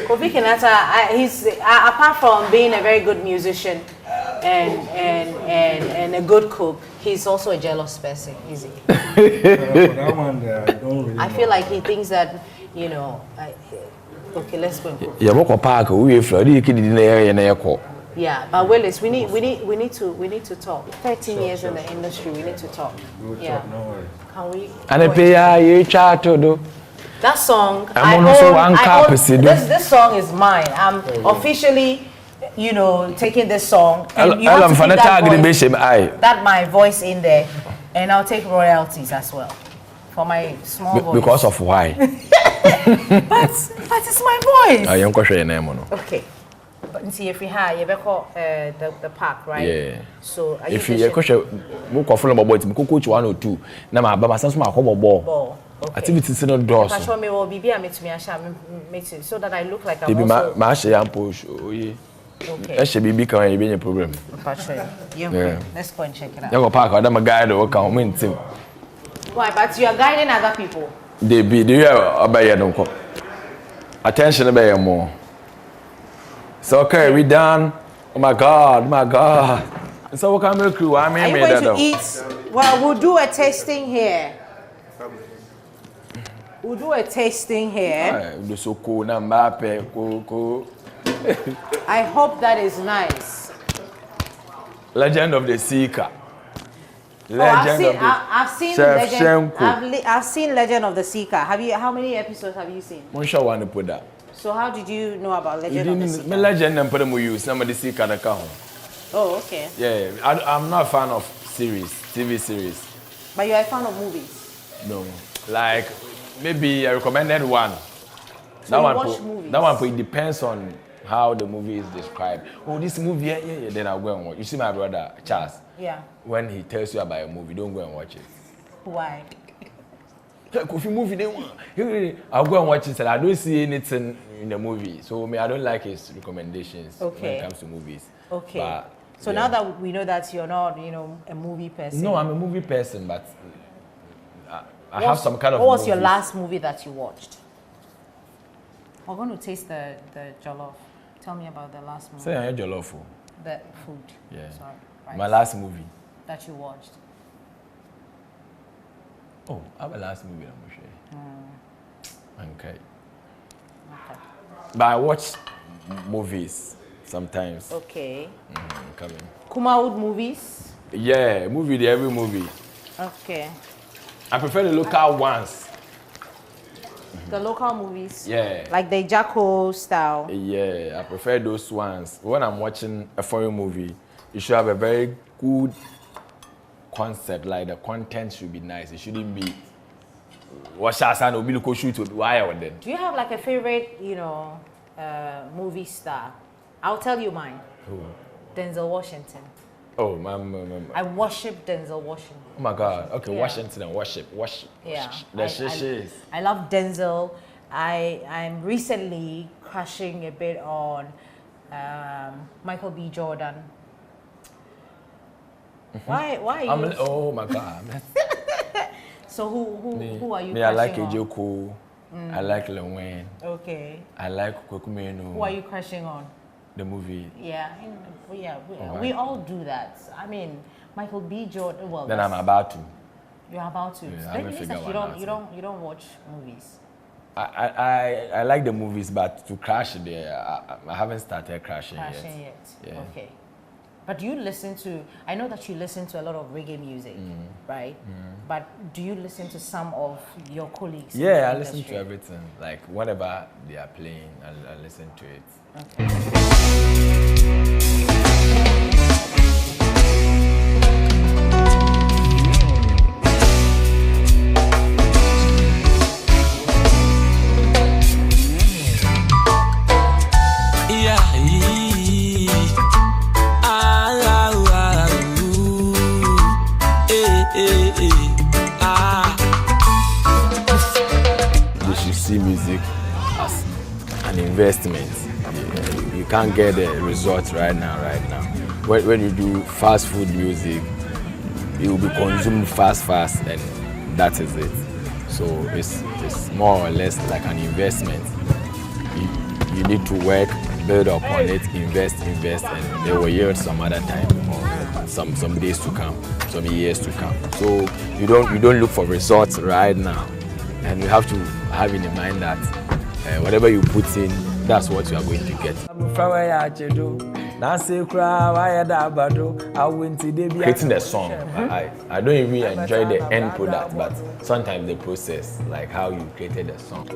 Kofi Kenyatta, he's apart from being a very good musician and a good cook, he's also a jealous person, is he? That one, I don't really I feel like he thinks that, you know, okay, let's go. Yeah, walk park. We Florida, kid in the area. Yeah, but Willis, we need to talk. 13 years in the industry, we need to talk. Yeah. Talk, no worries. Can we? And I pay you chat to do. That song, this song is mine. I'm officially, you know, taking this song. And you have to put that my voice in there, and I'll take royalties as well for my small voice. Because of why? but it's my voice. I am questioning your name. Okay. But see if we have you call the park, right? Yeah. So if you question, we call for number boy. We coach 1 or 2. Now my baba says my home ball. Okay. Activities in the doors. I show me will be a meet so that I look like I'm also. Maybe my share push. Okay. That should be can be a problem. Yeah. Let's go and check it out. You go park. I'm a guide or come in team. Why? But you are guiding other people. They be. Do you obey? Don't come. Attention, obey more. So okay, we done. Oh my God. So what kind of crew? I mean, are you going to eat? Well, we'll do a tasting here. We'll do a tasting here. So cool, cool. I hope that is nice. Legend of the Seeker. I've seen Legend of the Seeker. How many episodes have you seen? I'm sure I want to put that. So how did you know about Legend of the Seeker? My legend and put them use somebody Seeker the car. Oh, okay. Yeah, I'm not a fan of TV series. But you're a fan of movies? No, like maybe a recommended one. So you watch movies? That one, it depends on how the movie is described. Oh, this movie, yeah. Then I'll go and watch. You see my brother Charles. Yeah. When he tells you about a movie, don't go and watch it. Why? If you movie, I'll go and watch it. And I don't see anything in the movie, so I don't like his recommendations when it comes to movies. Okay. But, so now that we know that you're not, you know, a movie person. No, I'm a movie person, but I have some kind of. What was your last movie that you watched? We're going to taste the jollof. Tell me about the last movie. Say I had jollof. The food. Yeah. Sorry. Right. My last movie. That you watched. Oh, I have a last movie I'm sure. Okay. But I watch movies sometimes. Okay. Coming. Kumawood movies? Yeah, every movie. Okay. I prefer the local ones. The local movies? Yeah. Like the Jacko style? Yeah, I prefer those ones. When I'm watching a foreign movie, it should have a very good concept, like the content should be nice. It shouldn't be what shall be look shoot with wire with them. Do you have like a favorite, you know, movie star? I'll tell you mine. Who? Denzel Washington. Oh, I worship Denzel Washington. Oh my God. Okay, yeah. Washington and worship. Yeah. I love Denzel. I'm recently crushing a bit on Michael B. Jordan. Why are you? Oh my God. So who are you? Me, I like Ejoko. I like Lil Wayne. Okay. I like Kwekumenu. Who are you crushing on? The movie. Yeah, we all do that. I mean, Michael B. Jordan. Well, then I'm about to. You're about to. Yeah, you don't watch movies. I like the movies, but to crash there, I haven't started crashing yet. Yeah. Okay. But do you listen to? I know that you listen to a lot of reggae music, right? But do you listen to some of your colleagues? Yeah, I listen to everything. Like whatever they are playing, I listen to it. Okay. You should see music as an investment. You can't get the results right now. When you do fast food music, it will be consumed fast, and that is it. So it's more or less like an investment. you need to work, build upon it, invest, and they will yield some other time or some days to come, some years to come. So you don't look for results right now, and you have to have in mind that whatever you put in, that's what you are going to get. Creating the song, I don't even enjoy the end product, but sometimes the process, like how you created the song.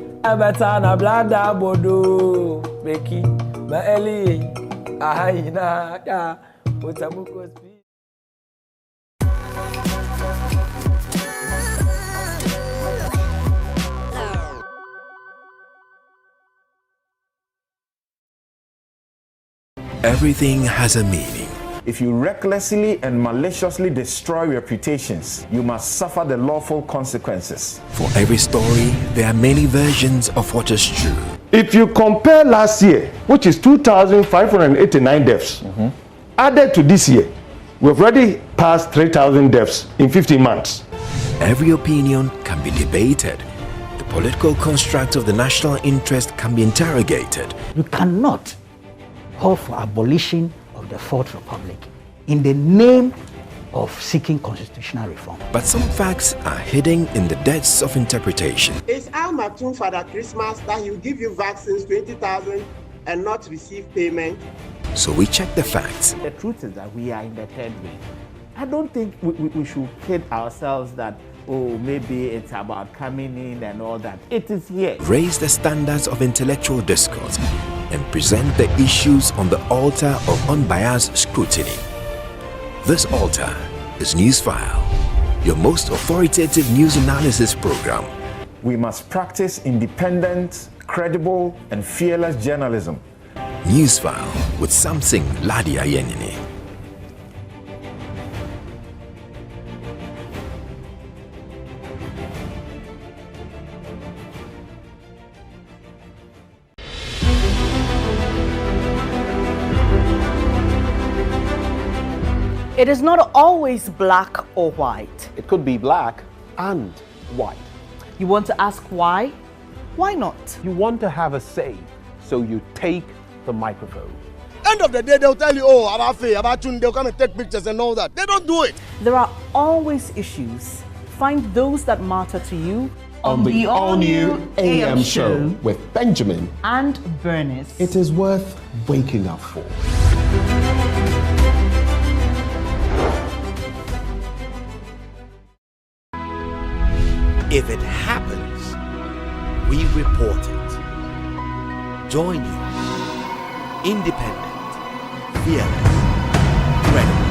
Everything has a meaning. If you recklessly and maliciously destroy reputations, you must suffer the lawful consequences. For every story, there are many versions of what is true. If you compare last year, which is 2,589 deaths, added to this year, we've already passed 3,000 deaths in 15 months. Every opinion can be debated. The political construct of the national interest can be interrogated. You cannot call for abolition of the Fourth Republic in the name of seeking constitutional reform. But some facts are hidden in the depths of interpretation. Is Al Maktoum Father Christmas that he will give you vaccines 20,000 and not receive payment? So we check the facts. The truth is that we are in the third wave. I don't think we should kid ourselves that, oh, maybe it's about coming in and all that. It is here. Raise the standards of intellectual discourse and present the issues on the altar of unbiased scrutiny. This altar is Newsfile, your most authoritative news analysis program. We must practice independent, credible, and fearless journalism. Newsfile with Samson Ladia Yenini. It is not always black or white. It could be black and white. You want to ask why? Why not? You want to have a say, so you take the microphone. End of the day, they'll tell you, oh, about Faye, about Chun, they'll come and take pictures and all that. They don't do it. There are always issues. Find those that matter to you on the all-new AM show with Benjamin and Bernice. It is worth waking up for. If it happens, we report it. JoyNews. Independent, fearless, credible.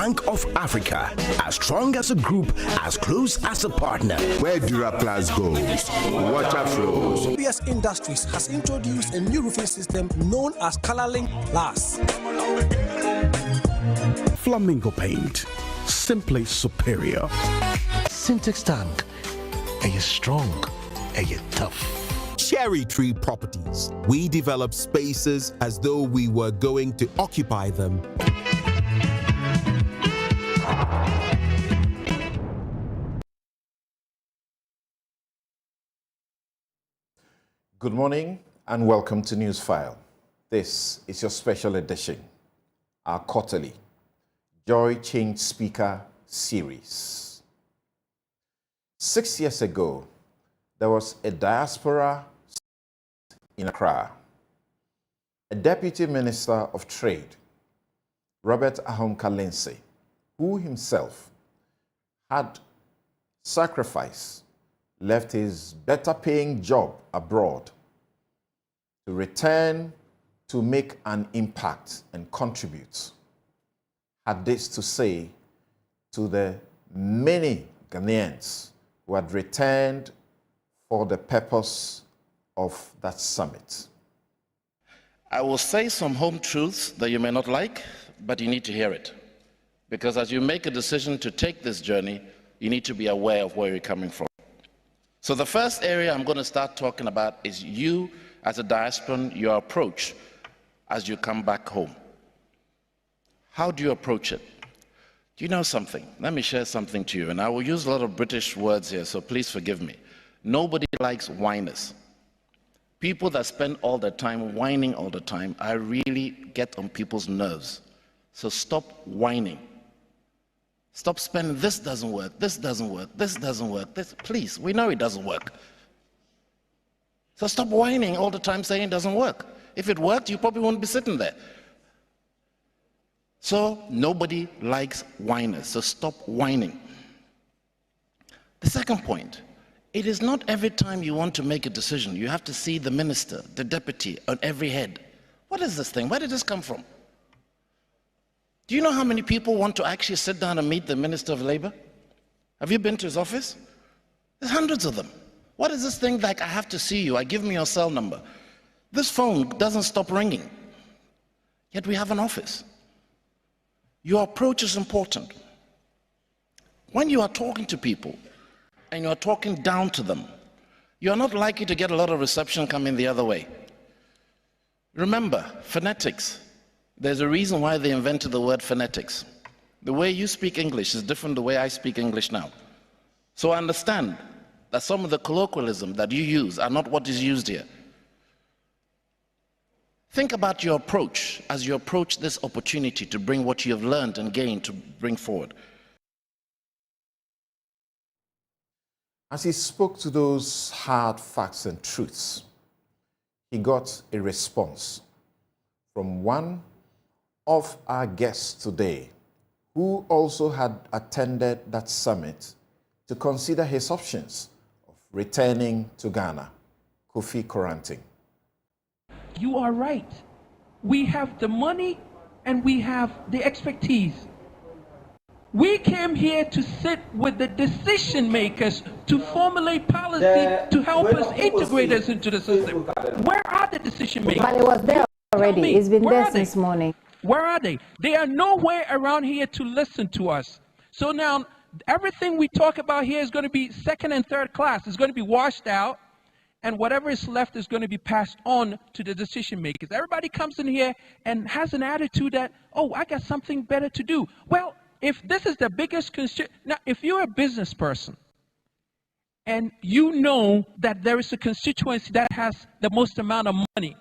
Bank of Africa, as strong as a group, as close as a partner. Where Duraplas goes, water flows. PS Industries has introduced a new roofing system known as Colorlink Plus. Flamingo paint, simply superior. Syntax tank, are you strong? Are you tough? Cherry Tree Properties. We develop spaces as though we were going to occupy them. Good morning and welcome to Newsfile. This is your special edition, our quarterly Joy Change Speaker series. 6 years ago, there was a diaspora in Accra. A Deputy Minister of Trade, Robert Ahomka-Lindsay, who himself had sacrificed, left his better-paying job abroad to return to make an impact and contribute, had this to say to the many Ghanaians who had returned for the purpose of that summit. I will say some home truths that you may not like, but you need to hear it. Because as you make a decision to take this journey, you need to be aware of where you're coming from. So the first area I'm going to start talking about is you as a diasporan, your approach as you come back home. How do you approach it? Do you know something? Let me share something to you, and I will use a lot of British words here, so please forgive me. Nobody likes whiners. People that spend all their time whining all the time, I really get on people's nerves. So stop whining. Stop spending, this doesn't work, this doesn't work, this doesn't work, this, please, we know it doesn't work. So stop whining all the time saying it doesn't work. If it worked, you probably wouldn't be sitting there. So nobody likes whiners, so stop whining. The second point, it is not every time you want to make a decision, you have to see the minister, the deputy on every head. What is this thing? Where did this come from? Do you know how many people want to actually sit down and meet the Minister of Labor? Have you been to his office? There's hundreds of them. What is this thing like, I have to see you, give me your cell number? This phone doesn't stop ringing, yet we have an office. Your approach is important. When you are talking to people and you are talking down to them, you are not likely to get a lot of reception coming the other way. Remember, phonetics. There's a reason why they invented the word phonetics. The way you speak English is different than the way I speak English now. So understand that some of the colloquialism that you use are not what is used here. Think about your approach as you approach this opportunity to bring what you have learned and gained to bring forward. As he spoke to those hard facts and truths, he got a response from one of our guests today, who also had attended that summit to consider his options of returning to Ghana, Kofi Koranting. You are right. We have the money and we have the expertise. We came here to sit with the decision makers to formulate policy to help us integrate us into the system. Where are the decision makers? But it was there already. It's been there since morning. Where are they? They are nowhere around here to listen to us. So now everything we talk about here is going to be second and third class. It's going to be washed out, and whatever is left is going to be passed on to the decision makers. Everybody comes in here and has an attitude that, oh, I got something better to do. Well, if this is the biggest now, if you're a business person and you know that there is a constituency that has the most amount of money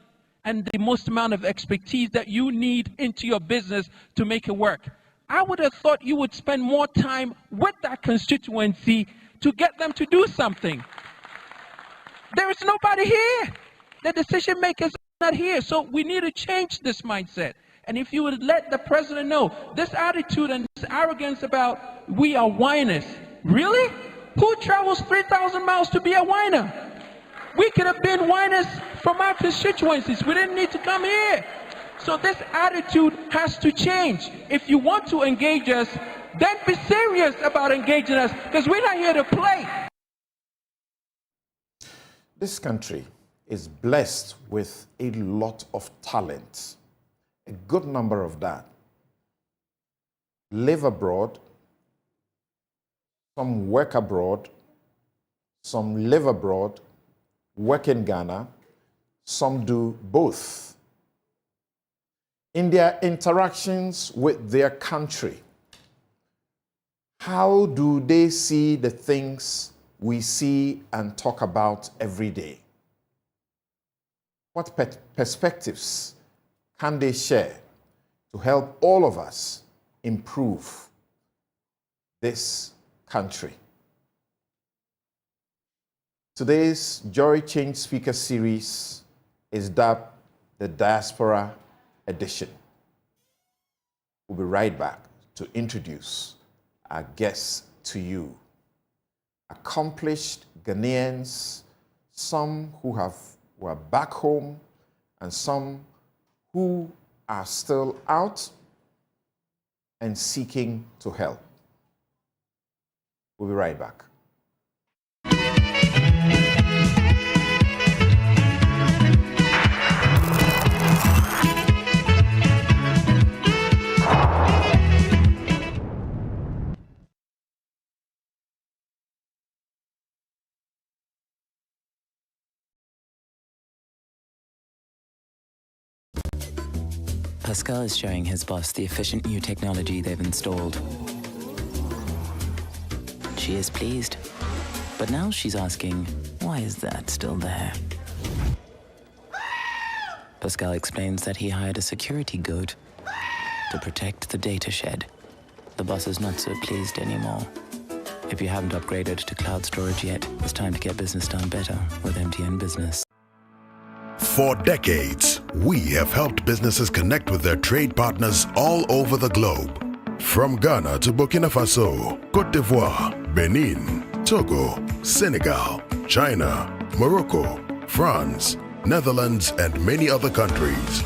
and the most amount of expertise that you need into your business to make it work, I would have thought you would spend more time with that constituency to get them to do something. There is nobody here. The decision makers are not here. So we need to change this mindset. And if you would let the president know, this attitude and this arrogance about we are whiners, really? Who travels 3,000 miles to be a whiner? We could have been whiners from our constituencies. We didn't need to come here. So this attitude has to change. If you want to engage us, then be serious about engaging us, because we're not here to play. This country is blessed with a lot of talent. A good number of that live abroad, some work abroad, some live abroad, work in Ghana, some do both. In their interactions with their country, how do they see the things we see and talk about every day? What perspectives can they share to help all of us improve this country? Today's Joy Change Speaker Series is dubbed the Diaspora Edition. We'll be right back to introduce our guests to you. Accomplished Ghanaians, some who are back home and some who are still out and seeking to help. We'll be right back. Pascal is showing his boss the efficient new technology they've installed. She is pleased, but now she's asking, why is that still there? Pascal explains that he hired a security goat to protect the data shed. The boss is not so pleased anymore. If you haven't upgraded to cloud storage yet, it's time to get business done better with MTN Business. For decades, we have helped businesses connect with their trade partners all over the globe. From Ghana to Burkina Faso, Côte d'Ivoire, Benin, Togo, Senegal, China, Morocco, France, Netherlands, and many other countries.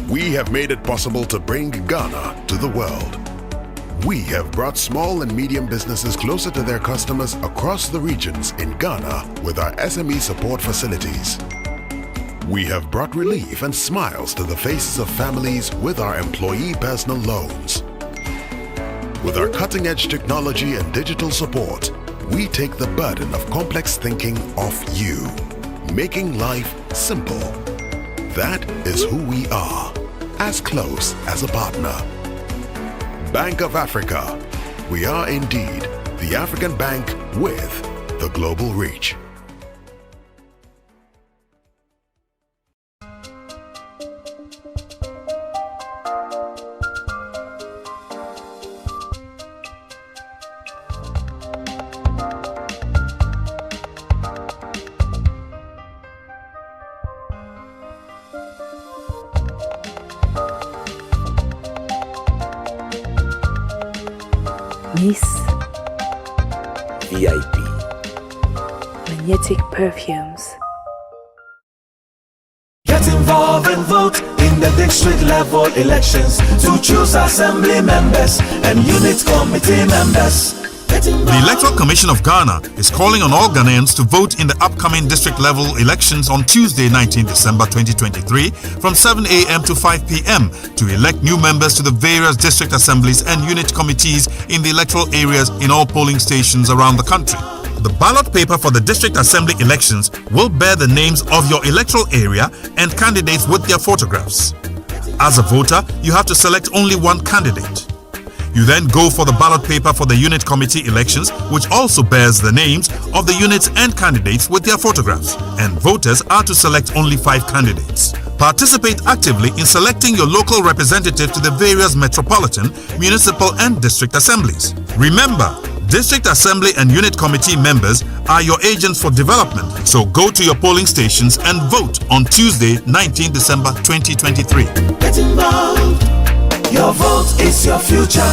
We have made it possible to bring Ghana to the world. We have brought small and medium businesses closer to their customers across the regions in Ghana with our SME support facilities. We have brought relief and smiles to the faces of families with our employee personal loans. With our cutting-edge technology and digital support, we take the burden of complex thinking off you, making life simple. That is who we are, as close as a partner. Bank of Africa. We are indeed the African bank with the global reach. Miss VIP. Magnetic Perfumes. Get involved and vote in the district level elections to choose assembly members and unit committee members. The Electoral Commission of Ghana is calling on all Ghanaians to vote in the upcoming district-level elections on Tuesday, 19 December 2023 from 7 a.m. to 5 p.m. to elect new members to the various district assemblies and unit committees in the electoral areas in all polling stations around the country. The ballot paper for the district assembly elections will bear the names of your electoral area and candidates with their photographs. As a voter, you have to select only one candidate. You then go for the ballot paper for the unit committee elections, which also bears the names of the units and candidates with their photographs. And voters are to select only 5 candidates. Participate actively in selecting your local representative to the various metropolitan, municipal, and district assemblies. Remember, district assembly and unit committee members are your agents for development. So go to your polling stations and vote on Tuesday, 19 December 2023. Get involved. Your vote is your future.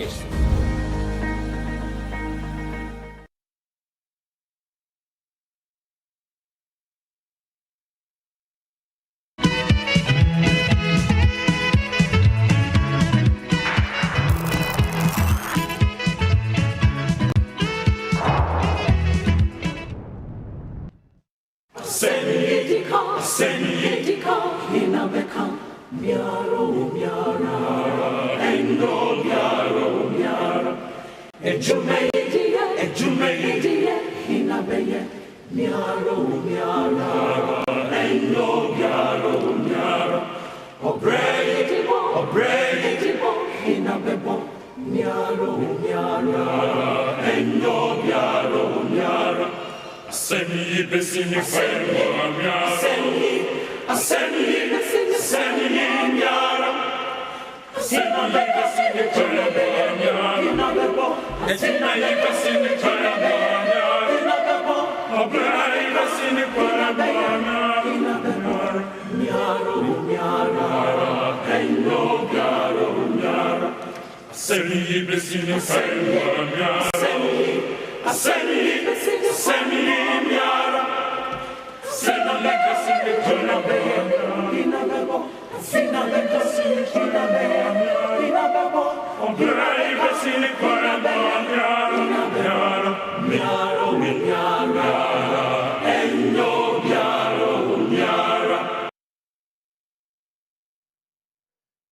Peace.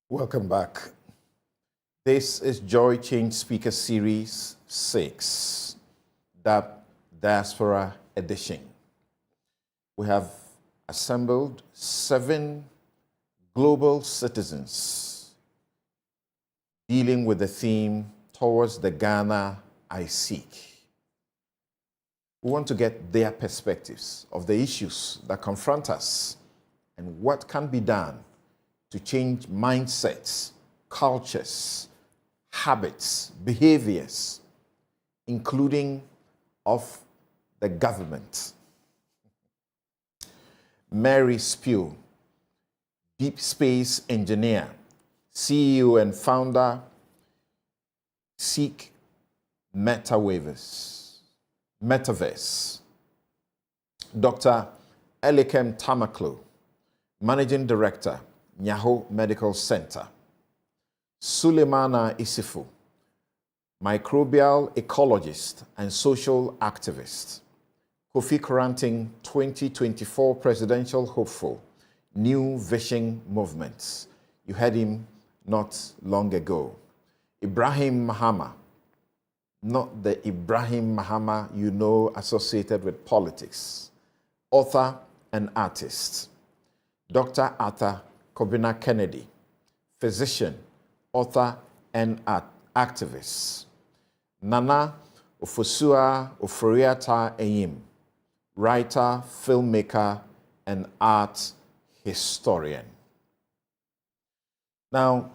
Welcome back. This is Joy Change Speaker Series 6, the Diaspora Edition. We have assembled 7 global citizens dealing with the theme, Towards the Ghana I Seek. We want to get their perspectives of the issues that confront us and what can be done to change mindsets, cultures, habits, behaviors, including of the government. Mary Spew, deep space engineer, CEO and founder, Seek Metaverse. Dr. Elikem Tamaklo, managing director, Nyaho Medical Center. Sulemana Isifu, microbial ecologist and social activist. Kofi Koranting, 2024 presidential hopeful, New Vision Movement. You heard him not long ago. Ibrahim Mahama, not the Ibrahim Mahama you know associated with politics. Author and artist. Dr. Arthur Kobina Kennedy, physician, author, and activist. Nana Ofosua Oforiata Eyim, writer, filmmaker, and art historian. Now,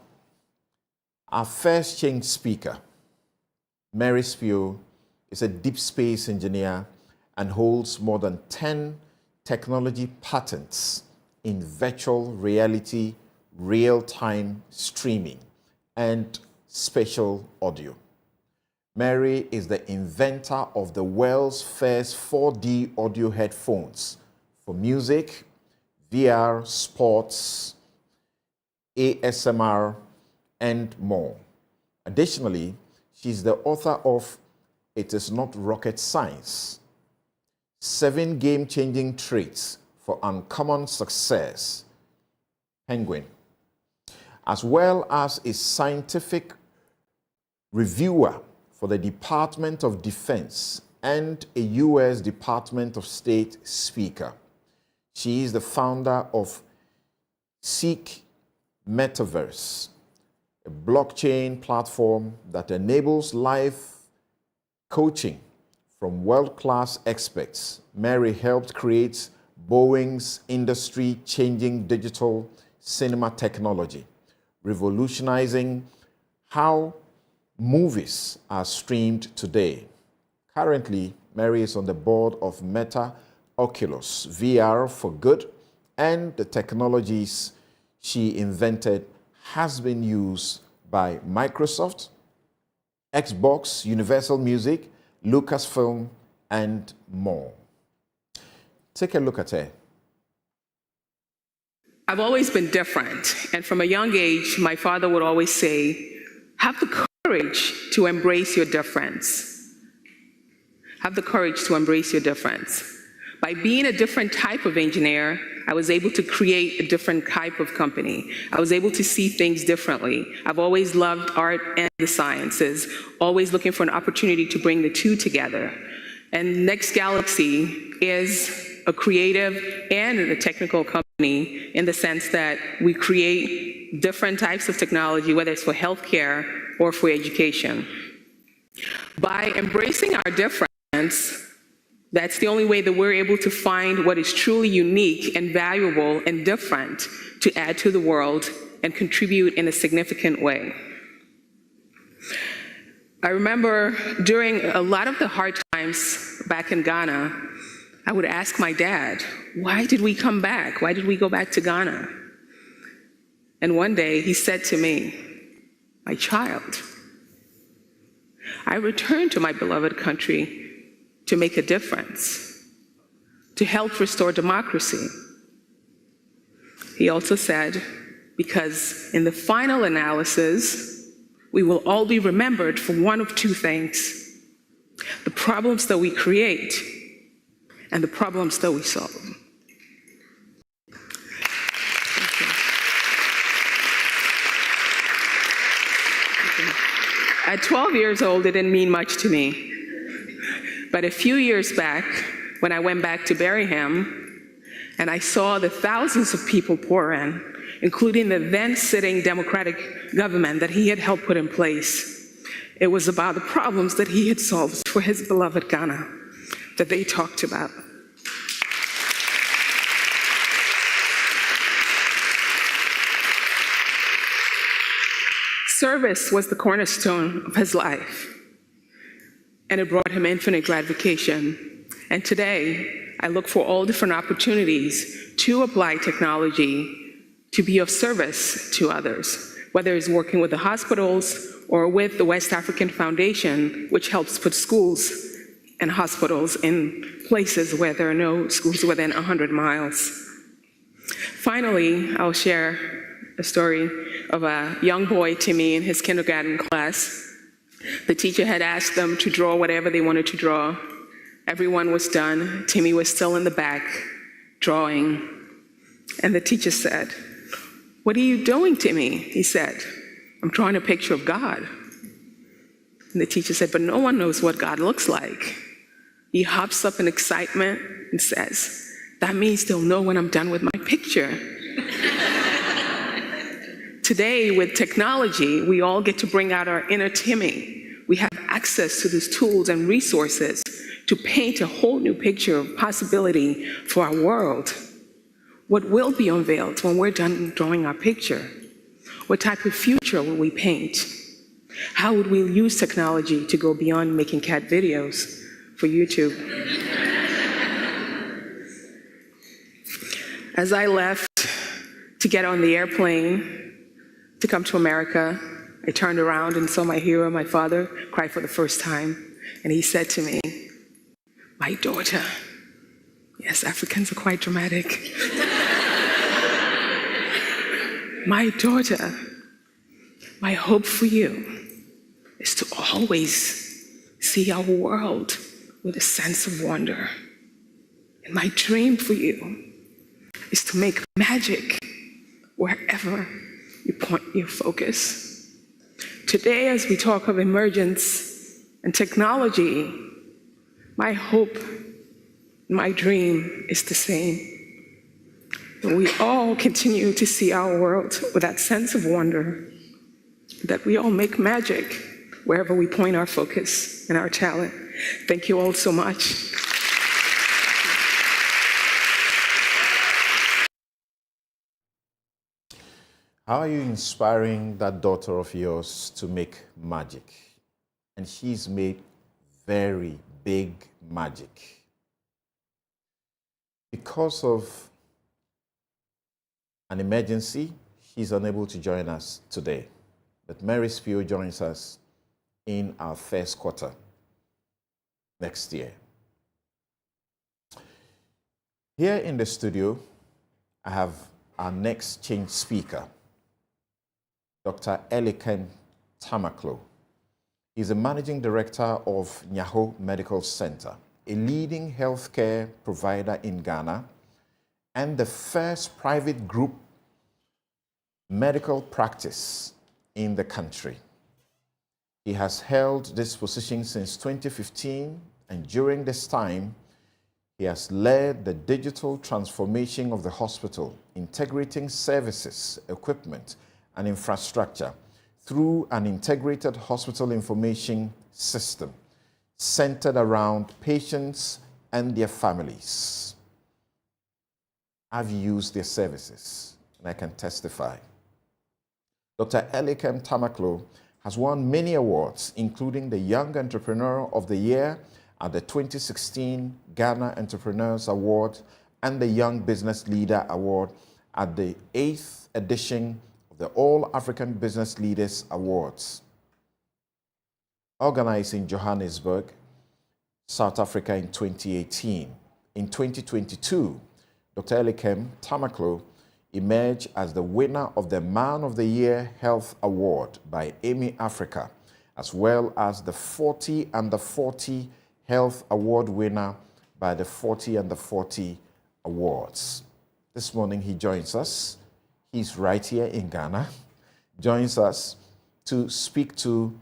our first change speaker, Mary Spew, is a deep space engineer and holds more than 10 technology patents in virtual reality, real-time streaming, and spatial audio. Mary is the inventor of the world's first 4D audio headphones for music, VR, sports, ASMR, and more. Additionally, she's the author of It Is Not Rocket Science, 7 game-changing traits for uncommon success, Penguin, as well as a scientific reviewer for the Department of Defense and a U.S. Department of State speaker. She is the founder of Seek Metaverse, a blockchain platform that enables live coaching from world-class experts. Mary helped create Boeing's industry-changing digital cinema technology, revolutionizing how movies are streamed today. Currently, Mary is on the board of Meta Oculus VR for Good, and the technologies she invented has been used by Microsoft, Xbox, Universal Music, Lucasfilm, and more. Take a look at her. I've always been different, and from a young age, my father would always say, have the courage to embrace your difference. Have the courage to embrace your difference. By being a different type of engineer, I was able to create a different type of company. I was able to see things differently. I've always loved art and the sciences, always looking for an opportunity to bring the two together. And Next Galaxy is a creative and a technical company in the sense that we create different types of technology, whether it's for healthcare or for education. By embracing our difference, that's the only way that we're able to find what is truly unique and valuable and different to add to the world and contribute in a significant way. I remember during a lot of the hard times back in Ghana, I would ask my dad, why did we come back? Why did we go back to Ghana? And one day he said to me, my child, I returned to my beloved country to make a difference, to help restore democracy. He also said, because in the final analysis, we will all be remembered for one of two things: the problems that we create and the problems that we solve. At 12 years old, it didn't mean much to me. But a few years back, when I went back to bury him, and I saw the thousands of people pour in, including the then-sitting democratic government that he had helped put in place, it was about the problems that he had solved for his beloved Ghana that they talked about. Service was the cornerstone of his life, and it brought him infinite gratification. And today, I look for all different opportunities to apply technology to be of service to others, whether it's working with the hospitals or with the West African Foundation, which helps put schools and hospitals in places where there are no schools within 100 miles. Finally, I'll share a story of a young boy, Timmy, in his kindergarten class. The teacher had asked them to draw whatever they wanted to draw. Everyone was done. Timmy was still in the back, drawing. And the teacher said, "What are you doing, Timmy?" He said, "I'm drawing a picture of God." And the teacher said, "But no one knows what God looks like." He hops up in excitement and says, "That means they'll know when I'm done with my picture." Today, with technology, we all get to bring out our inner Timmy. We have access to these tools and resources to paint a whole new picture of possibility for our world. What will be unveiled when we're done drawing our picture? What type of future will we paint? How would we use technology to go beyond making cat videos for YouTube? As I left to get on the airplane to come to America, I turned around and saw my hero, my father, cry for the first time. And he said to me, "My daughter," yes, Africans are quite dramatic. "My daughter, my hope for you is to always see our world with a sense of wonder. And my dream for you is to make magic wherever you point your focus." Today, as we talk of emergence and technology, my hope, my dream is the same. That we all continue to see our world with that sense of wonder, that we all make magic wherever we point our focus and our talent. Thank you all so much. How are you inspiring that daughter of yours to make magic? And she's made very big magic. Because of an emergency, she's unable to join us today. But Mary Spio joins us in our first quarter next year. Here in the studio, I have our next change speaker, Dr. Elikem Tamaklo. He's the Managing Director of Nyaho Medical Center, a leading healthcare provider in Ghana and the first private group medical practice in the country. He has held this position since 2015, and during this time, he has led the digital transformation of the hospital, integrating services, equipment, and infrastructure through an integrated hospital information system centered around patients and their families. I've used their services, and I can testify. Dr. Elikem Tamaklo has won many awards, including the Young Entrepreneur of the Year at the 2016 Ghana Entrepreneurs Award and the Young Business Leader Award at the 8th edition of the All African Business Leaders Awards, organized in Johannesburg, South Africa in 2018. In 2022, Dr. Elikem Tamaklo emerged as the winner of the Man of the Year Health Award by Amy Africa, as well as the 40 Under 40 Health Award winner by the 40 Under 40 Awards. This morning he joins us. He's right here in Ghana, joins us to speak to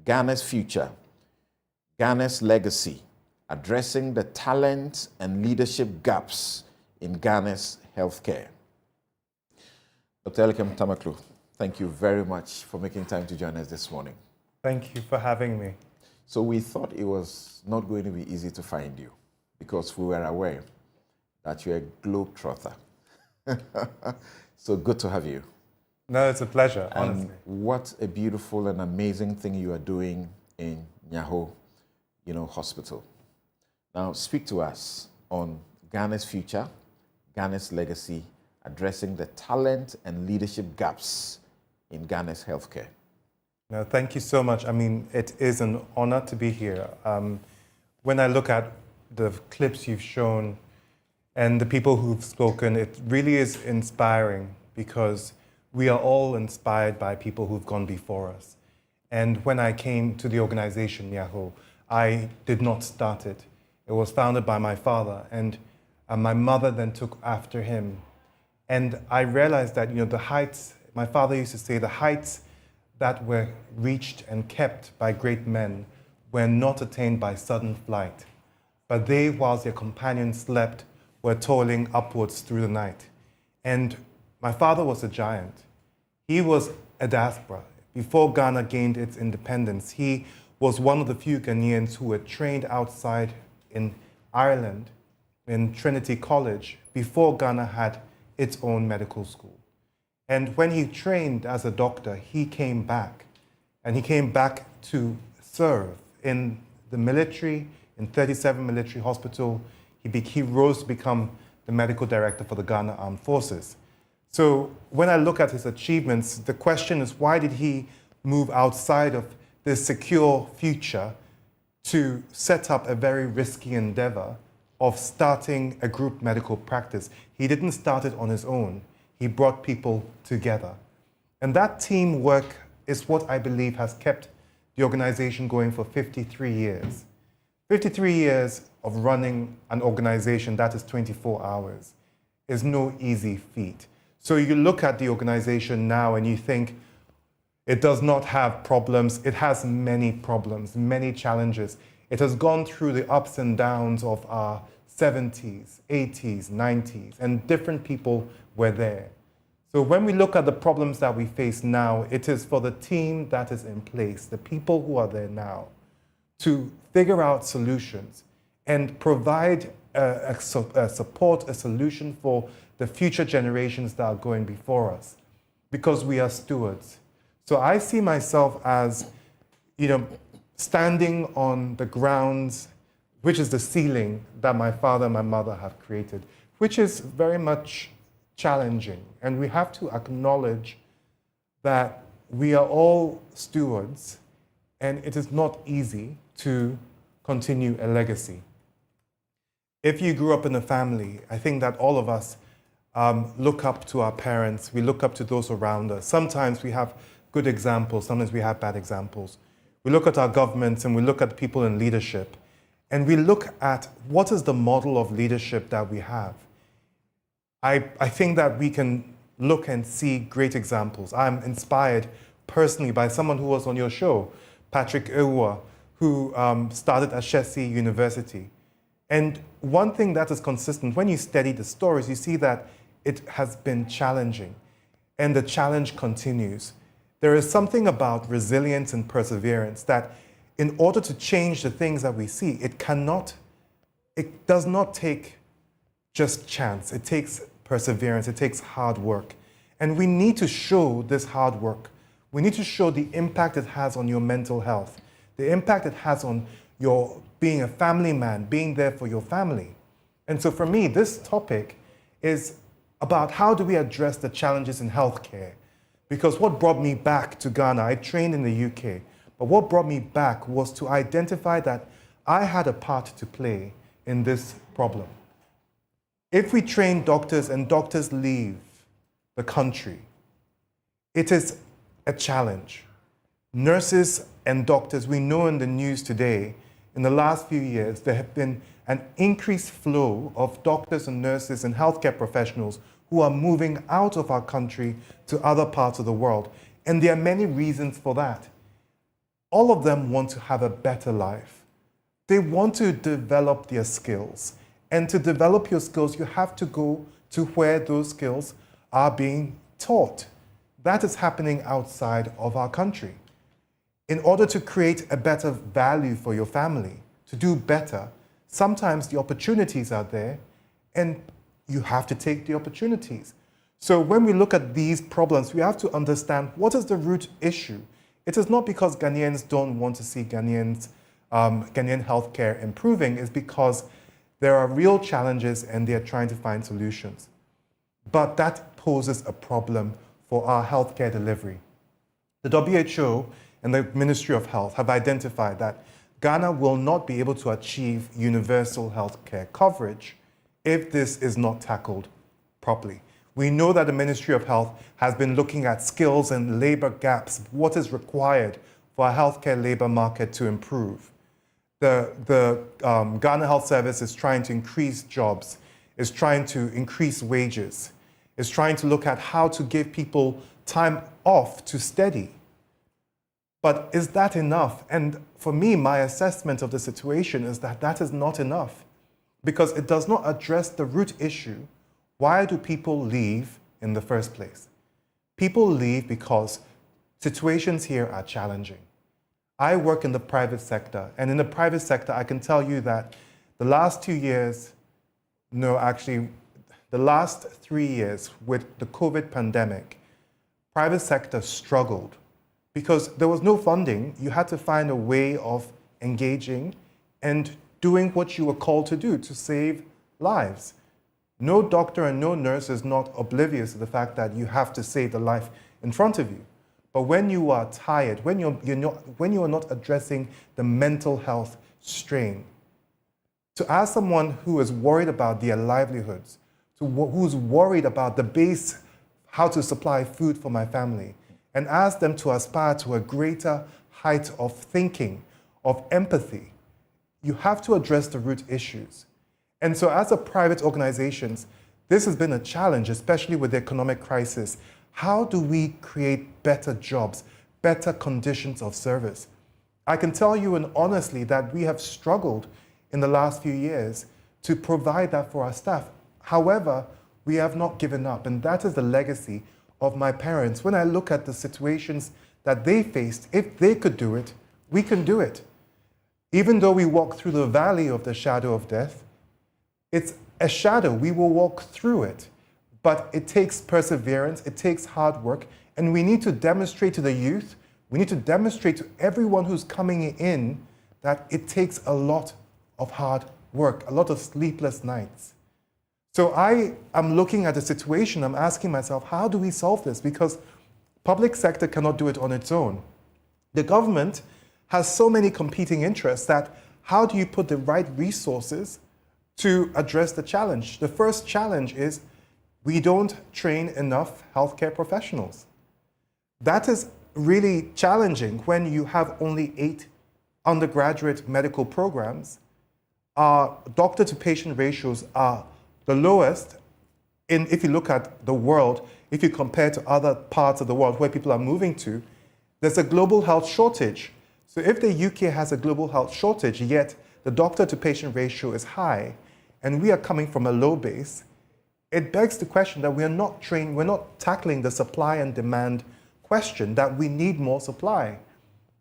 Ghana's future, Ghana's legacy, addressing the talent and leadership gaps in Ghana's healthcare. Dr. Elikem Tamaklo, thank you very much for making time to join us this morning. Thank you for having me. So we thought it was not going to be easy to find you because we were aware that you're a globetrotter. So good to have you. No, it's a pleasure, and honestly. What a beautiful and amazing thing you are doing in Nyaho, Hospital. Now, speak to us on Ghana's future, Ghana's legacy, addressing the talent and leadership gaps in Ghana's healthcare. No, thank you so much. I mean, it is an honor to be here. When I look at the clips you've shown and the people who've spoken, it really is inspiring because we are all inspired by people who've gone before us. And when I came to the organization, Nyaho, I did not start it. It was founded by my father, and my mother then took after him. And I realized that, the heights, my father used to say, the heights that were reached and kept by great men were not attained by sudden flight, but they, whilst their companions slept, were toiling upwards through the night. And my father was a giant. He was a diaspora. Before Ghana gained its independence, he was one of the few Ghanaians who were trained outside in Ireland, in Trinity College, before Ghana had its own medical school. And when he trained as a doctor, he came back. And he came back to serve in the military, in 37 Military Hospital. He rose to become the medical director for the Ghana Armed Forces. So when I look at his achievements, the question is, why did he move outside of this secure future to set up a very risky endeavor of starting a group medical practice? He didn't start it on his own. He brought people together. And that teamwork is what I believe has kept the organization going for 53 years. 53 years of running an organization that is 24 hours is no easy feat. So you look at the organization now and you think it does not have problems. It has many problems, many challenges. It has gone through the ups and downs of our 70s, 80s, 90s, and different people were there. So when we look at the problems that we face now, it is for the team that is in place, the people who are there now, to figure out solutions and provide a support, a solution for the future generations that are going before us, because we are stewards. So I see myself as, standing on the grounds, which is the ceiling that my father and my mother have created, which is very much challenging. And we have to acknowledge that we are all stewards and it is not easy to continue a legacy. If you grew up in a family, I think that all of us look up to our parents, we look up to those around us. Sometimes we have good examples, sometimes we have bad examples. We look at our governments and we look at people in leadership, and we look at what is the model of leadership that we have. I think that we can look and see great examples. I'm inspired personally by someone who was on your show, Patrick Ewa, who started at Shesi University. And one thing that is consistent, when you study the stories, you see that it has been challenging, and the challenge continues. There is something about resilience and perseverance that in order to change the things that we see, it does not take just chance. It takes perseverance, it takes hard work. And we need to show this hard work. We need to show the impact it has on your mental health, the impact it has on your being a family man, being there for your family. And so for me, this topic is about how do we address the challenges in healthcare. Because what brought me back to Ghana, I trained in the UK, but what brought me back was to identify that I had a part to play in this problem. If we train doctors and doctors leave the country, it is a challenge. Nurses and doctors, we know in the news today, in the last few years, there have been an increased flow of doctors and nurses and healthcare professionals who are moving out of our country to other parts of the world. And there are many reasons for that. All of them want to have a better life. They want to develop their skills. And to develop your skills, you have to go to where those skills are being taught. That is happening outside of our country. In order to create a better value for your family, to do better, sometimes the opportunities are there and you have to take the opportunities. So when we look at these problems, we have to understand what is the root issue. It is not because Ghanaians don't want to see Ghanaian healthcare improving, it's because there are real challenges and they're trying to find solutions. But that poses a problem for our healthcare delivery. The WHO and the Ministry of Health have identified that Ghana will not be able to achieve universal healthcare coverage if this is not tackled properly. We know that the Ministry of Health has been looking at skills and labor gaps, what is required for our healthcare labor market to improve. The Ghana Health Service is trying to increase jobs, is trying to increase wages, is trying to look at how to give people time off to study. But is that enough? And for me, my assessment of the situation is that that is not enough, because it does not address the root issue. Why do people leave in the first place? People leave because situations here are challenging. I work in the private sector, and in the private sector, I can tell you that the last 2 years, no, actually, the last 3 years with the COVID pandemic, private sector struggled because there was no funding. You had to find a way of engaging and doing what you were called to do to save lives. No doctor and no nurse is not oblivious to the fact that you have to save the life in front of you. But when you are tired, when you are not addressing the mental health strain, to ask someone who is worried about their livelihoods, who's worried about the base, how to supply food for my family, and ask them to aspire to a greater height of thinking, of empathy, you have to address the root issues. And so as a private organizations, this has been a challenge, especially with the economic crisis. How do we create better jobs, better conditions of service? I can tell you and honestly that we have struggled in the last few years to provide that for our staff. However, we have not given up, and that is the legacy of my parents. When I look at the situations that they faced, if they could do it, we can do it. Even though we walk through the valley of the shadow of death, it's a shadow, we will walk through it. But it takes perseverance, it takes hard work, and we need to demonstrate to the youth, we need to demonstrate to everyone who's coming in that it takes a lot of hard work, a lot of sleepless nights. So I am looking at a situation, I'm asking myself, how do we solve this? Because public sector cannot do it on its own. The government has so many competing interests that how do you put the right resources to address the challenge? The first challenge is we don't train enough healthcare professionals. That is really challenging when you have only 8 undergraduate medical programs. Our doctor-to-patient ratios are the lowest if you look at the world, if you compare to other parts of the world where people are moving to. There's a global health shortage. So if the UK has a global health shortage, yet the doctor-to-patient ratio is high, and we are coming from a low base, it begs the question that we're not tackling the supply and demand question, that we need more supply.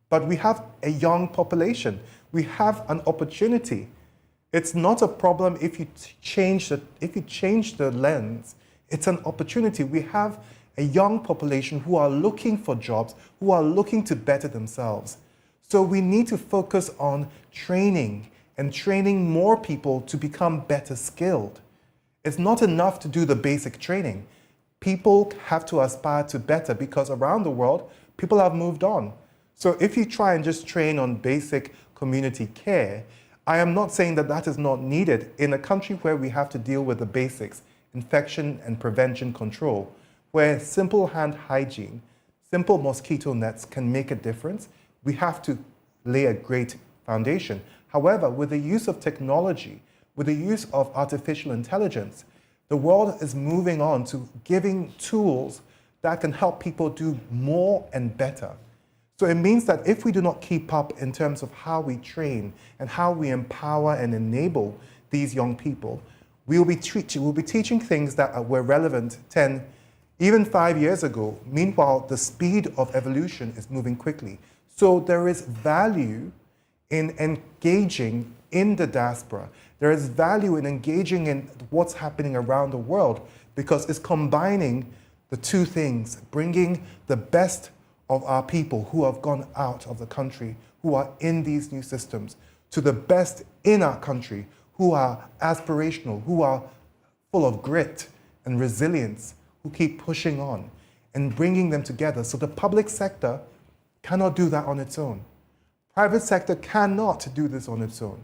But we have a young population. We have an opportunity. It's not a problem if you change the lens. It's an opportunity. We have a young population who are looking for jobs, who are looking to better themselves. So we need to focus on training and training more people to become better skilled. It's not enough to do the basic training. People have to aspire to better because around the world, people have moved on. So if you try and just train on basic community care, I am not saying that that is not needed in a country where we have to deal with the basics, infection and prevention control, where simple hand hygiene, simple mosquito nets can make a difference. We have to lay a great foundation. However, with the use of technology, with the use of artificial intelligence, the world is moving on to giving tools that can help people do more and better. So it means that if we do not keep up in terms of how we train and how we empower and enable these young people, we'll be teaching things that were relevant 10, even 5 years ago. Meanwhile, the speed of evolution is moving quickly. So there is value in engaging in the diaspora. There is value in engaging in what's happening around the world because it's combining the two things, bringing the best of our people who have gone out of the country, who are in these new systems, to the best in our country, who are aspirational, who are full of grit and resilience, who keep pushing on, and bringing them together. So the public sector cannot do that on its own. Private sector cannot do this on its own.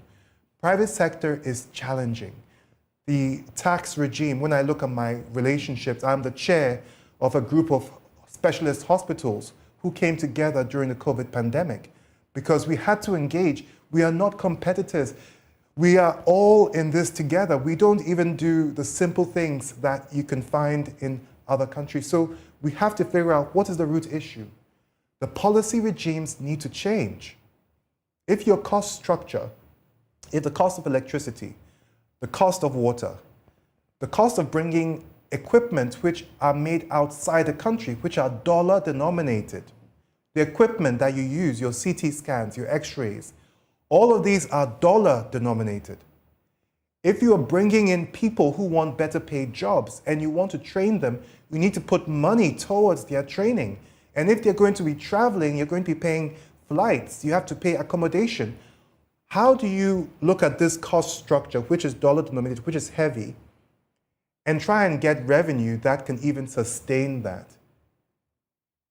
Private sector is challenging. The tax regime, when I look at my relationships, I'm the chair of a group of specialist hospitals who came together during the COVID pandemic because we had to engage. We are not competitors. We are all in this together. We don't even do the simple things that you can find in other countries. So we have to figure out what is the root issue. The policy regimes need to change. If your cost structure, if the cost of electricity, the cost of water, the cost of bringing equipment which are made outside the country, which are dollar denominated, the equipment that you use, your CT scans, your x-rays, all of these are dollar denominated. If you are bringing in people who want better paid jobs and you want to train them, you need to put money towards their training. And if they're going to be traveling, you're going to be paying flights, you have to pay accommodation. How do you look at this cost structure, which is dollar denominated, which is heavy, and try and get revenue that can even sustain that?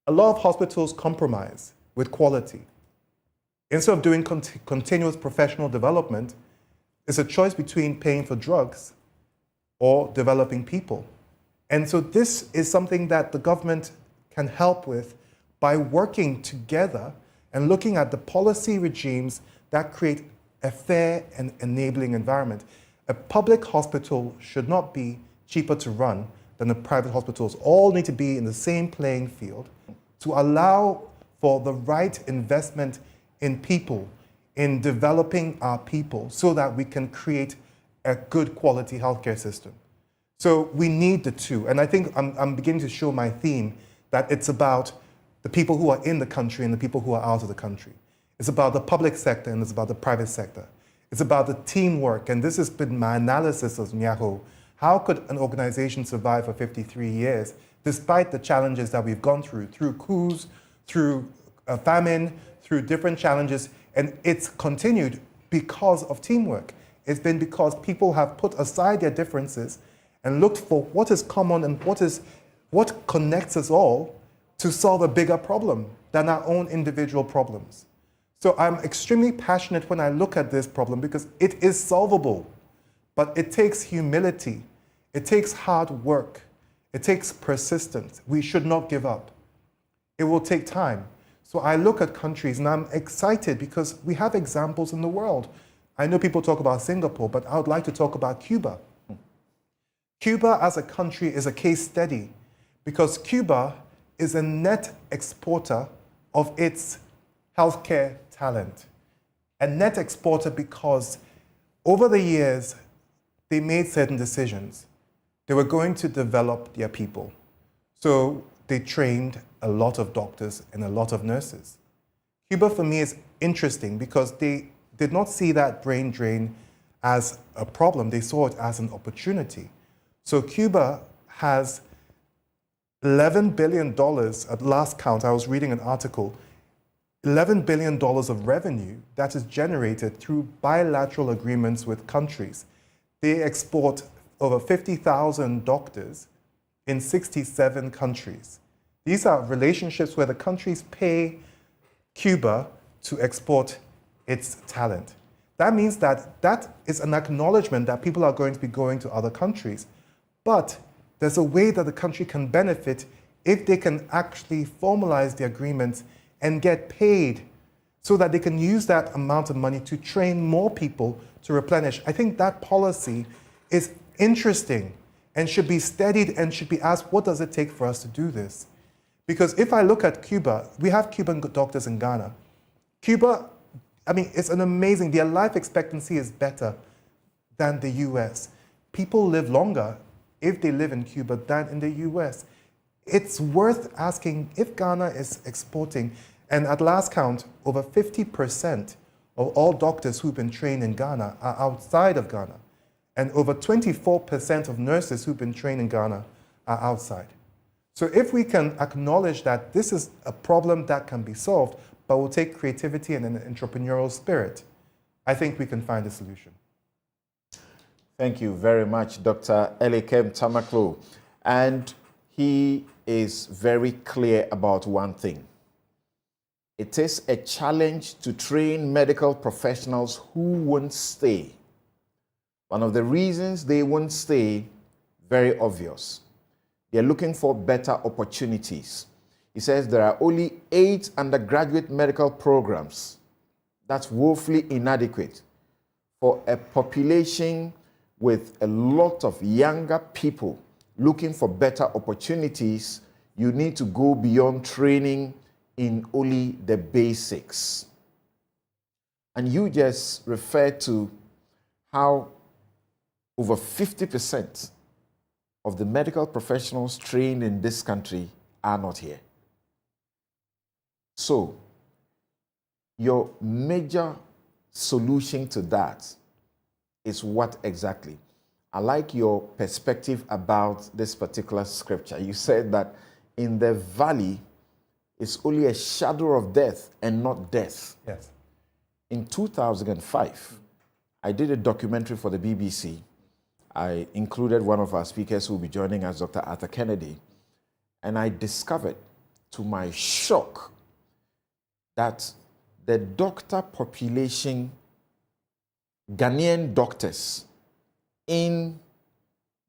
A lot of hospitals compromise with quality. Instead of doing continuous professional development, it's a choice between paying for drugs or developing people. And so this is something that the government can help with by working together and looking at the policy regimes that create a fair and enabling environment. A public hospital should not be cheaper to run than the private hospitals. All need to be in the same playing field to allow for the right investment in people, in developing our people so that we can create a good quality healthcare system. So we need the two. And I think I'm beginning to show my theme that it's about the people who are in the country and the people who are out of the country. It's about the public sector and it's about the private sector. It's about the teamwork. And this has been my analysis of Nyaho. How could an organization survive for 53 years despite the challenges that we've gone through coups, through a famine, through different challenges, and it's continued because of teamwork. It's been because people have put aside their differences and looked for what is common and what connects us all to solve a bigger problem than our own individual problems. So I'm extremely passionate when I look at this problem because it is solvable, but it takes humility, it takes hard work, it takes persistence. We should not give up. It will take time. So I look at countries and I'm excited because we have examples in the world. I know people talk about Singapore, but I would like to talk about Cuba. Cuba as a country is a case study because Cuba is a net exporter of its healthcare talent. A net exporter because over the years, they made certain decisions. They were going to develop their people. So they trained a lot of doctors and a lot of nurses. Cuba for me is interesting because they did not see that brain drain as a problem. They saw it as an opportunity. So Cuba has $11 billion at last count. I was reading an article, $11 billion of revenue that is generated through bilateral agreements with countries. They export over 50,000 doctors in 67 countries. These are relationships where the countries pay Cuba to export its talent. That means that that is an acknowledgement that people are going to be going to other countries. But there's a way that the country can benefit if they can actually formalize the agreements and get paid so that they can use that amount of money to train more people to replenish. I think that policy is interesting and should be studied and should be asked, what does it take for us to do this? Because if I look at Cuba, we have Cuban doctors in Ghana. Cuba, I mean, it's an amazing, their life expectancy is better than the US. People live longer if they live in Cuba than in the US. It's worth asking if Ghana is exporting, and at last count, over 50% of all doctors who've been trained in Ghana are outside of Ghana. And over 24% of nurses who've been trained in Ghana are outside. So if we can acknowledge that this is a problem that can be solved, but will take creativity and an entrepreneurial spirit, I think we can find a solution. Thank you very much, Dr. Elikem Tamaklo. And he is very clear about one thing. It is a challenge to train medical professionals who won't stay. One of the reasons they won't stay, very obvious. They're looking for better opportunities. He says there are only 8 undergraduate medical programs. That's woefully inadequate for a population with a lot of younger people looking for better opportunities. You need to go beyond training in only the basics. And you just referred to how over 50% of the medical professionals trained in this country are not here. So, your major solution to that is what exactly? I like your perspective about this particular scripture. You said that in the valley, it's only a shadow of death and not death. Yes. In 2005, I did a documentary for the BBC. I included one of our speakers who will be joining us, Dr. Arthur Kennedy, and I discovered, to my shock, that the doctor population, Ghanaian doctors in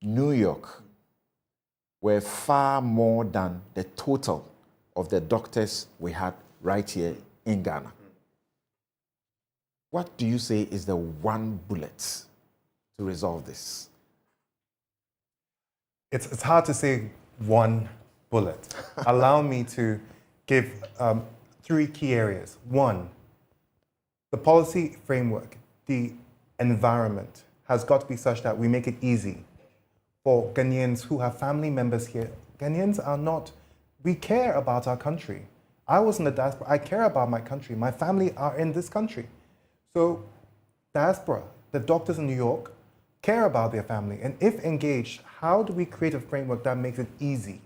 New York, were far more than the total of the doctors we had right here in Ghana. What do you say is the one bullet to resolve this? It's hard to say one bullet. Allow me to give 3 key areas. 1, the policy framework, the environment has got to be such that we make it easy for Ghanaians who have family members here. Ghanaians are not, we care about our country. I was in the diaspora, I care about my country. My family are in this country. So diaspora, the doctors in New York, care about their family. And if engaged, how do we create a framework that makes it easy?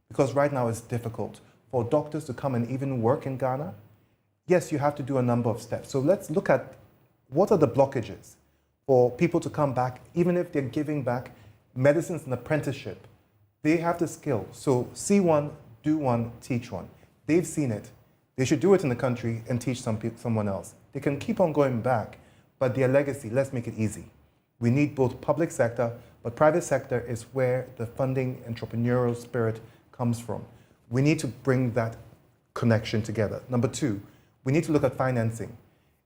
Because right now it's difficult for doctors to come and even work in Ghana. Yes, you have to do a number of steps. So let's look at what are the blockages for people to come back, even if they're giving back. Medicine's an apprenticeship. They have the skill. So see one, do one, teach one. They've seen it. They should do it in the country and teach someone else. They can keep on going back, but their legacy, let's make it easy. We need both public sector, but private sector is where the funding entrepreneurial spirit comes from. We need to bring that connection together. Number two, we need to look at financing.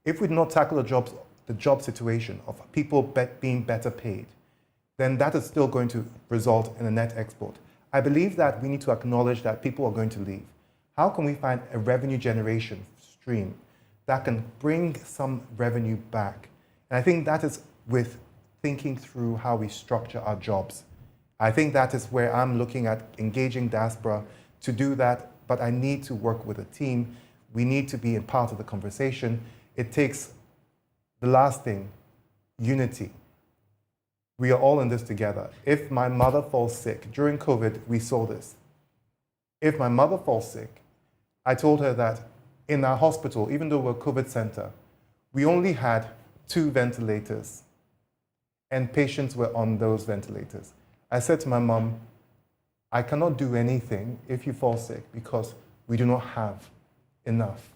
If we do not tackle the job situation of people being better paid, then that is still going to result in a net export. I believe that we need to acknowledge that people are going to leave. How can we find a revenue generation stream that can bring some revenue back? And I think that is with thinking through how we structure our jobs. I think that is where I'm looking at engaging Diaspora to do that, but I need to work with a team. We need to be a part of the conversation. It takes the last thing, unity. We are all in this together. If my mother falls sick, during COVID, we saw this. If my mother falls sick, I told her that in our hospital, even though we're a COVID center, we only had 2 ventilators and patients were on those ventilators. I said to my mom, I cannot do anything if you fall sick because we do not have enough.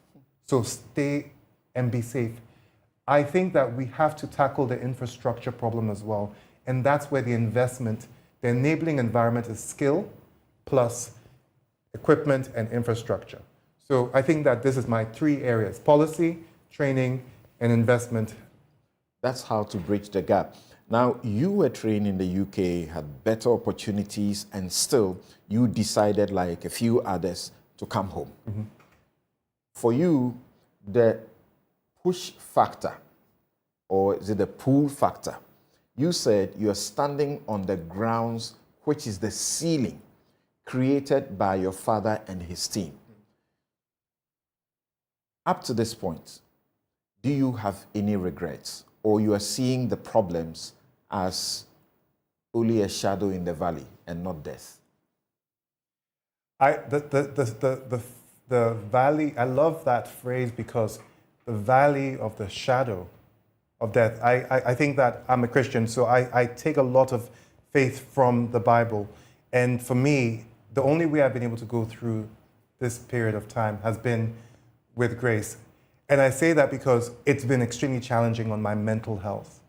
So stay and be safe. I think that we have to tackle the infrastructure problem as well. And that's where the investment, the enabling environment is skill plus equipment and infrastructure. So I think that this is my 3 areas: policy, training, and investment. That's how to bridge the gap. Now, you were trained in the UK, had better opportunities, and still you decided, like a few others, to come home. Mm-hmm. For you, the push factor, or is it the pull factor? You said you are standing on the grounds, which is the ceiling created by your father and his team. Up to this point, do you have any regrets, or you are seeing the problems as only a shadow in the valley and not death? The valley, I love that phrase because the valley of the shadow of death. I think that I'm a Christian, so I take a lot of faith from the Bible. And for me, the only way I've been able to go through this period of time has been with grace. And I say that because it's been extremely challenging on my mental health.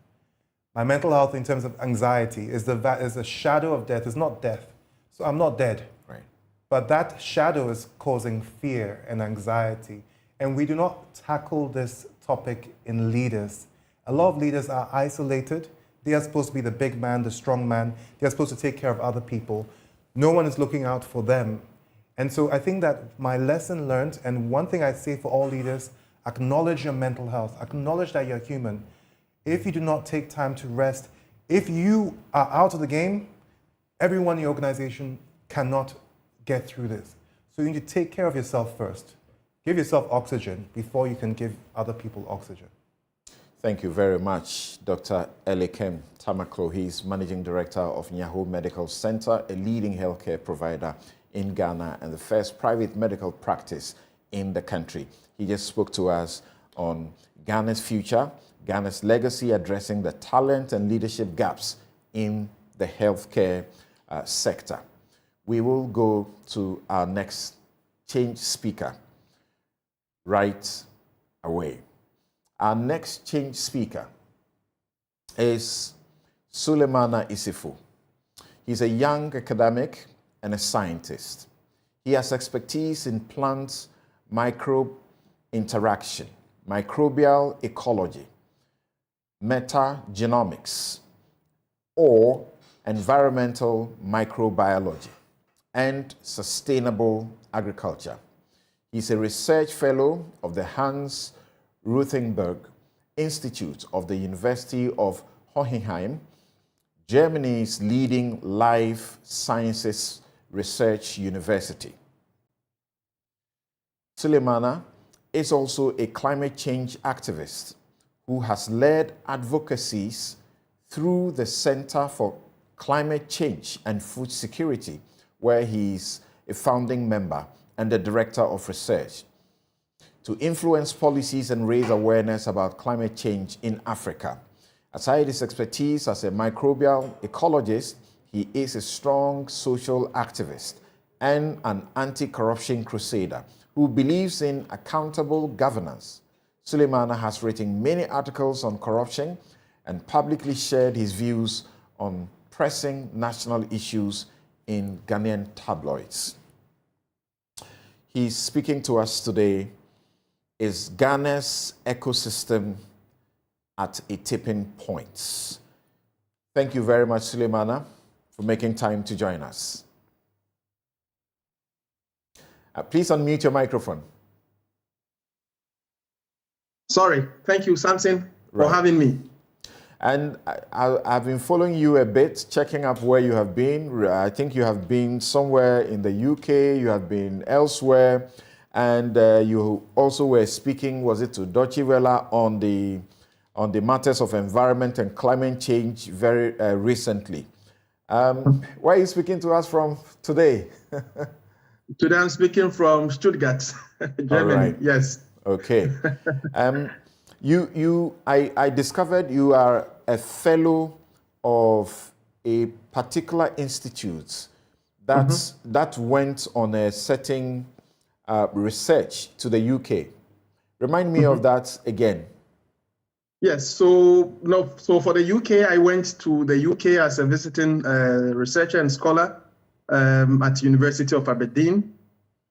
My mental health in terms of anxiety is a shadow of death. It's not death. So I'm not dead. Right. But that shadow is causing fear and anxiety. And we do not tackle this topic in leaders. A lot of leaders are isolated. They are supposed to be the big man, the strong man. They are supposed to take care of other people. No one is looking out for them. And so I think that my lesson learned, and one thing I say for all leaders, acknowledge your mental health. Acknowledge that you're human. If you do not take time to rest, if you are out of the game, everyone in your organization cannot get through this. So you need to take care of yourself first. Give yourself oxygen before you can give other people oxygen. Thank you very much, Dr. Elikem Tamaklo. He's Managing Director of Nyaho Medical Center, a leading healthcare provider in Ghana and the first private medical practice in the country. He just spoke to us on Ghana's future, Ghana's legacy, addressing the talent and leadership gaps in the healthcare sector. We will go to our next change speaker right away. Our next change speaker is Sulemana Isifu. He's a young academic and a scientist. He has expertise in plant microbe interaction, microbial ecology, metagenomics, or environmental microbiology, and sustainable agriculture. He's a research fellow of the Hans Rothenberg Institute of the University of Hohenheim, Germany's leading life sciences research university. Sulemana is also a climate change activist who has led advocacies through the Center for Climate Change and Food Security, where he's a founding member and the director of research, to influence policies and raise awareness about climate change in Africa. Aside his expertise as a microbial ecologist, he is a strong social activist and an anti-corruption crusader who believes in accountable governance. Sulemana has written many articles on corruption and publicly shared his views on pressing national issues in Ghanaian tabloids. He's speaking to us today. Is Ghana's ecosystem at a tipping point? Thank you very much, Sulemana, for making time to join us. Please unmute your microphone. Sorry. Thank you, Samson, for having me. And I've been following you a bit, checking up where you have been. I think you have been somewhere in the UK, you have been elsewhere, and you also were speaking, was it to Deutsche Welle, on the matters of environment and climate change very recently. Where are you speaking to us from today? Today I'm speaking from Stuttgart, Germany. Right. Yes. Okay. I discovered you are a fellow of a particular institute that went on a certain research to the UK. Remind me of that again. Yes. So for the UK, I went to the UK as a visiting researcher and scholar at University of Aberdeen.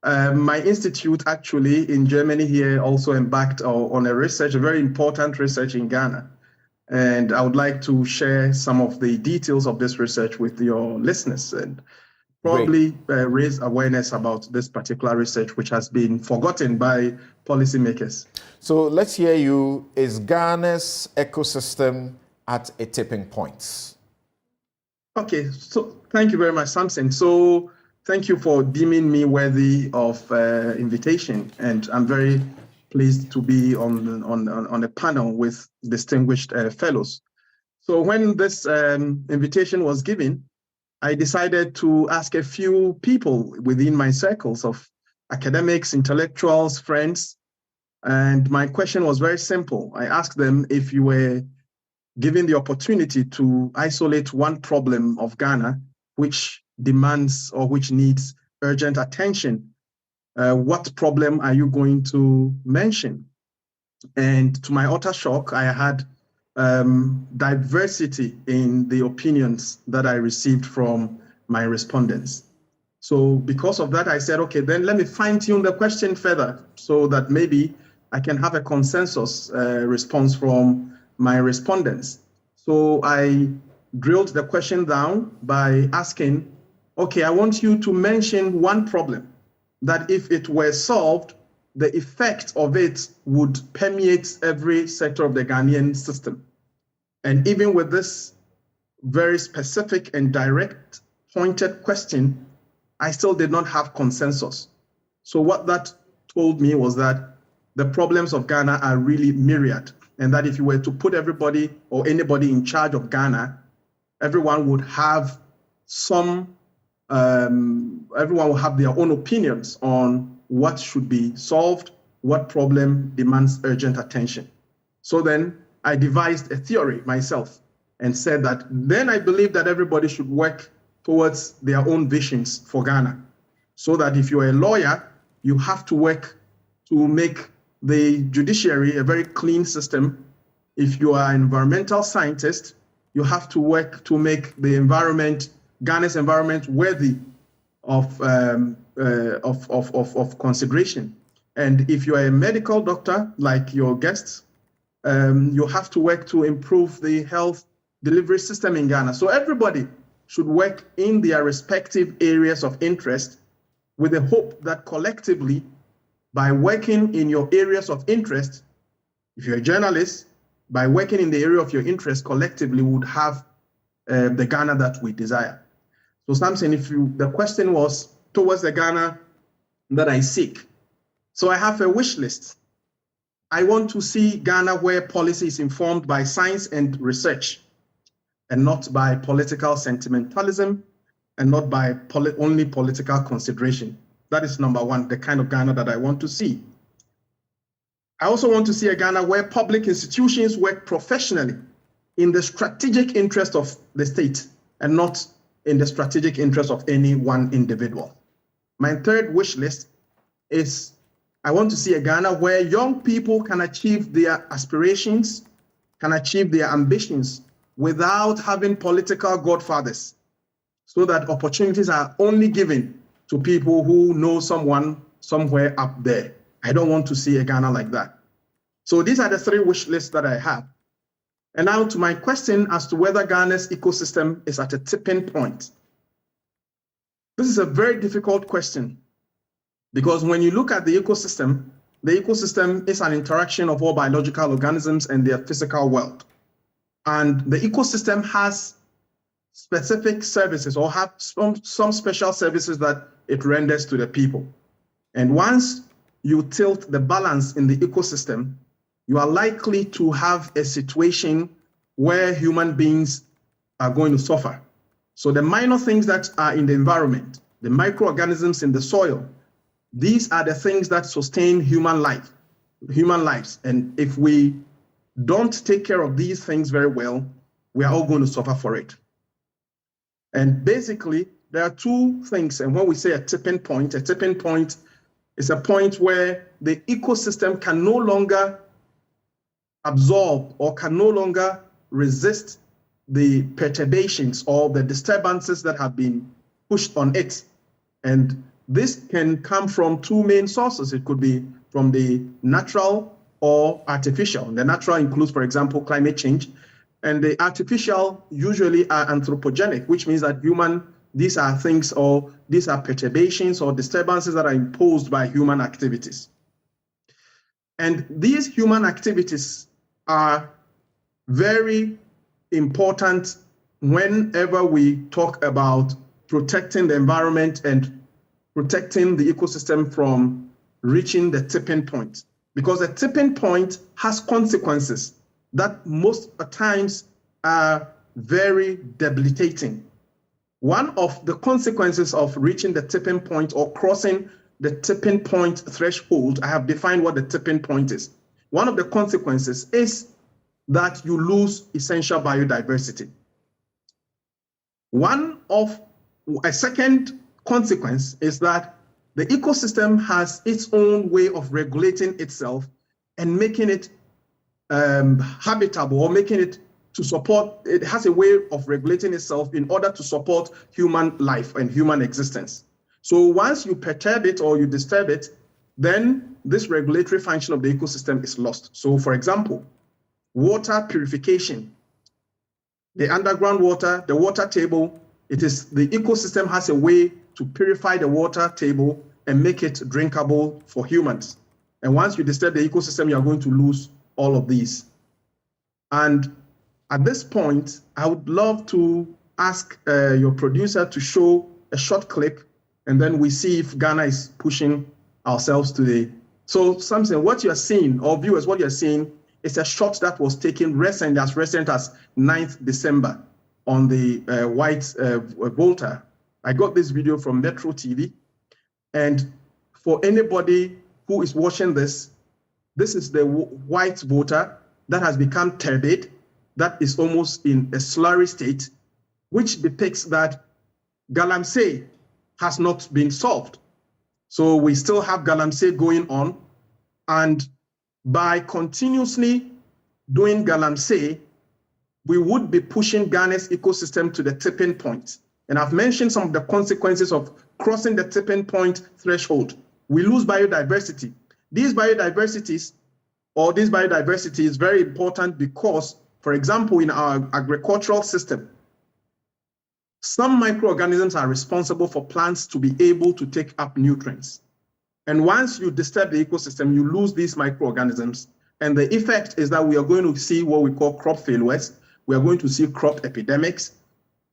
My institute actually in Germany here also embarked on a research, a very important research in Ghana. And I would like to share some of the details of this research with your listeners and probably raise awareness about this particular research, which has been forgotten by policymakers. So let's hear you. Is Ghana's ecosystem at a tipping point? Okay, so thank you very much, Samson. So thank you for deeming me worthy of invitation, and I'm very pleased to be on a panel with distinguished fellows. So when this invitation was given, I decided to ask a few people within my circles of academics, intellectuals, friends, and my question was very simple. I asked them, if you were given the opportunity to isolate one problem of Ghana which demands or which needs urgent attention, what problem are you going to mention? And to my utter shock, I had diversity in the opinions that I received from my respondents. So because of that, I said, okay, then let me fine-tune the question further so that maybe I can have a consensus response from my respondents. So I drilled the question down by asking, okay, I want you to mention one problem that if it were solved, the effect of it would permeate every sector of the Ghanaian system. And even with this very specific and direct pointed question, I still did not have consensus. So what that told me was that the problems of Ghana are really myriad, and that if you were to put everybody or anybody in charge of Ghana, everyone would have everyone will have their own opinions on what should be solved, what problem demands urgent attention. So then I devised a theory myself and said that then I believe that everybody should work towards their own visions for Ghana. So that if you're a lawyer, you have to work to make the judiciary a very clean system. If you are an environmental scientist, you have to work to make the environment, Ghana's environment, worthy of consideration. And if you are a medical doctor, like your guests, you have to work to improve the health delivery system in Ghana. So everybody should work in their respective areas of interest with the hope that collectively, by working in your areas of interest, if you're a journalist, by working in the area of your interest, collectively we would have the Ghana that we desire. So Samson, the question was towards the Ghana that I seek. So I have a wish list. I want to see Ghana where policy is informed by science and research, and not by political sentimentalism, and not by only political consideration. That is number one, the kind of Ghana that I want to see. I also want to see a Ghana where public institutions work professionally in the strategic interest of the state and not in the strategic interest of any one individual. My third wish list is I want to see a Ghana where young people can achieve their aspirations, can achieve their ambitions without having political godfathers, so that opportunities are only given to people who know someone somewhere up there. I don't want to see a Ghana like that. So these are the three wish lists that I have. And now to my question as to whether Ghana's ecosystem is at a tipping point. This is a very difficult question, because when you look at the ecosystem is an interaction of all biological organisms and their physical world. And the ecosystem has specific services or have some special services that it renders to the people. And once you tilt the balance in the ecosystem, you are likely to have a situation where human beings are going to suffer. So the minor things that are in the environment, the microorganisms in the soil, these are the things that sustain human lives. And if we don't take care of these things very well, we are all going to suffer for it. And basically, there are two things. And when we say a tipping point is a point where the ecosystem can no longer absorb or can no longer resist the perturbations or the disturbances that have been pushed on it. And this can come from two main sources. It could be from the natural or artificial. The natural includes, for example, climate change. And the artificial usually are anthropogenic, which means that these are things or these are perturbations or disturbances that are imposed by human activities. And these human activities are very important whenever we talk about protecting the environment and protecting the ecosystem from reaching the tipping point. Because the tipping point has consequences that most times are very debilitating. One of the consequences of reaching the tipping point or crossing the tipping point threshold, I have defined what the tipping point is. One of the consequences is that you lose essential biodiversity. A second consequence is that the ecosystem has its own way of regulating itself and making it habitable or making it to support, it has a way of regulating itself in order to support human life and human existence. So once you perturb it or you disturb it, then this regulatory function of the ecosystem is lost. So for example, water purification, the underground water, the water table, the ecosystem has a way to purify the water table and make it drinkable for humans. And once you disturb the ecosystem, you are going to lose all of these. And at this point, I would love to ask your producer to show a short clip, and then we see if Ghana is pushing ourselves today. So Samson, what you're seeing, or viewers, what you're seeing is a shot that was taken as recent as 9th December on the white Volta. I got this video from Metro TV. And for anybody who is watching this, this is the white Volta that has become turbid, that is almost in a slurry state, which depicts that Galamsey has not been solved. So we still have Galamsey going on, and by continuously doing Galamsey, we would be pushing Ghana's ecosystem to the tipping point. And I've mentioned some of the consequences of crossing the tipping point threshold. We lose biodiversity. This biodiversity is very important because, for example, in our agricultural system, some microorganisms are responsible for plants to be able to take up nutrients. And once you disturb the ecosystem, you lose these microorganisms. And the effect is that we are going to see what we call crop failures. We are going to see crop epidemics.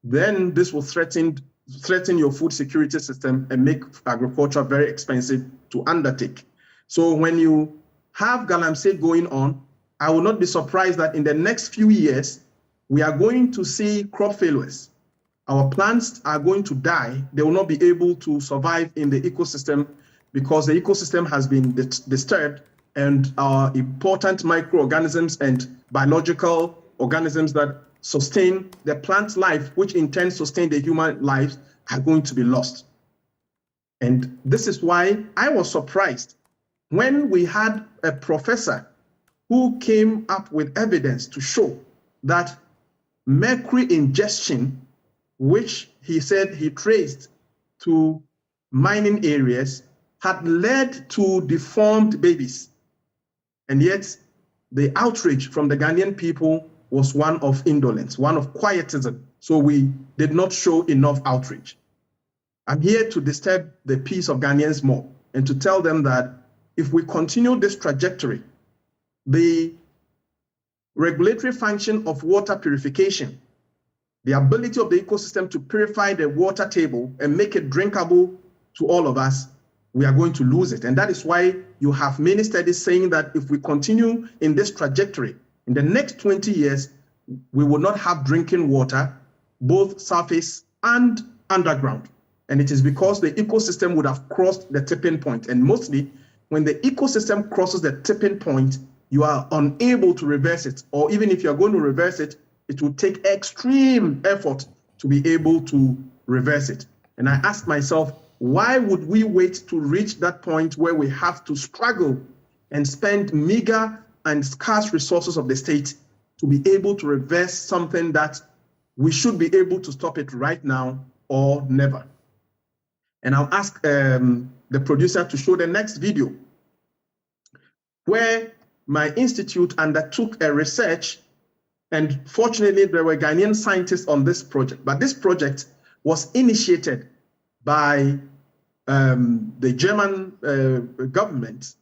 Then this will threaten your food security system and make agriculture very expensive to undertake. So when you have Galamsey going on, I will not be surprised that in the next few years, we are going to see crop failures. Our plants are going to die. They will not be able to survive in the ecosystem because the ecosystem has been disturbed, and our important microorganisms and biological organisms that sustain the plant life, which in turn sustain the human lives, are going to be lost. And this is why I was surprised when we had a professor who came up with evidence to show that mercury ingestion, which he said he traced to mining areas, had led to deformed babies. And yet the outrage from the Ghanaian people was one of indolence, one of quietism. So we did not show enough outrage. I'm here to disturb the peace of Ghanaians more and to tell them that if we continue this trajectory, the regulatory function of water purification, the ability of the ecosystem to purify the water table and make it drinkable to all of us, we are going to lose it. And that is why you have many studies saying that if we continue in this trajectory, in the next 20 years, we will not have drinking water, both surface and underground. And it is because the ecosystem would have crossed the tipping point. And mostly, when the ecosystem crosses the tipping point, you are unable to reverse it. Or even if you're going to reverse it, it will take extreme effort to be able to reverse it. And I asked myself, why would we wait to reach that point where we have to struggle and spend meager and scarce resources of the state to be able to reverse something that we should be able to stop it right now or never? And I'll ask the producer to show the next video where my institute undertook a research, and fortunately there were Ghanaian scientists on this project, but this project was initiated by the German government,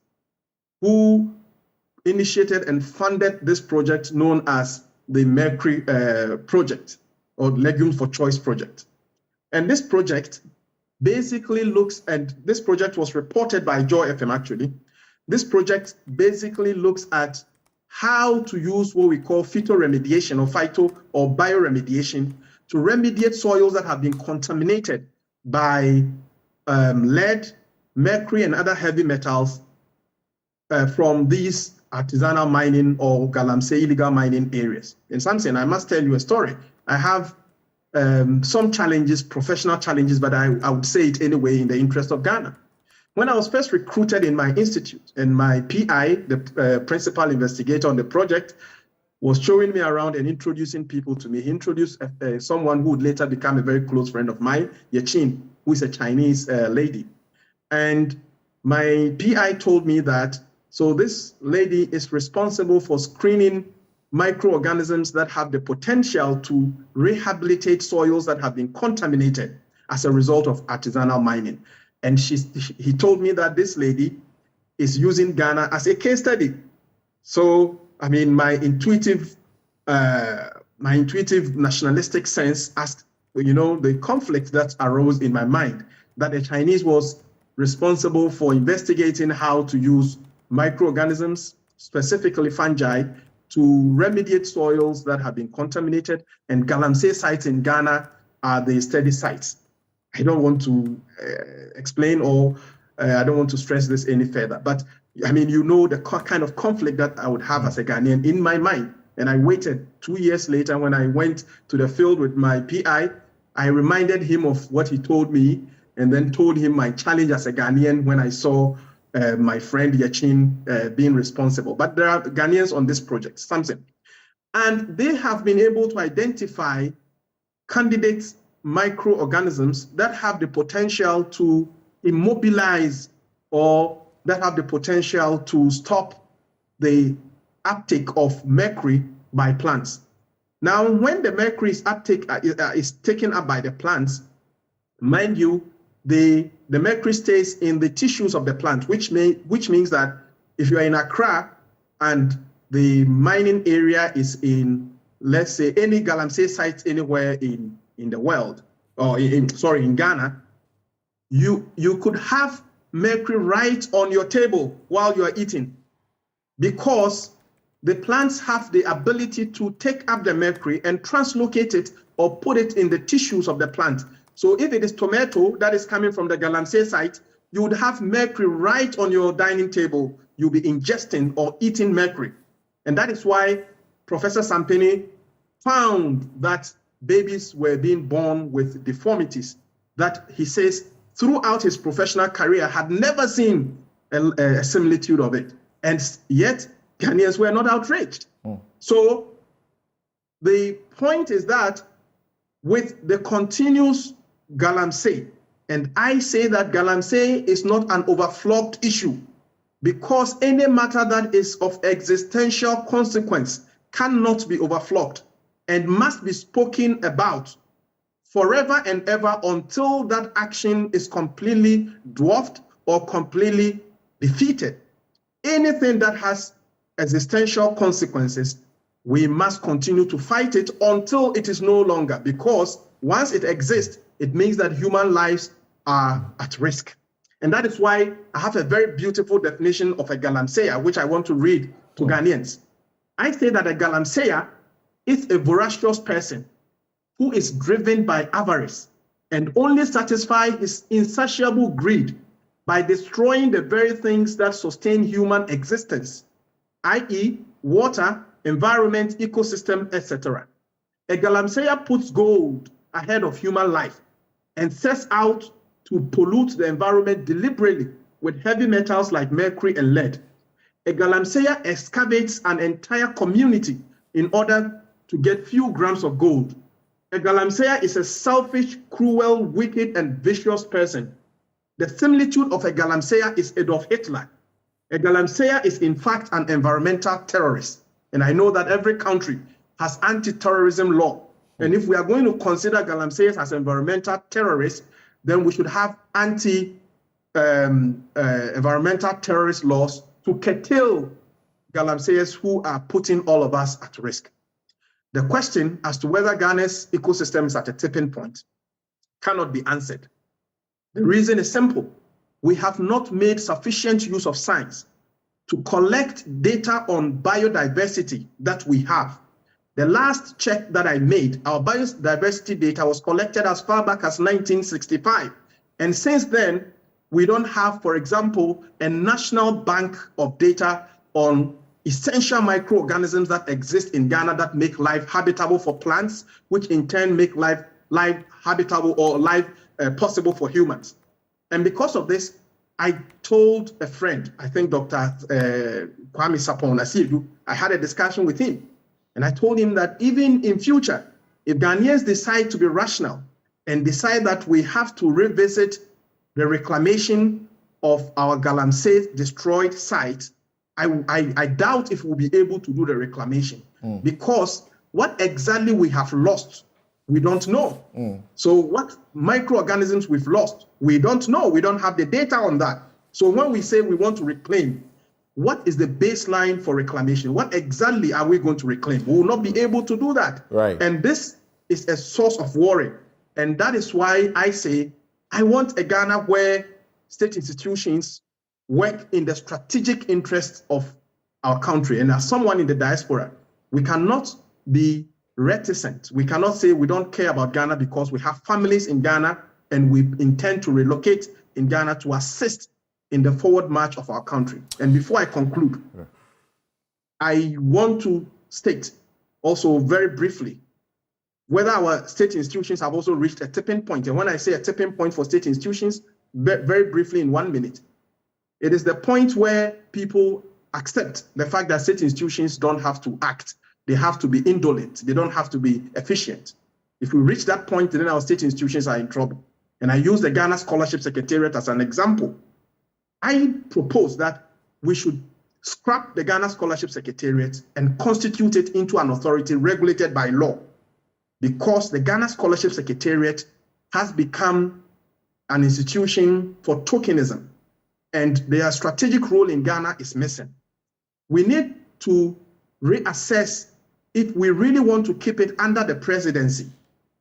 who initiated and funded this project known as the Mercury Project, or Legumes for Choice Project. And this project basically looks, and this project was reported by Joy FM actually. This project basically looks at how to use what we call phytoremediation or bioremediation to remediate soils that have been contaminated by lead, mercury, and other heavy metals from these artisanal mining or galamsey illegal mining areas. In something, I must tell you a story. I have some challenges, professional challenges, but I would say it anyway in the interest of Ghana. When I was first recruited in my institute, and my PI, the principal investigator on the project, was showing me around and introducing people to me. He introduced someone who would later become a very close friend of mine, Yachin, who is a Chinese lady. And my PI told me that, so this lady is responsible for screening microorganisms that have the potential to rehabilitate soils that have been contaminated as a result of artisanal mining. And he told me that this lady is using Ghana as a case study. So, I mean, my intuitive nationalistic sense asked, the conflict that arose in my mind, that the Chinese was responsible for investigating how to use microorganisms, specifically fungi, to remediate soils that have been contaminated, and galamsey sites in Ghana are the study sites. I don't want to explain, or I don't want to stress this any further, but I mean, the kind of conflict that I would have as a Ghanaian in my mind. And I waited 2 years later when I went to the field with my PI. I reminded him of what he told me, and then told him my challenge as a Ghanaian when I saw my friend Yachin being responsible. But there are Ghanaians on this project, something. And they have been able to identify candidates microorganisms that have the potential to immobilize or that have the potential to stop the uptake of mercury by plants. Now, when the mercury is taken up by the plants, mind you, the mercury stays in the tissues of the plant, which means that if you are in Accra and the mining area is in, let's say, any galamsey site anywhere in the world, or in Ghana, you could have mercury right on your table while you are eating, because the plants have the ability to take up the mercury and translocate it or put it in the tissues of the plant. So if it is tomato that is coming from the galamsey site, you would have mercury right on your dining table. You'll be ingesting or eating mercury. And that is why Professor Sampini found that babies were being born with deformities that he says throughout his professional career had never seen a similitude of it. And yet, Ghanaians were not outraged. So the point is that with the continuous galamsey, and I say that galamsey is not an overflogged issue, because any matter that is of existential consequence cannot be overflogged and must be spoken about forever and ever until that action is completely dwarfed or completely defeated. Anything that has existential consequences, we must continue to fight it until it is no longer, because once it exists, it means that human lives are at risk. And that is why I have a very beautiful definition of a galamseya, which I want to read to Ghanaians. I say that a galamseya is a voracious person who is driven by avarice and only satisfies his insatiable greed by destroying the very things that sustain human existence, i.e., water, environment, ecosystem, etc. A galamseya puts gold ahead of human life and sets out to pollute the environment deliberately with heavy metals like mercury and lead. A galamseya excavates an entire community in order to get few grams of gold. A galamseya is a selfish, cruel, wicked, and vicious person. The similitude of a galamseya is Adolf Hitler. A galamseya is in fact an environmental terrorist. And I know that every country has anti-terrorism law. And if we are going to consider galamseyas as environmental terrorists, then we should have anti-environmental terrorist laws to curtail galamseyas who are putting all of us at risk. The question as to whether Ghana's ecosystem is at a tipping point cannot be answered. The reason is simple. We have not made sufficient use of science to collect data on biodiversity that we have. The last check that I made, our biodiversity data was collected as far back as 1965. And since then, we don't have, for example, a national bank of data on essential microorganisms that exist in Ghana that make life habitable for plants, which in turn make life habitable or life possible for humans. And because of this, I told a friend, I think Dr. Kwame Sapon Asiedu, I had a discussion with him. And I told him that even in future, if Ghanaians decide to be rational and decide that we have to revisit the reclamation of our galamsey destroyed site, I doubt if we'll be able to do the reclamation because what exactly we have lost, we don't know. So what microorganisms we've lost, we don't know. We don't have the data on that. So when we say we want to reclaim, what is the baseline for reclamation? What exactly are we going to reclaim? We will not be able to do that. Right. And this is a source of worry. And that is why I say I want a Ghana where state institutions work in the strategic interests of our country. And as someone in the diaspora, we cannot be reticent. We cannot say we don't care about Ghana because we have families in Ghana and we intend to relocate in Ghana to assist in the forward march of our country. And before I conclude, I want to state also very briefly whether our state institutions have also reached a tipping point. And when I say a tipping point for state institutions, very briefly in 1 minute, it is the point where people accept the fact that state institutions don't have to act. They have to be indolent. They don't have to be efficient. If we reach that point, then our state institutions are in trouble. And I use the Ghana Scholarship Secretariat as an example. I propose that we should scrap the Ghana Scholarship Secretariat and constitute it into an authority regulated by law, because the Ghana Scholarship Secretariat has become an institution for tokenism, and their strategic role in Ghana is missing. We need to reassess if we really want to keep it under the presidency,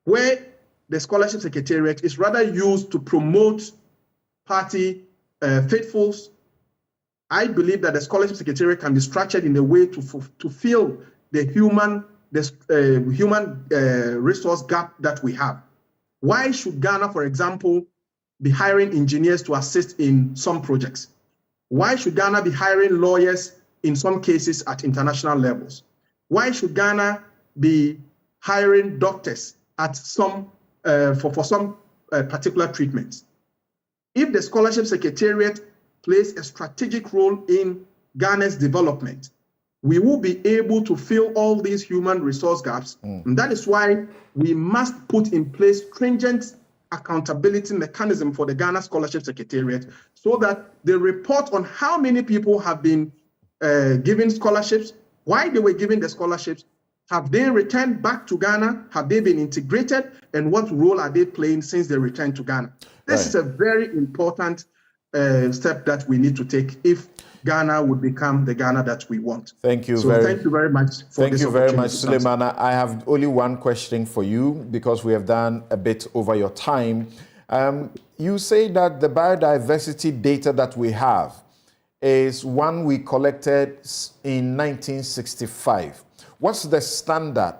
where the Scholarship Secretariat is rather used to promote party faithfuls. I believe that the Scholarship Secretariat can be structured in a way to fill the human resource gap that we have. Why should Ghana, for example, be hiring engineers to assist in some projects? Why should Ghana be hiring lawyers in some cases at international levels? Why should Ghana be hiring doctors at some for some particular treatments? if the Scholarship Secretariat plays a strategic role in Ghana's development, we will be able to fill all these human resource gaps. And that is why we must put in place stringent accountability mechanism for the Ghana Scholarship Secretariat, so that they report on how many people have been given scholarships, why they were given the scholarships, have they returned back to Ghana, have they been integrated, and what role are they playing since they returned to Ghana. This is a very important step that we need to take if Ghana would become the Ghana that we want. Thank you thank you very much for this opportunity. Thank you very much, Sulemana. I have only one question for you because we have done a bit over your time. You say that the biodiversity data that we have is one we collected in 1965. What's the standard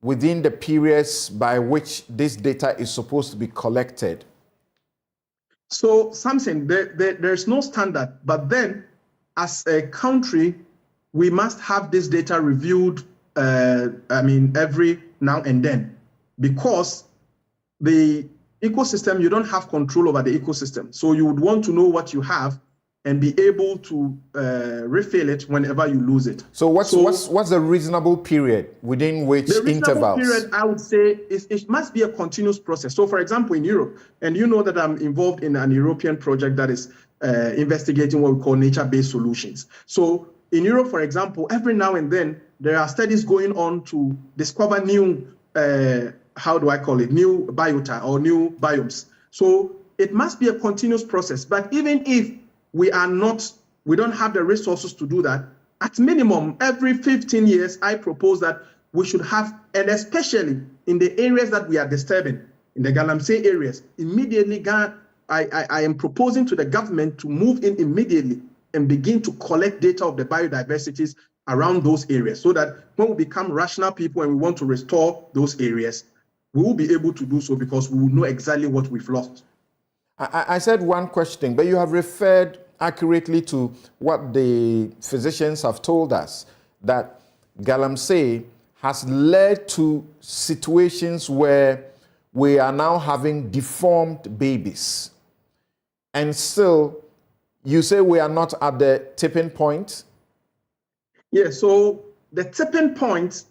within the periods by which this data is supposed to be collected? So, Samson, there's no standard, but then as a country, we must have this data reviewed, every now and then, because the ecosystem, you don't have control over the ecosystem. So you would want to know what you have and be able to refill it whenever you lose it. So what's the reasonable period within which the reasonable intervals? Period, I would say, it must be a continuous process. So, for example, in Europe, and you know that I'm involved in an European project that is investigating what we call nature-based solutions. So, in Europe, for example, every now and then there are studies going on to discover new, new biota or new biomes. So it must be a continuous process. But even if we don't have the resources to do that, at minimum, every 15 years, I propose that we should have, and especially in the areas that we are disturbing, in the Galamsey areas, immediately, I am proposing to the government to move in immediately and begin to collect data of the biodiversities around those areas, so that when we become rational people and we want to restore those areas, we will be able to do so because we will know exactly what we've lost. I said one question, but you have referred accurately to what the physicians have told us, that Galamsey has led to situations where we are now having deformed babies. And still, you say we are not at the tipping point? Yeah, so the tipping point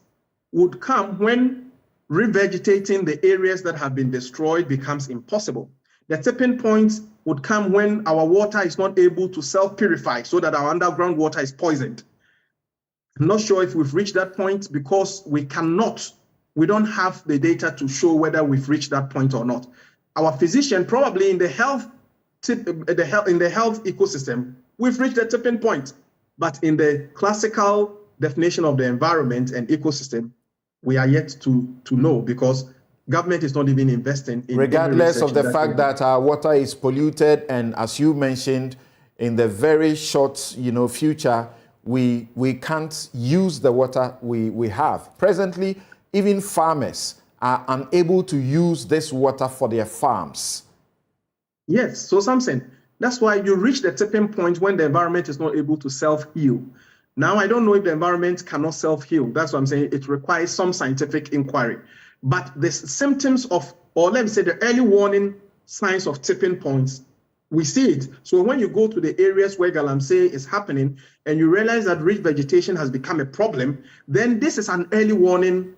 would come when revegetating the areas that have been destroyed becomes impossible. The tipping point would come when our water is not able to self-purify, so that our underground water is poisoned. I'm not sure if we've reached that point because we don't have the data to show whether we've reached that point or not. Our physician, probably in the health ecosystem, we've reached the tipping point. But in the classical definition of the environment and ecosystem, we are yet to know, because government is not even investing in, regardless of the fact that our water is polluted, and as you mentioned, in the very short future, we can't use the water we have. Presently, even farmers are unable to use this water for their farms. Yes, so Samson, that's why you reach the tipping point when the environment is not able to self-heal. Now, I don't know if the environment cannot self-heal. That's what I'm saying. It requires some scientific inquiry. But the symptoms of, or let me say, the early warning signs of tipping points, we see it. So when you go to the areas where Galamsey is happening and you realize that rich vegetation has become a problem, then this is an early warning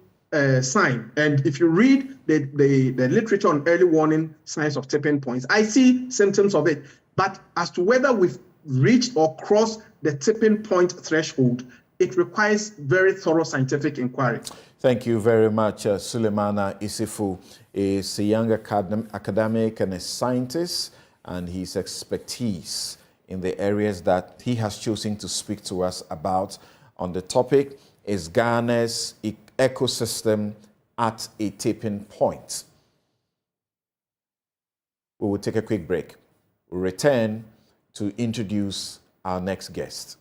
sign. And if you read the literature on early warning signs of tipping points, I see symptoms of it. But as to whether we've reached or crossed the tipping point threshold, it requires very thorough scientific inquiry. Thank you very much. Sulemana Isifu is a young academic and a scientist, and his expertise in the areas that he has chosen to speak to us about on the topic is Ghana's ecosystem at a tipping point. We will take a quick break. We'll return to introduce our next guest.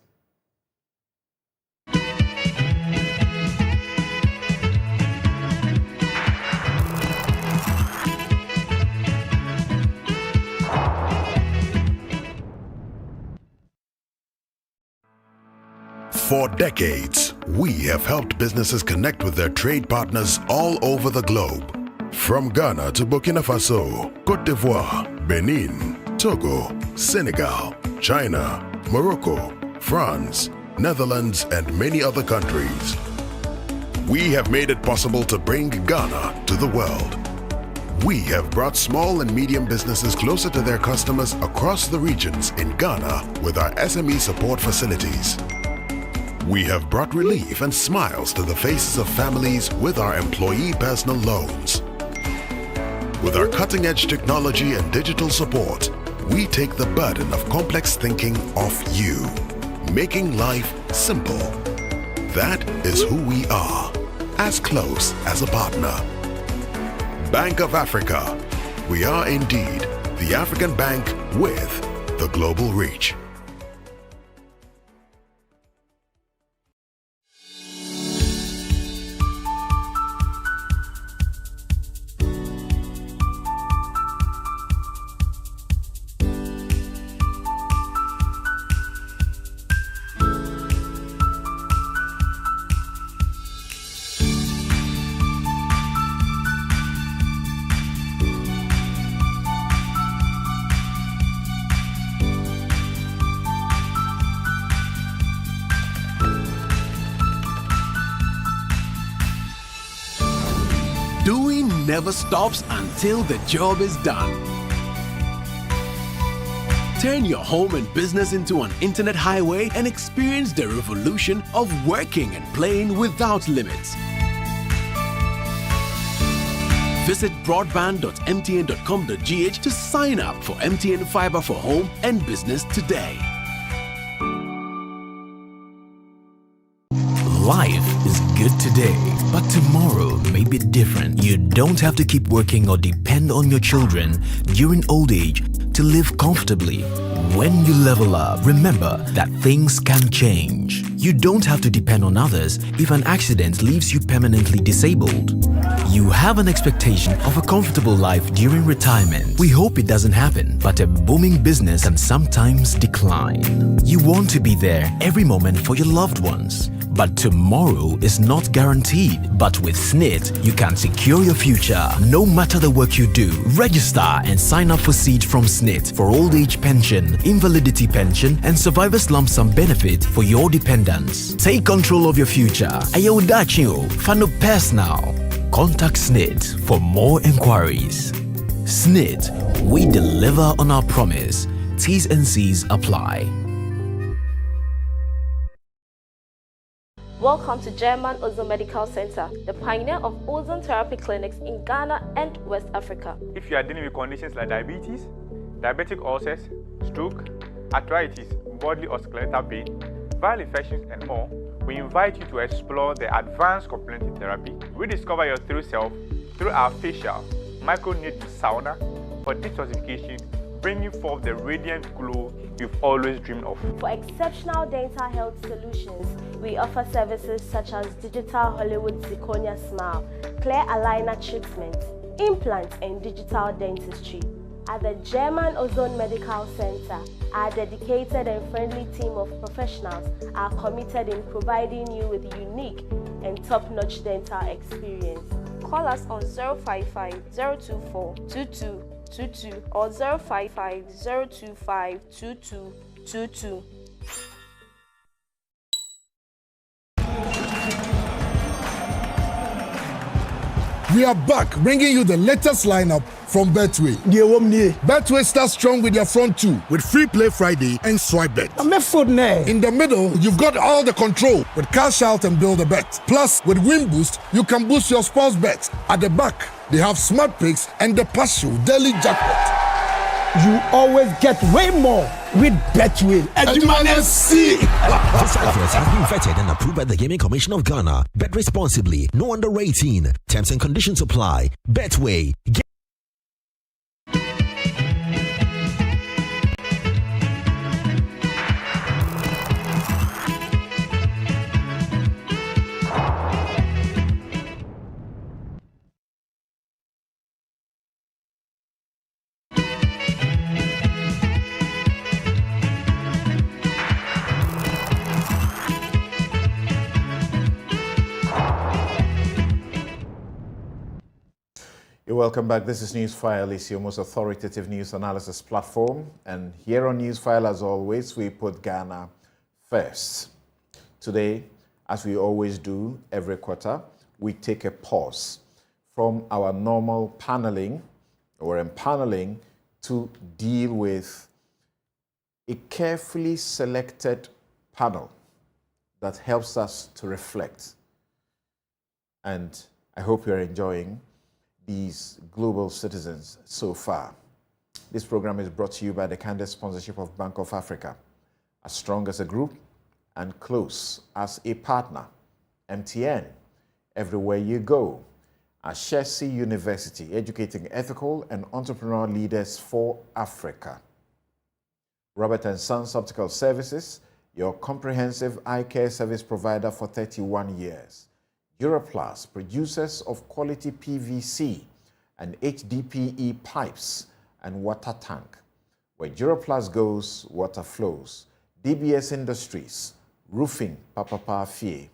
For decades, we have helped businesses connect with their trade partners all over the globe. From Ghana to Burkina Faso, Côte d'Ivoire, Benin, Togo, Senegal, China, Morocco, France, Netherlands, and many other countries. We have made it possible to bring Ghana to the world. We have brought small and medium businesses closer to their customers across the regions in Ghana with our SME support facilities. We have brought relief and smiles to the faces of families with our employee personal loans. With our cutting-edge technology and digital support, we take the burden of complex thinking off you, making life simple. That is who we are, as close as a partner. Bank of Africa. We are indeed the African bank with the global reach. Doing never stops until the job is done. Turn your home and business into an internet highway and experience the revolution of working and playing without limits. Visit broadband.mtn.com.gh to sign up for MTN Fiber for Home and Business today. Life is good today, but tomorrow may be different. You don't have to keep working or depend on your children during old age to live comfortably. When you level up, remember that things can change. You don't have to depend on others if an accident leaves you permanently disabled. You have an expectation of a comfortable life during retirement. We hope it doesn't happen, but a booming business can sometimes decline. You want to be there every moment for your loved ones. But tomorrow is not guaranteed. But with SNIT, you can secure your future no matter the work you do. Register and sign up for Seed from SNIT for old age pension, invalidity pension, and survivor's lump sum benefit for your dependents. Take control of your future. Ayodachio, Fano Pass now. Contact SNIT for more inquiries. SNIT, we deliver on our promise. T's and C's apply. Welcome to German Ozone Medical Center, the pioneer of ozone therapy clinics in Ghana and West Africa. If you are dealing with conditions like diabetes, diabetic ulcers, stroke, arthritis, bodily or skeletal pain, viral infections, and more, we invite you to explore the advanced complementary therapy. Rediscover your true self through our facial micro-needle sauna for detoxification, bringing forth the radiant glow you've always dreamed of. For exceptional dental health solutions, we offer services such as digital Hollywood zirconia smile, clear aligner treatment, implants, and digital dentistry. At the German Ozone Medical Center, our dedicated and friendly team of professionals are committed in providing you with unique and top-notch dental experience. Call us on 055-024-2222 or 055-025-2222. We are back, bringing you the latest lineup from Betway. Betway starts strong with their front two, with Free Play Friday and Swipe Bet. In the middle, you've got all the control with Cash Out and Build a Bet. Plus, with Win Boost, you can boost your sports bet. At the back, they have Smart Picks and the Partial Daily Jackpot. You always get way more with Betway. This advert has been vetted and approved by the Gaming Commission of Ghana. Bet responsibly. No under 18. Terms and conditions apply. Betway. You're welcome back. This is Newsfile. It's your most authoritative news analysis platform. And here on Newsfile, as always, we put Ghana first. Today, as we always do every quarter, we take a pause from our normal paneling or empaneling to deal with a carefully selected panel that helps us to reflect. And I hope you're enjoying these global citizens so far. This program is brought to you by the candid sponsorship of Bank of Africa, as strong as a group and close as a partner. MTN, everywhere you go. Ashesi University, educating ethical and entrepreneurial leaders for Africa. Robert & Sons Optical Services, your comprehensive eye care service provider for 31 years. Europlus, producers of quality PVC and HDPE pipes and water tank. Where Europlus goes, water flows. DBS Industries, roofing, Papa Fie.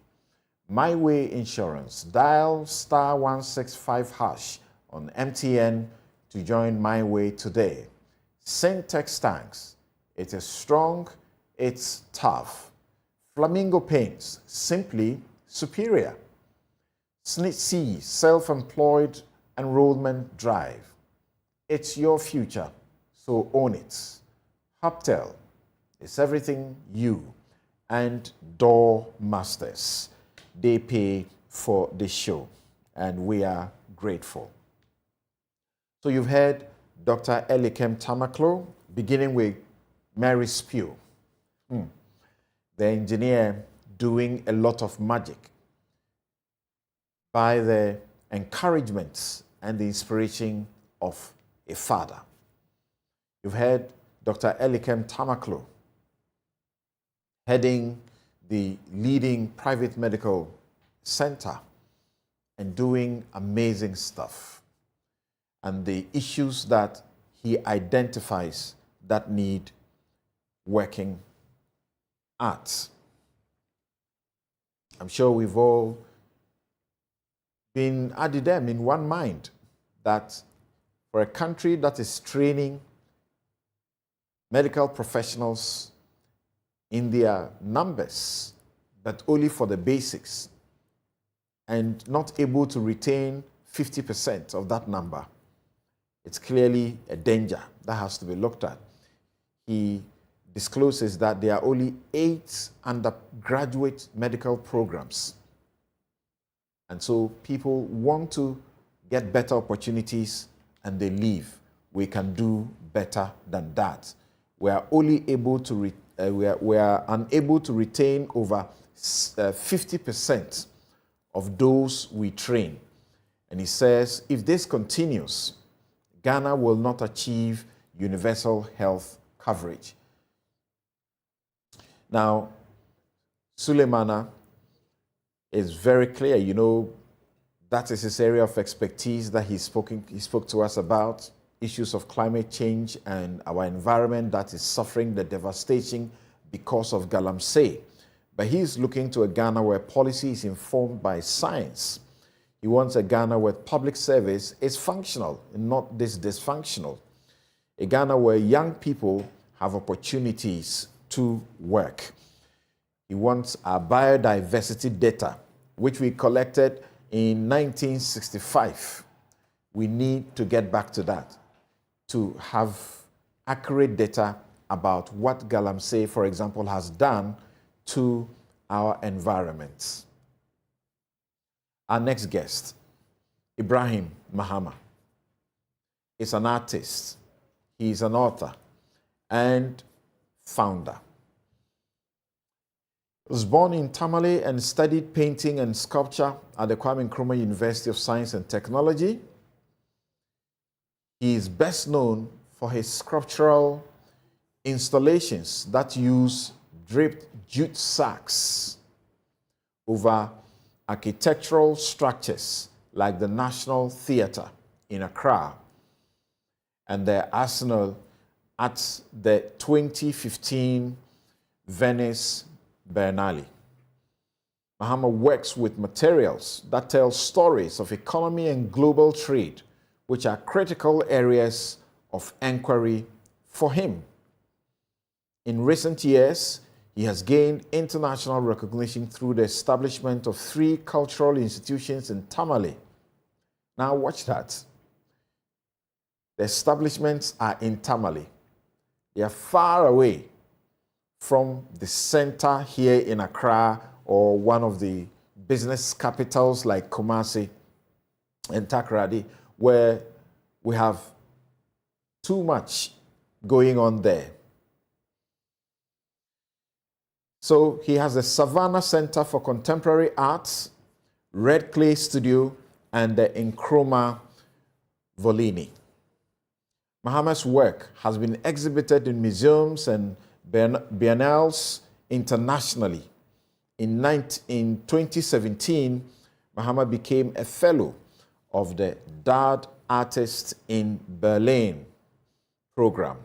My Way Insurance, dial *165# on MTN to join My Way today. Syntex Tanks, it is strong, it's tough. Flamingo Paints, simply superior. SNITC, self-employed enrollment drive. It's your future, so own it. Hoptel, it's everything you. And Door Masters, they pay for the show, and we are grateful. So you've heard Dr. Elikem Tamaklo, beginning with Mary Spew, the engineer doing a lot of magic by the encouragement and the inspiration of a father. You've heard Dr. Elikem Tamaklo, heading the leading private medical center and doing amazing stuff, and the issues that he identifies that need working at. I'm sure we've all been added them in one mind that for a country that is training medical professionals in their numbers, but only for the basics, and not able to retain 50% of that number, it's clearly a danger that has to be looked at. He discloses that there are only 8 undergraduate medical programs. And so people want to get better opportunities and they leave. We can do better than that. We are only able to we are unable to retain over 50% of those we train. And he says, if this continues, Ghana will not achieve universal health coverage. Now, Suleimana is very clear. You know, that is his area of expertise that he spoke to us about, issues of climate change and our environment that is suffering the devastation because of galamsey. But he's looking to a Ghana where policy is informed by science. He wants a Ghana where public service is functional and not dysfunctional. A Ghana where young people have opportunities to work. He wants our biodiversity data, which we collected in 1965. We need to get back to that, to have accurate data about what galamsey, for example, has done to our environment. Our next guest, Ibrahim Mahama, is an artist. He is an author and founder. He was born in Tamale and studied painting and sculpture at the Kwame Nkrumah University of Science and Technology. He is best known for his sculptural installations that use draped jute sacks over architectural structures like the National Theatre in Accra and the Arsenal at the 2015 Venice Biennale. Mahama works with materials that tell stories of economy and global trade which are critical areas of inquiry for him. In recent years, he has gained international recognition through the establishment of 3 cultural institutions in Tamale. Now watch that. The establishments are in Tamale. They are far away from the center here in Accra or one of the business capitals like Kumasi and Takoradi, where we have too much going on there. So he has the Savannah Center for Contemporary Arts, Red Clay Studio, and the Nkrumah Volini. Mahama's work has been exhibited in museums and biennales internationally. In 2017, Mahama became a fellow of the Dad Artist in Berlin program.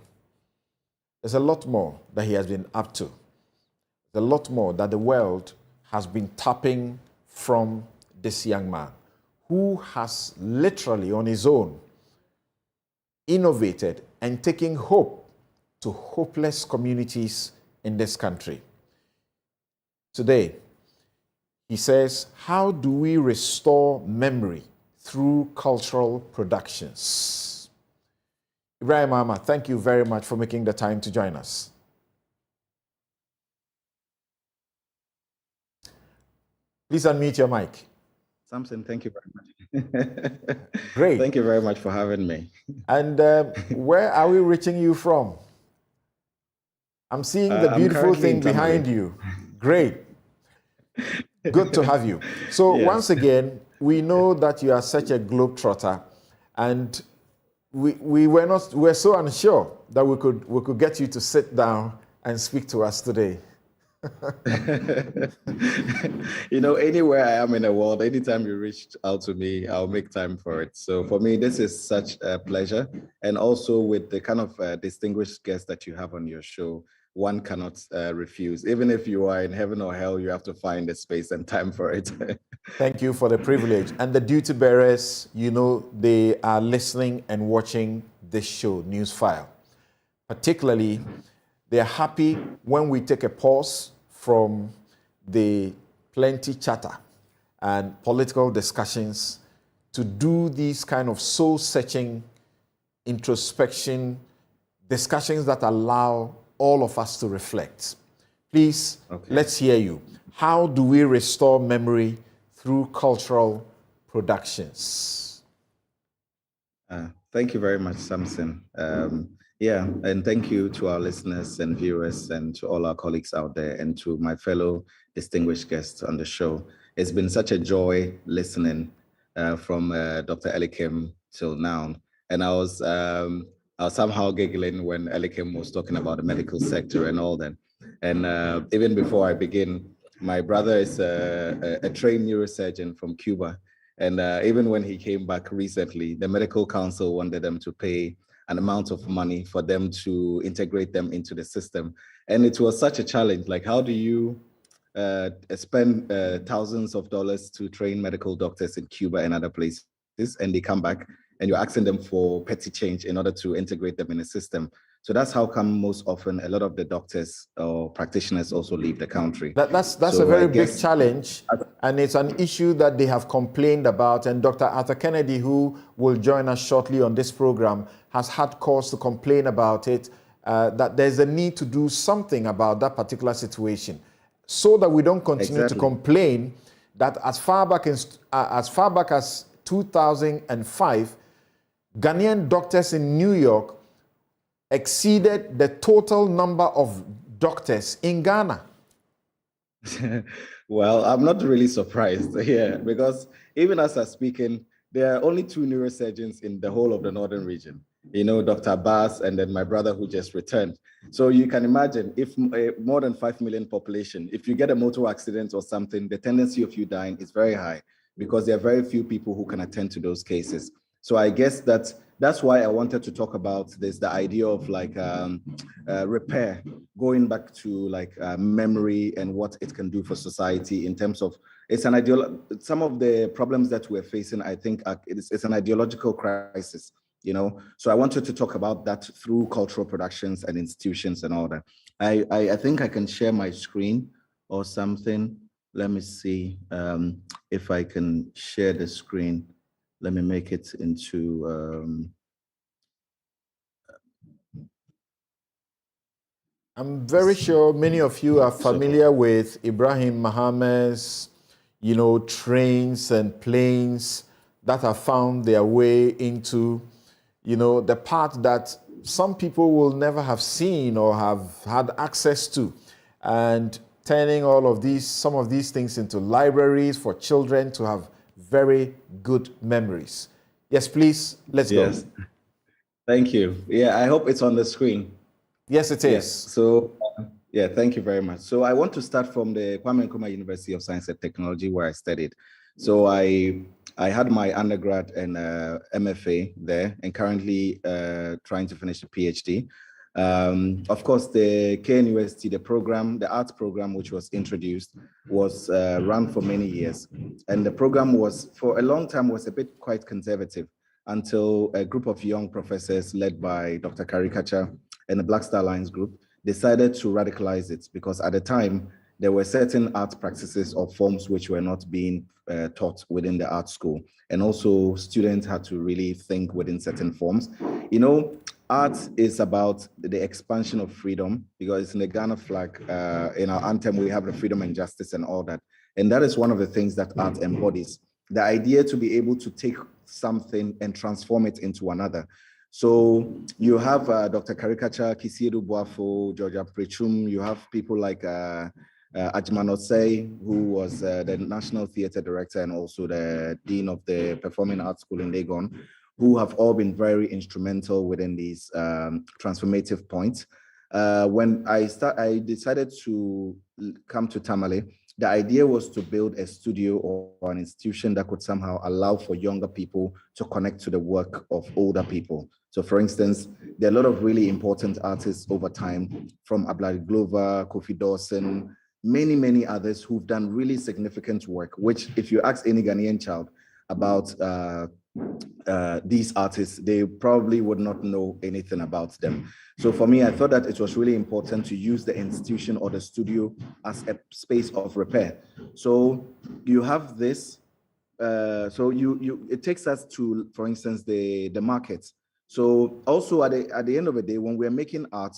There's a lot more that he has been up to. There's a lot more that the world has been tapping from this young man, who has literally on his own innovated and taking hope to hopeless communities in this country. Today, he says, how do we restore memory through cultural productions? Ibrahim Ahmad, thank you very much for making the time to join us. Please unmute your mic. Samson, thank you very much. Great. Thank you very much for having me. And where are we reaching you from? I'm seeing the beautiful thing behind you. Great. Good to have you. So yes. Once again, we know that you are such a globetrotter, and we were so unsure that we could get you to sit down and speak to us today. You know, anywhere I am in the world, anytime you reach out to me, I'll make time for it. So for me, this is such a pleasure. And also with the kind of distinguished guests that you have on your show, one cannot refuse. Even if you are in heaven or hell, you have to find the space and time for it. Thank you for the privilege. And the duty bearers, you know, they are listening and watching this show, Newsfile. Particularly, they're happy when we take a pause from the plenty chatter and political discussions to do these kind of soul-searching introspection discussions that allow all of us to reflect. Please, let's hear you. How do we restore memory through cultural productions? Thank you very much, Samson. Yeah, and thank you to our listeners and viewers and to all our colleagues out there and to my fellow distinguished guests on the show. It's been such a joy listening from Dr. Elikim till now. And I was somehow giggling when Elikim was talking about the medical sector and all that. And even before I begin, my brother is a trained neurosurgeon from Cuba. And even when he came back recently, the medical council wanted them to pay an amount of money for them to integrate them into the system. And it was such a challenge. Like, how do you spend thousands of dollars to train medical doctors in Cuba and other places, and they come back and you're asking them for petty change in order to integrate them in the system? So that's how come most often a lot of the doctors or practitioners also leave the country. That's a very big challenge, and it's an issue that they have complained about. And Dr. Arthur Kennedy, who will join us shortly on this program, has had cause to complain about it, that there's a need to do something about that particular situation so that we don't continue to complain that as far back as 2005, Ghanaian doctors in New York exceeded the total number of doctors in Ghana. Well, I'm not really surprised here, because even as I'm speaking, there are only 2 neurosurgeons in the whole of the northern region. You know, Dr. Abbas and then my brother who just returned. So you can imagine, if more than 5 million population, if you get a motor accident or something, the tendency of you dying is very high because there are very few people who can attend to those cases. So I guess that that's why I wanted to talk about this, the idea of like repair, going back to like memory and what it can do for society in terms of, some of the problems that we're facing, I think it's an ideological crisis, you know? So I wanted to talk about that through cultural productions and institutions and all that. I think I can share my screen or something. Let me see if I can share the screen. Let me make it into... I'm very sure many of you are familiar with Ibrahim Mohammed's, trains and planes that have found their way into, the part that some people will never have seen or have had access to, and turning some of these things into libraries for children to have very good memories. Yes, please, let's go. Thank you. Yeah, I hope it's on the screen. Yes, it is. Yes. So, thank you very much. So I want to start from the Kwame Nkrumah University of Science and Technology, where I studied. So I had my undergrad and MFA there, and currently trying to finish a PhD. Of course, the KNUST, the arts program, which was introduced, was run for many years. And the program was, for a long time, was a bit quite conservative until a group of young professors led by Dr. Caricature and the Black Star Alliance group decided to radicalize it, because at the time, there were certain art practices or forms which were not being taught within the art school. And also students had to really think within certain forms. Art is about the expansion of freedom, because in the Ghana flag, in our anthem, we have the freedom and justice and all that. And that is one of the things that art embodies. The idea to be able to take something and transform it into another. So you have Dr. Caricature, Kisiedu Boafo, Georgia Prechum, you have people like Ajman Osei, who was the National Theatre Director and also the Dean of the Performing Arts School in Legon, who have all been very instrumental within these transformative points. When I decided to come to Tamale, the idea was to build a studio or an institution that could somehow allow for younger people to connect to the work of older people. So for instance, there are a lot of really important artists over time, from Ablai Glover, Kofi Dawson, many others who've done really significant work, which if you ask any Ghanaian child about these artists, they probably would not know anything about them. So for me, I thought that it was really important to use the institution or the studio as a space of repair. So you have this, it takes us to, for instance, the market. So also at the end of the day, when we're making art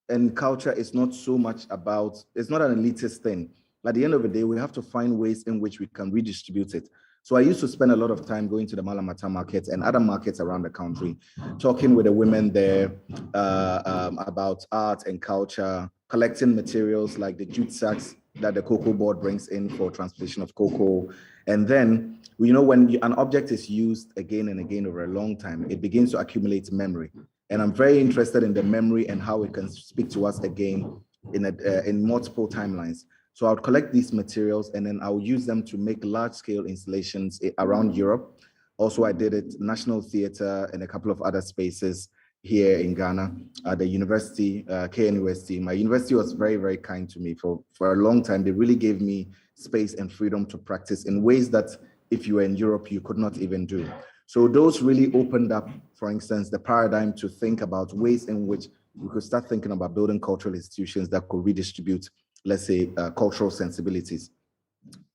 and culture is not so much about, it's not an elitist thing. At the end of the day, we have to find ways in which we can redistribute it. So I used to spend a lot of time going to the Malamata market and other markets around the country, talking with the women there about art and culture, collecting materials like the jute sacks that the cocoa board brings in for transportation of cocoa. And then, when an object is used again and again over a long time, it begins to accumulate memory. And I'm very interested in the memory and how it can speak to us again in multiple timelines. So I would collect these materials and then I would use them to make large-scale installations around Europe. Also, I did it National Theatre and a couple of other spaces here in Ghana at the university, KNUST. My university was very, very kind to me for a long time. They really gave me space and freedom to practice in ways that if you were in Europe, you could not even do. So those really opened up, for instance, the paradigm to think about ways in which we could start thinking about building cultural institutions that could redistribute, let's say, cultural sensibilities.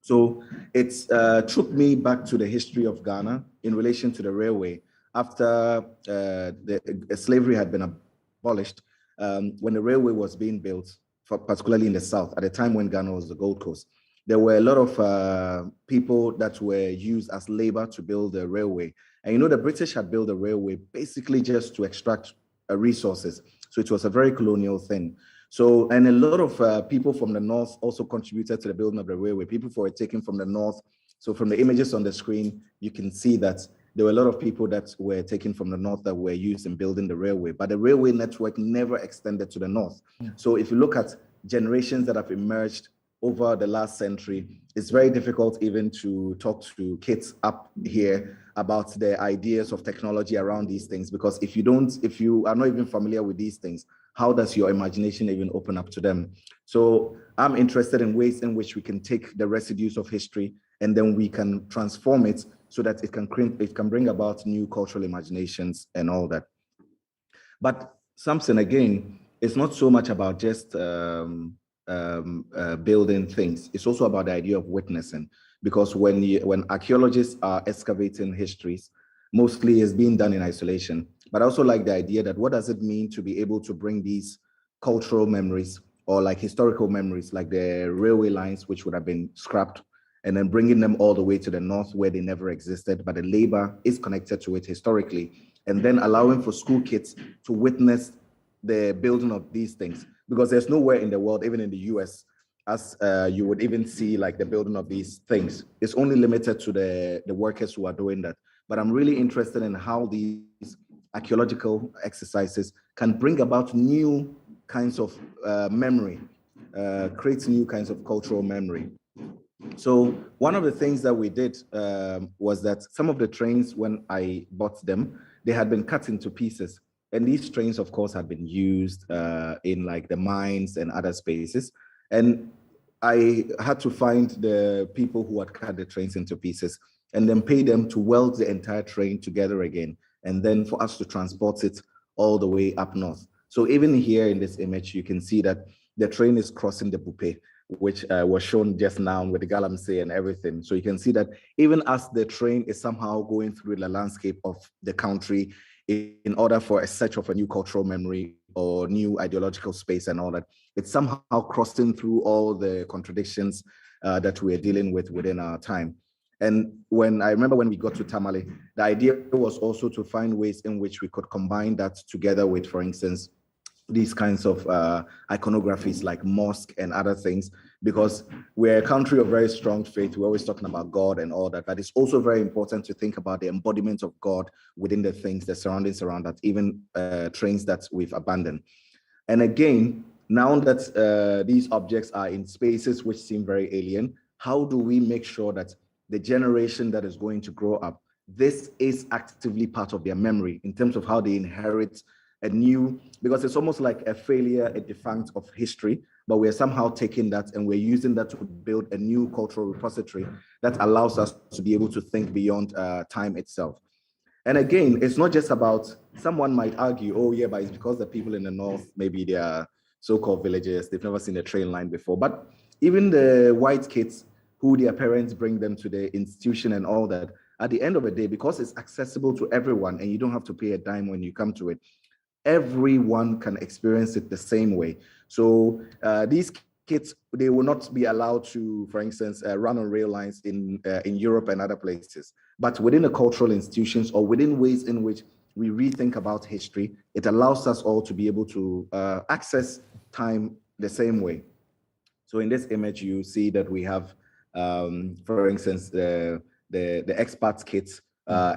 So it's took me back to the history of Ghana in relation to the railway. After slavery had been abolished, when the railway was being built, particularly in the south, at the time when Ghana was the Gold Coast, there were a lot of people that were used as labor to build the railway. And the British had built the railway basically just to extract resources. So it was a very colonial thing. So, and a lot of people from the north also contributed to the building of the railway. People who were taken from the north. So from the images on the screen, you can see that there were a lot of people that were taken from the north that were used in building the railway, but the railway network never extended to the north. So if you look at generations that have emerged over the last century, it's very difficult even to talk to kids up here about their ideas of technology around these things, because if you are not even familiar with these things, how does your imagination even open up to them? So I'm interested in ways in which we can take the residues of history and then we can transform it so that it can bring about new cultural imaginations and all that. But Samson, again, it's not so much about just building things. It's also about the idea of witnessing, because when archaeologists are excavating histories, mostly it's being done in isolation. But I also like the idea that what does it mean to be able to bring these cultural memories or like historical memories, like the railway lines, which would have been scrapped, and then bringing them all the way to the north where they never existed, but the labor is connected to it historically, and then allowing for school kids to witness the building of these things, because there's nowhere in the world, even in the US, as you would even see like the building of these things. It's only limited to the workers who are doing that. But I'm really interested in how these archaeological exercises can bring about new kinds of memory, create new kinds of cultural memory. So one of the things that we did was that some of the trains, when I bought them, they had been cut into pieces. And these trains, of course, had been used in like the mines and other spaces. And I had to find the people who had cut the trains into pieces and then pay them to weld the entire train together again, and then for us to transport it all the way up north. So even here in this image, you can see that the train is crossing the Bupe, which was shown just now with the Galamsey and everything. So you can see that even as the train is somehow going through the landscape of the country in order for a search of a new cultural memory or new ideological space and all that, it's somehow crossing through all the contradictions that we're dealing with within our time. And I remember when we got to Tamale, the idea was also to find ways in which we could combine that together with, for instance, these kinds of iconographies like mosque and other things, because we're a country of very strong faith. We're always talking about God and all that, but it's also very important to think about the embodiment of God within the things, the surroundings around that, even trains that we've abandoned. And again, now that these objects are in spaces which seem very alien, how do we make sure that the generation that is going to grow up, this is actively part of their memory in terms of how they inherit a new, because it's almost like a failure, a defunct of history, but we're somehow taking that and we're using that to build a new cultural repository that allows us to be able to think beyond time itself. And again, it's not just about, someone might argue, oh yeah, but it's because the people in the north, maybe they are so-called villagers, they've never seen a train line before. But even the white kids who their parents bring them to the institution and all that, at the end of the day, because it's accessible to everyone and you don't have to pay a dime when you come to it, everyone can experience it the same way. So these kids, they will not be allowed to, for instance, run on rail lines in Europe and other places. But within the cultural institutions or within ways in which we rethink about history, it allows us all to be able to access time the same way. So in this image, you see that we have, for instance, the expats kids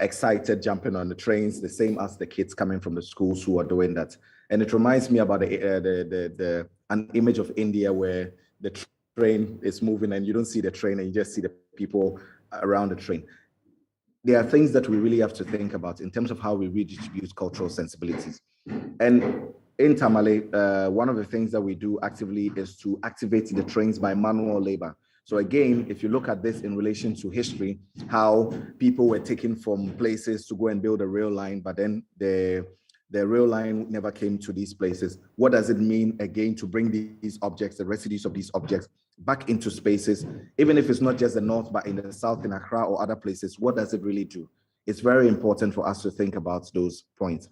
excited jumping on the trains, the same as the kids coming from the schools who are doing that. And it reminds me about an image of India where the train is moving and you don't see the train and you just see the people around the train. There are things that we really have to think about in terms of how we redistribute cultural sensibilities. And in Tamale, one of the things that we do actively is to activate the trains by manual labor. So again, if you look at this in relation to history, how people were taken from places to go and build a rail line, but then the rail line never came to these places. What does it mean, again, to bring these objects, the residues of these objects, back into spaces, even if it's not just the north, but in the south, in Accra or other places? What does it really do? It's very important for us to think about those points.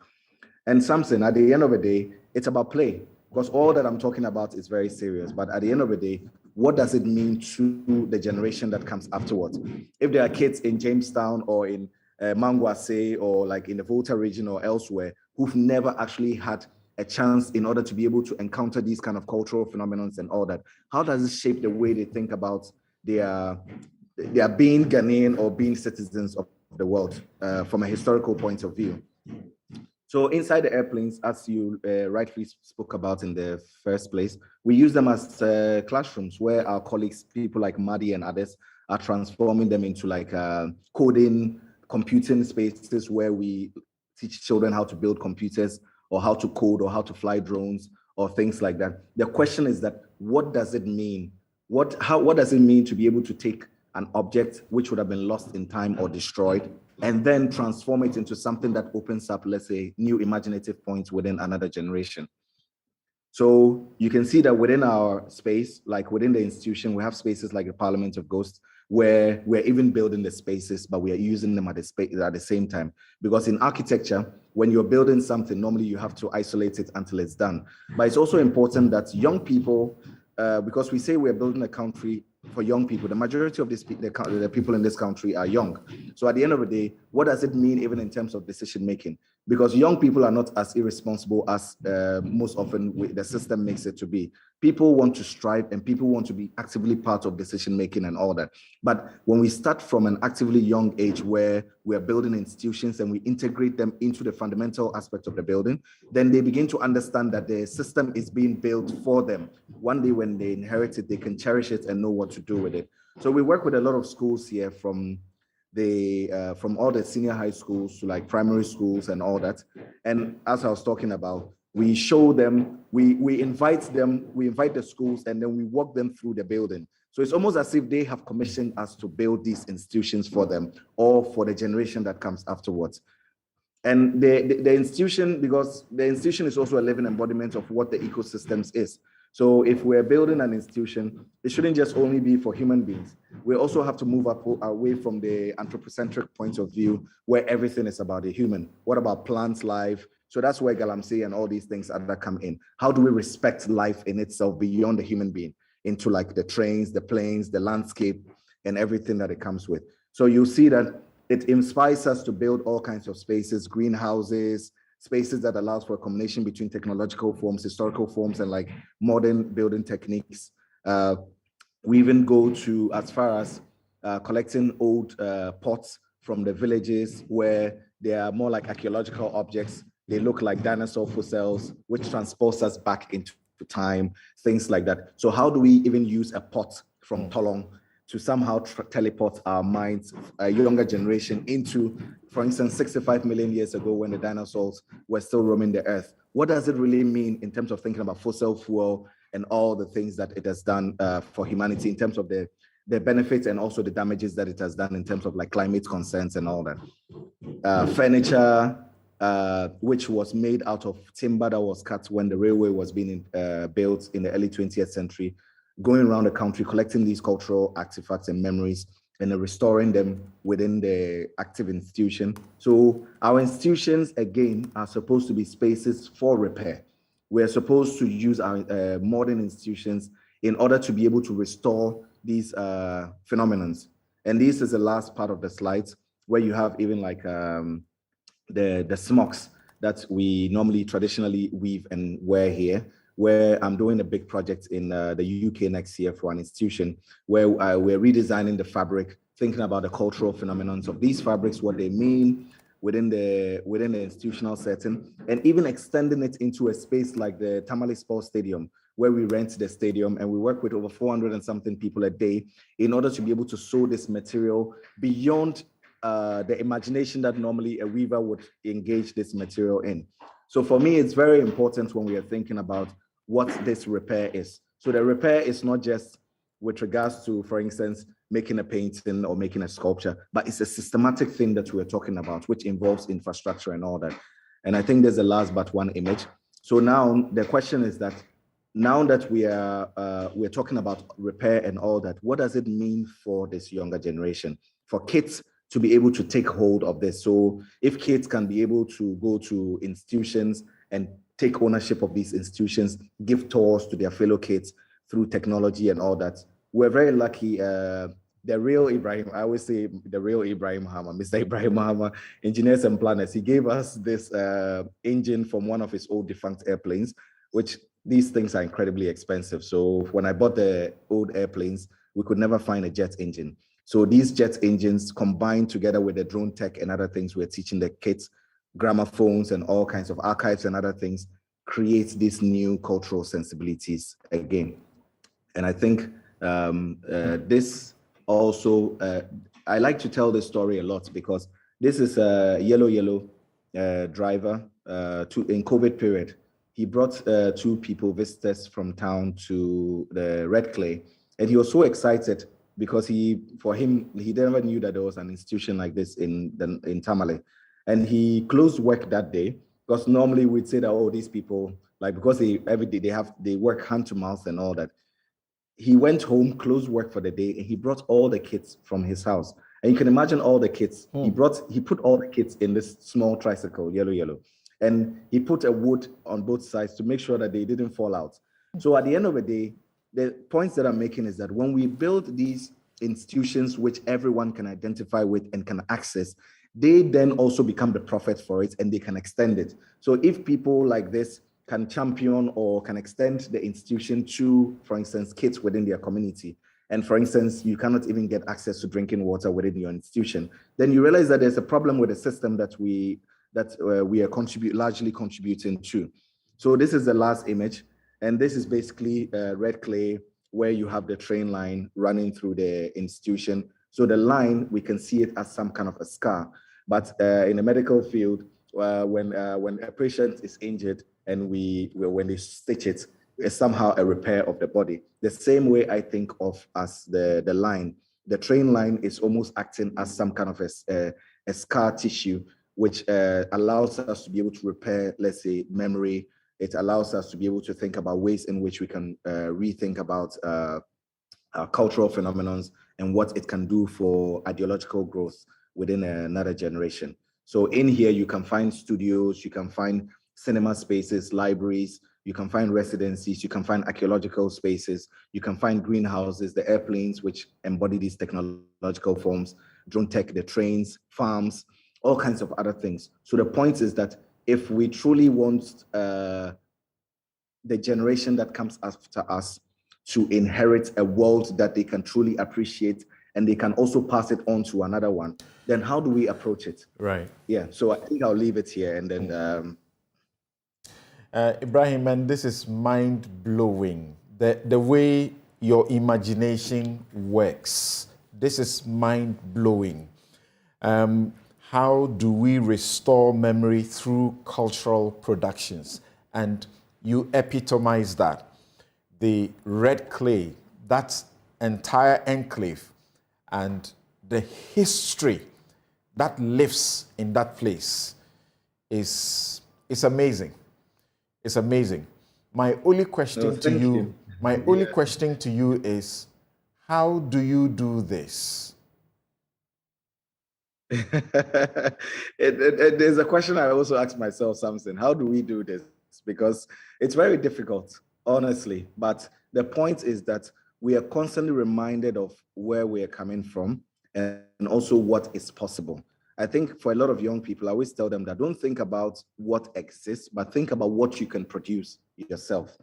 And Samson, at the end of the day, it's about play, because all that I'm talking about is very serious. But at the end of the day, what does it mean to the generation that comes afterwards? If there are kids in Jamestown or in Manguase or like in the Volta region or elsewhere who've never actually had a chance in order to be able to encounter these kind of cultural phenomena and all that, how does it shape the way they think about their being Ghanaian or being citizens of the world from a historical point of view? So inside the airplanes, as you rightly spoke about in the first place, we use them as classrooms where our colleagues, people like Madi and others, are transforming them into like coding, computing spaces where we teach children how to build computers or how to code or how to fly drones or things like that. The question is that what does it mean? What does it mean to be able to take an object which would have been lost in time or destroyed and then transform it into something that opens up, let's say, new imaginative points within another generation? So you can see that within our space, like within the institution, we have spaces like the Parliament of Ghosts, where we're even building the spaces, but we are using them at the same time. Because in architecture, when you're building something, normally you have to isolate it until it's done. But it's also important that young people, because we say we're building a country for young people, the majority of the people in this country are young. So at the end of the day, what does it mean even in terms of decision making? Because young people are not as irresponsible as most often the system makes it to be. People want to strive and people want to be actively part of decision making and all that. But when we start from an actively young age where we're building institutions and we integrate them into the fundamental aspect of the building, then they begin to understand that the system is being built for them. One day when they inherit it, they can cherish it and know what to do with it. So we work with a lot of schools here from all the senior high schools to like primary schools and all that. And as I was talking about, we show them, we invite the schools and then we walk them through the building. So it's almost as if they have commissioned us to build these institutions for them or for the generation that comes afterwards. And the institution, because the institution is also a living embodiment of what the ecosystems is. So if we're building an institution, it shouldn't just only be for human beings. We also have to move away from the anthropocentric point of view where everything is about the human. What about plants' life? So that's where Galamsey and all these things that come in. How do we respect life in itself beyond the human being into like the trains, the planes, the landscape, and everything that it comes with? So you'll see that it inspires us to build all kinds of spaces, greenhouses, spaces that allows for a combination between technological forms, historical forms, and like modern building techniques. We even go to as far as collecting old pots from the villages where they are more like archaeological objects. They look like dinosaur fossils, which transports us back into time, things like that. So how do we even use a pot from Tolong to somehow teleport our minds, a younger generation into, for instance, 65 million years ago when the dinosaurs were still roaming the earth? What does it really mean in terms of thinking about fossil fuel and all the things that it has done for humanity in terms of the benefits and also the damages that it has done in terms of like climate concerns and all that? Furniture, which was made out of timber that was cut when the railway was being built in the early 20th century, going around the country, collecting these cultural artifacts and memories and restoring them within the active institution. So our institutions, again, are supposed to be spaces for repair. We're supposed to use our modern institutions in order to be able to restore these phenomenons. And this is the last part of the slides where you have even like the smocks that we normally traditionally weave and wear here, where I'm doing a big project in the UK next year for an institution where we're redesigning the fabric, thinking about the cultural phenomenons of these fabrics, what they mean within the institutional setting, and even extending it into a space like the Tamale Sports Stadium, where we rent the stadium and we work with over 400 and something people a day in order to be able to sew this material beyond the imagination that normally a weaver would engage this material in. So for me, it's very important when we are thinking about what this repair is. So the repair is not just with regards to, for instance, making a painting or making a sculpture, but it's a systematic thing that we're talking about, which involves infrastructure and all that. And I think there's a last but one image. So now the question is that now that we're talking about repair and all that, what does it mean for this younger generation, for kids to be able to take hold of this? So if kids can be able to go to institutions and take ownership of these institutions, give tours to their fellow kids through technology and all that, we're very lucky. The real Ibrahim, I always say the real Ibrahim Hama, Mr. Ibrahim Hama, engineers and planners, he gave us this engine from one of his old defunct airplanes, which these things are incredibly expensive. So when I bought the old airplanes, we could never find a jet engine. So these jet engines combined together with the drone tech and other things we're teaching the kids gramophones and all kinds of archives and other things, creates these new cultural sensibilities again. And I think this also, I like to tell this story a lot because this is a yellow driver in COVID period. He brought 2 people, visitors from town to the Red Clay, and he was so excited because for him, he never knew that there was an institution like this in Tamale. And he closed work that day because normally we'd say that, oh, these people, like, because every day they work hand to mouth and all that. He went home, closed work for the day, and he brought all the kids from his house. And you can imagine all the kids. He put all the kids in this small tricycle, yellow. And he put a wood on both sides to make sure that they didn't fall out. So at the end of the day, the points that I'm making is that when we build these institutions which everyone can identify with and can access, they then also become the prophets for it and they can extend it. So if people like this can champion or can extend the institution to, for instance, kids within their community, and for instance, you cannot even get access to drinking water within your institution, then you realize that there's a problem with the system that we are largely contributing to. So this is the last image, and this is basically Red Clay, where you have the train line running through the institution. So the line, we can see it as some kind of a scar, but in the medical field, when a patient is injured and when they stitch it, it's somehow a repair of the body. The same way I think of as the line, the train line is almost acting as some kind of a scar tissue, which allows us to be able to repair, let's say, memory. It allows us to be able to think about ways in which we can rethink about cultural phenomena and what it can do for ideological growth within another generation. So in here, you can find studios, you can find cinema spaces, libraries, you can find residencies, you can find archaeological spaces, you can find greenhouses, the airplanes which embody these technological forms, drone tech, the trains, farms, all kinds of other things. So the point is that if we truly want the generation that comes after us to inherit a world that they can truly appreciate and they can also pass it on to another one, then how do we approach it? Right. Yeah, so I think I'll leave it here and then... Ibrahim, and this is mind-blowing. The way your imagination works, this is mind-blowing. How do we restore memory through cultural productions? And you epitomize that. The Red Clay, that entire enclave, and the history that lives in that place is amazing. It's amazing. My only question to you, question to you is, how do you do this? There's a question I also ask myself, Samson. How do we do this? Because it's very difficult, honestly. But the point is that we are constantly reminded of where we are coming from and also what is possible. I think for a lot of young people, I always tell them that don't think about what exists, but think about what you can produce yourself.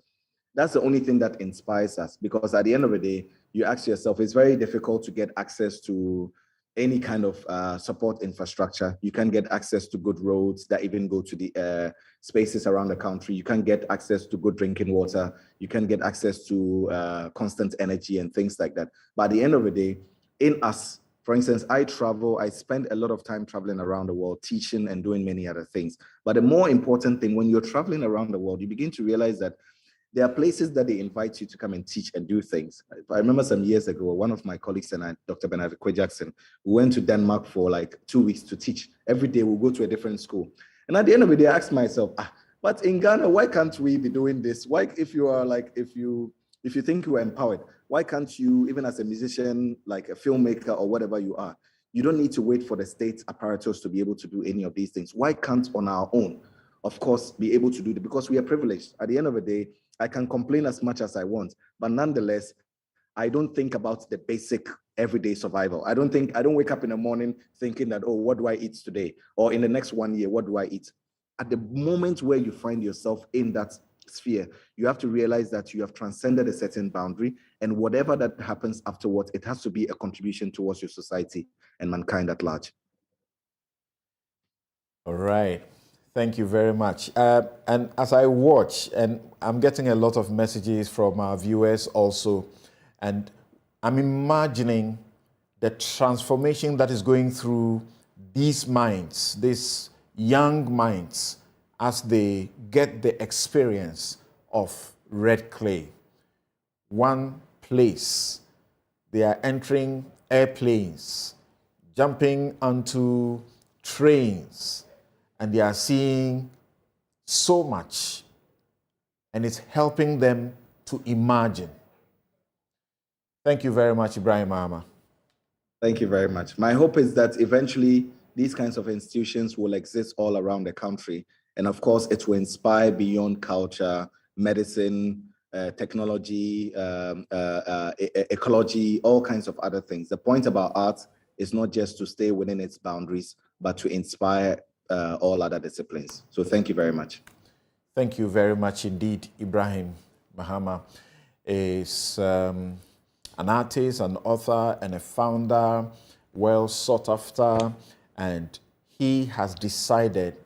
That's the only thing that inspires us, because at the end of the day, you ask yourself, it's very difficult to get access to any kind of support infrastructure. You can't get access to good roads that even go to the spaces around the country. You can't get access to good drinking water. You can't get access to constant energy and things like that. But at the end of the day, in us, for instance, I spend a lot of time traveling around the world, teaching and doing many other things. But the more important thing, when you're traveling around the world, you begin to realize that there are places that they invite you to come and teach and do things. I remember some years ago, one of my colleagues and I, Dr. Bernard Jackson, we went to Denmark for like 2 weeks to teach. Every day we'll go to a different school. And at the end of the day, I asked myself, but in Ghana, why can't we be doing this? Why, if you think you are empowered, why can't you, even as a musician, like a filmmaker or whatever you are, you don't need to wait for the state apparatus to be able to do any of these things. Why can't on our own, of course, be able to do it? Because we are privileged. At the end of the day, I can complain as much as I want, but nonetheless, I don't think about the basic everyday survival. I don't wake up in the morning thinking that, oh, what do I eat today? Or in the next 1 year, what do I eat? At the moment where you find yourself in that sphere, you have to realize that you have transcended a certain boundary, and whatever that happens afterwards, it has to be a contribution towards your society and mankind at large. All right. Thank you very much. And as I watch, and I'm getting a lot of messages from our viewers also, and I'm imagining the transformation that is going through these minds, these young minds, as they get the experience of red clay. One place, they are entering airplanes, jumping onto trains, and they are seeing so much, and it's helping them to imagine. Thank you very much, Ibrahim Mahama. Thank you very much. My hope is that eventually these kinds of institutions will exist all around the country. And of course, it will inspire beyond culture, medicine, technology, ecology, all kinds of other things. The point about art is not just to stay within its boundaries, but to inspire all other disciplines. So thank you very much. Thank you very much indeed, Ibrahim Mahama is an artist, an author, and a founder, well sought after, and he has decided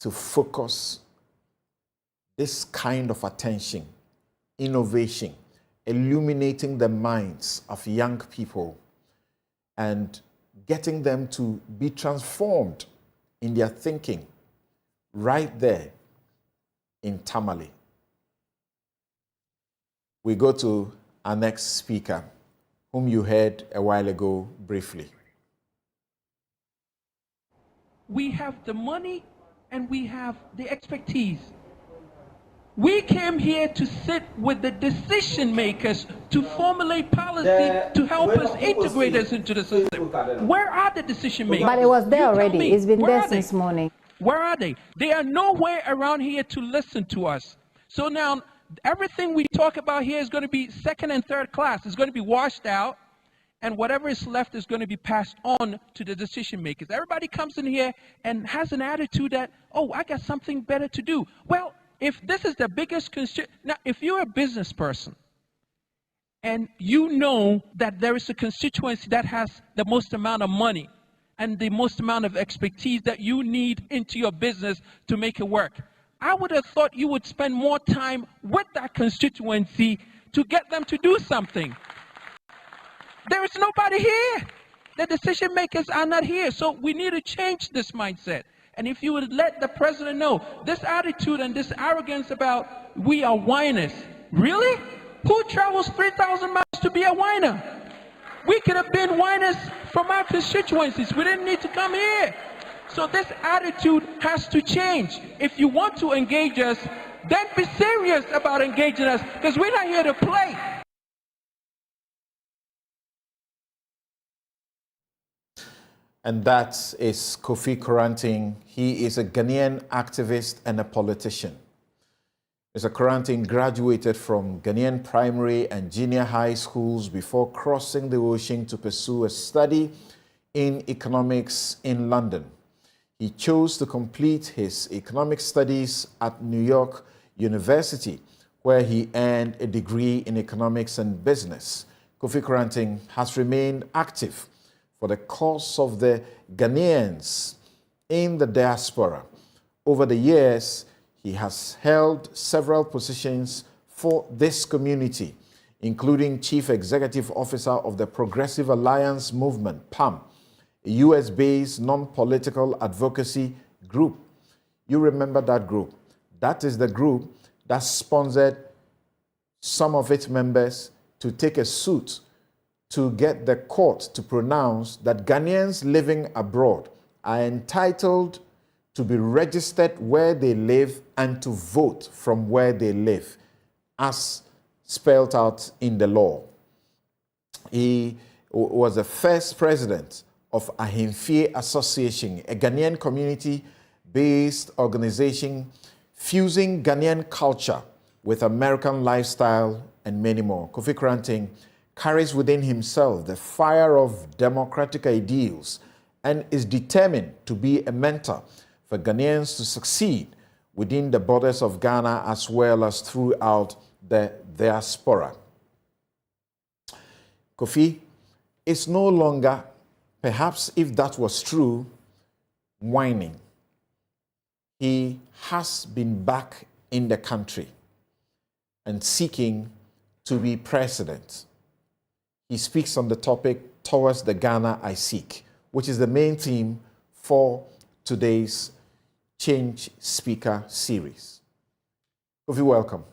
to focus this kind of attention, innovation, illuminating the minds of young people and getting them to be transformed in their thinking right there in Tamale. We go to our next speaker, whom you heard a while ago briefly. We have the money and we have the expertise. We came here to sit with the decision makers to formulate policy to help us integrate us into the system. Where are the decision makers? But it was there already. It's been Where there are they? since morning. Where are they? They are nowhere around here to listen to us. So now everything we talk about here is going to be second and third class. It's going to be washed out, and whatever is left is going to be passed on to the decision makers. Everybody comes in here and has an attitude that, oh, I got something better to do. Well, if this is the biggest now, if you're a business person and you know that there is a constituency that has the most amount of money and the most amount of expertise that you need into your business to make it work, I would have thought you would spend more time with that constituency to get them to do something. There is nobody here. The decision makers are not here. So we need to change this mindset. And if you would let the president know, this attitude and this arrogance about we are whiners. Really? Who travels 3,000 miles to be a whiner? We could have been whiners from our constituencies. We didn't need to come here. So this attitude has to change. If you want to engage us, then be serious about engaging us, because we're not here to play. And that is Kofi Koranting. He is a Ghanaian activist and a politician. Mr. Koranting graduated from Ghanaian primary and junior high schools before crossing the ocean to pursue a study in economics in London. He chose to complete his economic studies at New York University, where he earned a degree in economics and business. Kofi Koranting has remained active for the cause of the Ghanaians in the diaspora. Over the years, he has held several positions for this community, including Chief Executive Officer of the Progressive Alliance Movement, PAM, a US-based non-political advocacy group. You remember that group. That is the group that sponsored some of its members to take a suit to get the court to pronounce that Ghanaians living abroad are entitled to be registered where they live and to vote from where they live, as spelled out in the law. He was the first president of Ahemfie Association, a Ghanaian community-based organization fusing Ghanaian culture with American lifestyle and many more. Kofi Koranting carries within himself the fire of democratic ideals and is determined to be a mentor for Ghanaians to succeed within the borders of Ghana as well as throughout the diaspora. Kofi is no longer, perhaps if that was true, whining. he has been back in the country and seeking to be president. He speaks on the topic Towards the Ghana I Seek, which is the main theme for today's Change Speaker series. Kofi, welcome.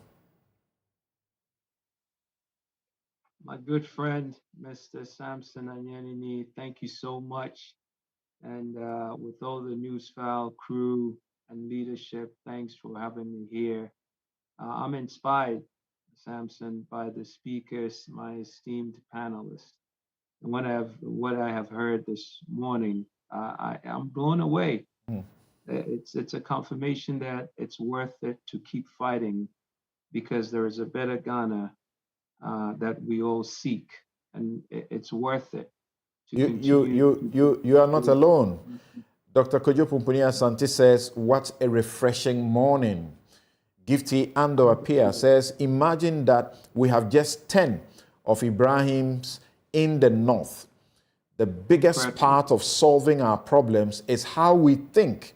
My good friend, Mr. Samson Anyanini, thank you so much. And with all the Newsfile crew and leadership, thanks for having me here. I'm inspired, Samson, by the speakers, my esteemed panelists. And what I have heard this morning, I'm blown away. It's a confirmation that it's worth it to keep fighting, because there is a better Ghana that we all seek, and it's worth it. You are not alone. Dr. Kojo Pumpuni Asante says, what a refreshing morning. Gifty Ando Apia says, imagine that we have just 10 of Ibrahims in the north. The biggest part of solving our problems is how we think,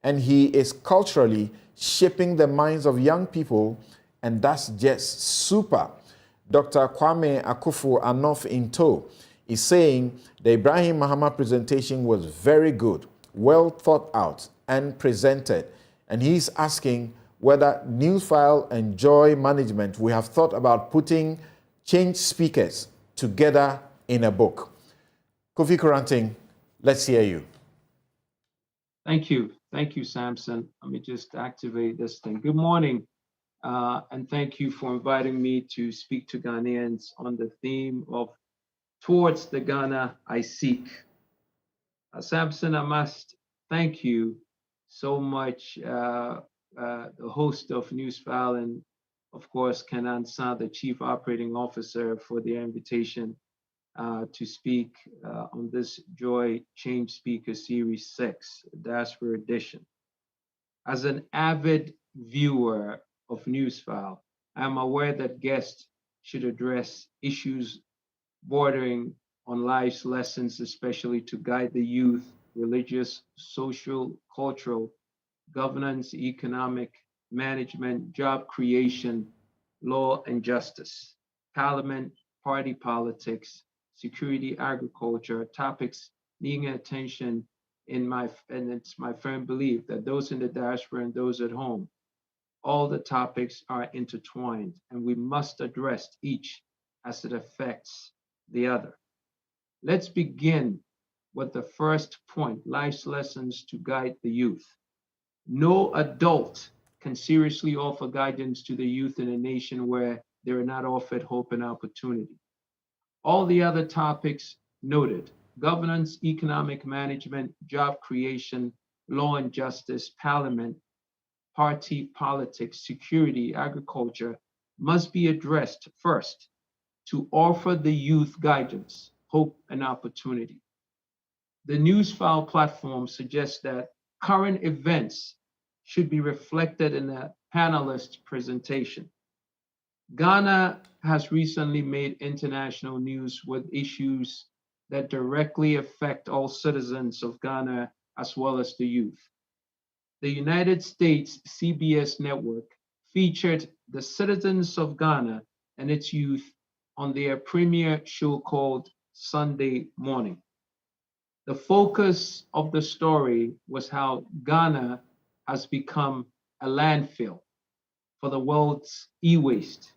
and he is culturally shaping the minds of young people, and that's just super. Dr. Kwame Akufu Anof Into is saying the Ibrahim Mahama presentation was very good, well thought out and presented. And he's asking whether Newsfile and Joy Management, we have thought about putting change speakers together in a book. Kofi Koranting, let's hear you. Thank you. Thank you, Samson. Let me just activate this thing. Good morning. And thank you for inviting me to speak to Ghanaians on the theme of Towards the Ghana I Seek. Samson, I must thank you so much, the host of Newsfile, and of course, Kenan Sa, the Chief Operating Officer, for their invitation to speak on this Joy Change Speaker Series 6, Diaspora Edition. As an avid viewer of Newsfile, I am aware that guests should address issues bordering on life's lessons, especially to guide the youth, religious, social, cultural, governance, economic, management, job creation, law and justice, parliament, party politics, security, agriculture, topics needing attention and it's my firm belief that those in the diaspora and those at home, all the topics are intertwined, and we must address each as it affects the other. Let's begin with the first point, life's lessons to guide the youth. No adult can seriously offer guidance to the youth in a nation where they are not offered hope and opportunity. All the other topics noted, governance, economic management, job creation, law and justice, parliament, party politics, security, agriculture, must be addressed first to offer the youth guidance, hope, and opportunity. The Newsfile platform suggests that current events should be reflected in a panelist presentation. Ghana has recently made international news with issues that directly affect all citizens of Ghana as well as the youth. The United States CBS network featured the citizens of Ghana and its youth on their premiere show called Sunday Morning. The focus of the story was how Ghana has become a landfill for the world's e-waste.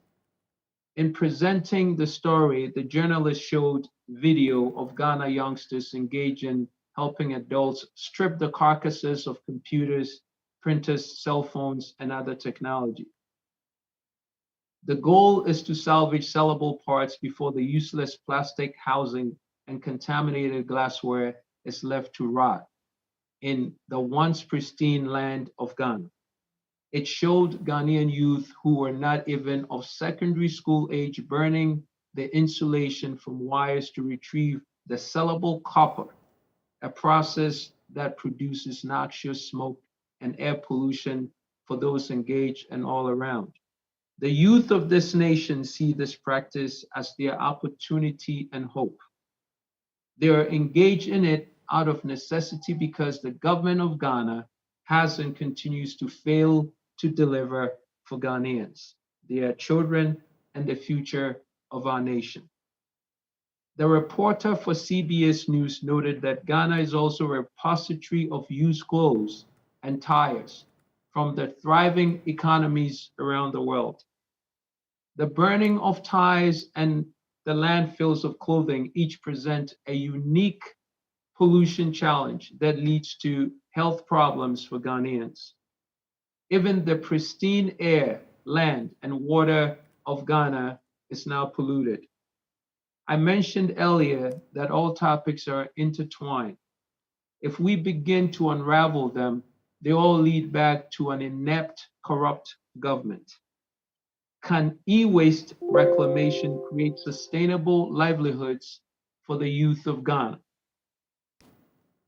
In presenting the story, the journalist showed video of Ghana youngsters engaged in helping adults strip the carcasses of computers, printers, cell phones, and other technology. The goal is to salvage sellable parts before the useless plastic housing and contaminated glassware is left to rot in the once pristine land of Ghana. It showed Ghanaian youth who were not even of secondary school age burning the insulation from wires to retrieve the sellable copper, a process that produces noxious smoke and air pollution for those engaged and all around. The youth of this nation see this practice as their opportunity and hope. They are engaged in it out of necessity because the government of Ghana has and continues to fail to deliver for Ghanaians, their children, and the future of our nation. The reporter for CBS News noted that Ghana is also a repository of used clothes and tires from the thriving economies around the world. The burning of tires and the landfills of clothing each present a unique pollution challenge that leads to health problems for Ghanaians. Even the pristine air, land, and water of Ghana is now polluted. I mentioned earlier that all topics are intertwined. If we begin to unravel them, they all lead back to an inept, corrupt government. Can e-waste reclamation create sustainable livelihoods for the youth of Ghana?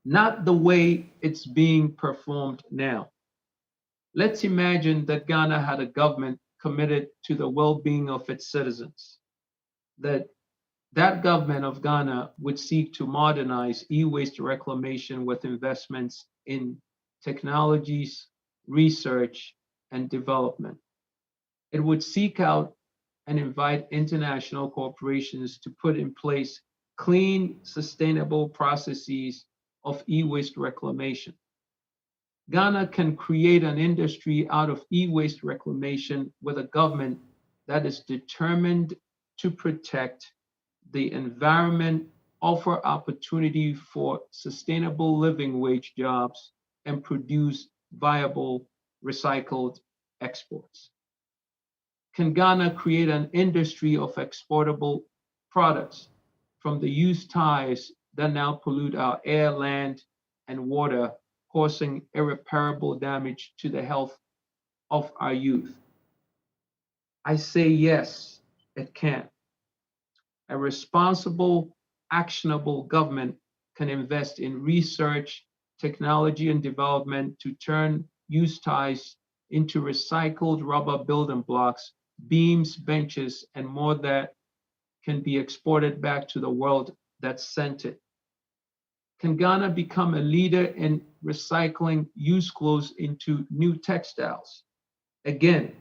Not the way it's being performed now. Let's imagine that Ghana had a government committed to the well-being of its citizens, that government of Ghana would seek to modernize e-waste reclamation with investments in technologies, research, and development. It would seek out and invite international corporations to put in place clean, sustainable processes of e-waste reclamation. Ghana can create an industry out of e-waste reclamation with a government that is determined to protect the environment, offer opportunity for sustainable living wage jobs, and produce viable recycled exports. Can Ghana create an industry of exportable products from the used tires that now pollute our air, land, and water, causing irreparable damage to the health of our youth? I say yes, it can. A responsible, actionable government can invest in research, technology, and development to turn used tires into recycled rubber building blocks, beams, benches, and more that can be exported back to the world that sent it. Can Ghana become a leader in recycling used clothes into new textiles? Again,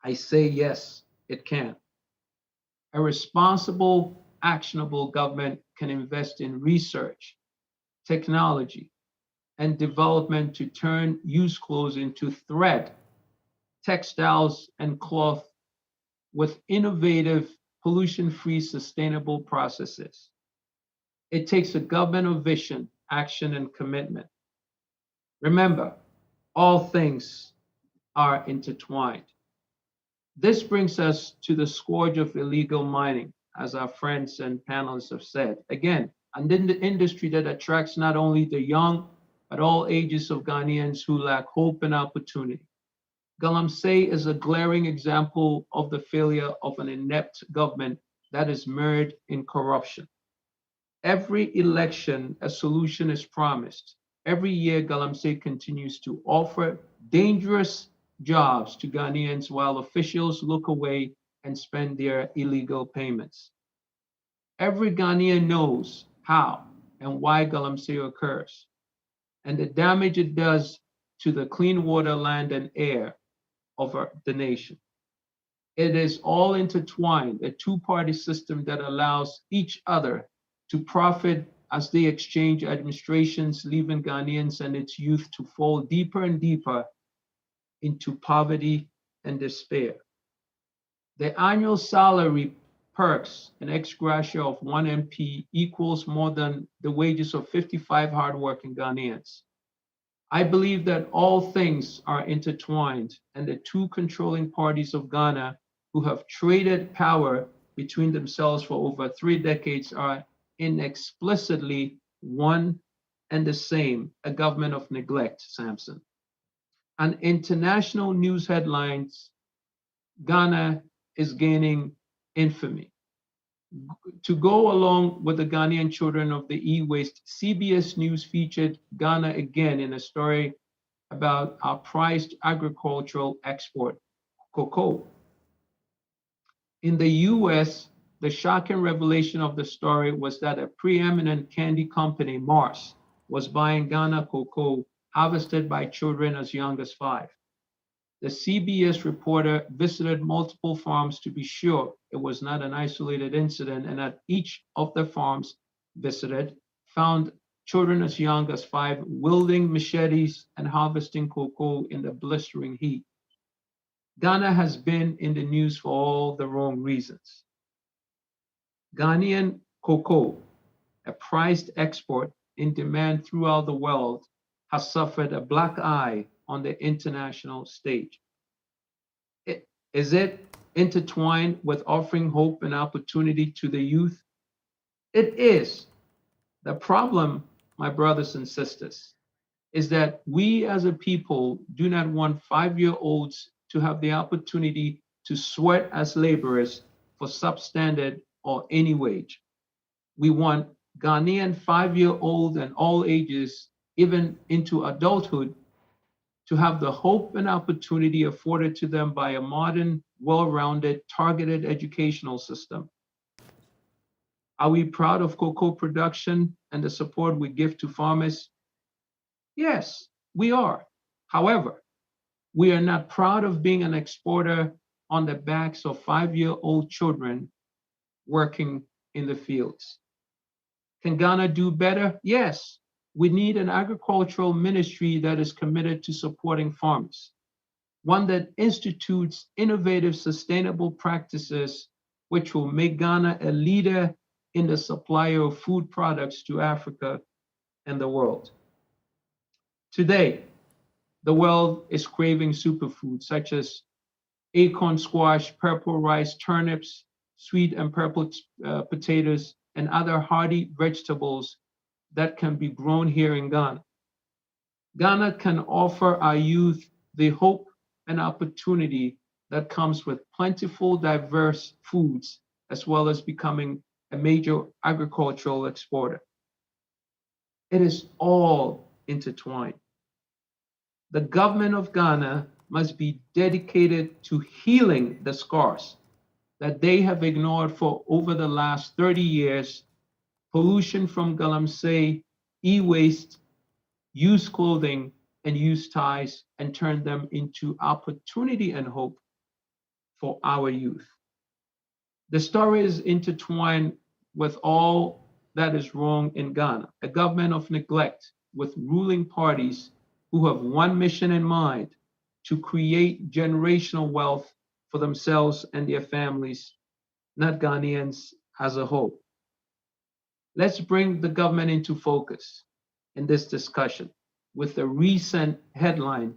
I say yes, it can. A responsible, actionable government can invest in research, technology, and development to turn used clothes into thread, textiles, and cloth with innovative, pollution-free, sustainable processes. It takes a government of vision, action, and commitment. Remember, all things are intertwined. This brings us to the scourge of illegal mining, as our friends and panelists have said. Again, an industry that attracts not only the young, but all ages of Ghanaians who lack hope and opportunity. Galamsey is a glaring example of the failure of an inept government that is mired in corruption. Every election, a solution is promised. Every year, Galamsey continues to offer dangerous jobs to Ghanaians while officials look away and spend their illegal payments. Every Ghanaian knows how and why Galamsey occurs, and the damage it does to the clean water, land, and air of the nation. It is all intertwined, a two-party system that allows each other to profit as they exchange administrations, leaving Ghanaians and its youth to fall deeper and deeper into poverty and despair. The annual salary, perks, and ex gratia of one MP equals more than the wages of 55 hardworking Ghanaians. I believe that all things are intertwined, and the two controlling parties of Ghana who have traded power between themselves for over 3 decades are inexplicably one and the same, a government of neglect, Samson. And international news headlines, Ghana is gaining infamy. To go along with the Ghanaian children of the e-waste, CBS News featured Ghana again in a story about our prized agricultural export, cocoa. In the US, the shocking revelation of the story was that a preeminent candy company, Mars, was buying Ghana cocoa harvested by children as young as 5. The CBS reporter visited multiple farms to be sure it was not an isolated incident, and at each of the farms visited, found children as young as 5 wielding machetes and harvesting cocoa in the blistering heat. Ghana has been in the news for all the wrong reasons. Ghanaian cocoa, a prized export in demand throughout the world, has suffered a black eye on the international stage. Is it intertwined with offering hope and opportunity to the youth? It is. The problem, my brothers and sisters, is that we as a people do not want 5-year-olds to have the opportunity to sweat as laborers for substandard or any wage. We want Ghanaian 5-year-old and all ages, even into adulthood, to have the hope and opportunity afforded to them by a modern, well-rounded, targeted educational system. Are we proud of cocoa production and the support we give to farmers? Yes, we are. However, we are not proud of being an exporter on the backs of 5-year-old children working in the fields. Can Ghana do better? Yes. We need an agricultural ministry that is committed to supporting farmers, one that institutes innovative, sustainable practices which will make Ghana a leader in the supply of food products to Africa and the world. Today, the world is craving superfoods such as acorn squash, purple rice, turnips, sweet and purple potatoes, and other hardy vegetables that can be grown here in Ghana. Ghana can offer our youth the hope and opportunity that comes with plentiful, diverse foods, as well as becoming a major agricultural exporter. It is all intertwined. The government of Ghana must be dedicated to healing the scars that they have ignored for over the last 30 years. Pollution from galamsey, e-waste, used clothing, and used ties, and turn them into opportunity and hope for our youth. The story is intertwined with all that is wrong in Ghana, a government of neglect with ruling parties who have one mission in mind: to create generational wealth for themselves and their families, not Ghanaians as a whole. Let's bring the government into focus in this discussion with the recent headline: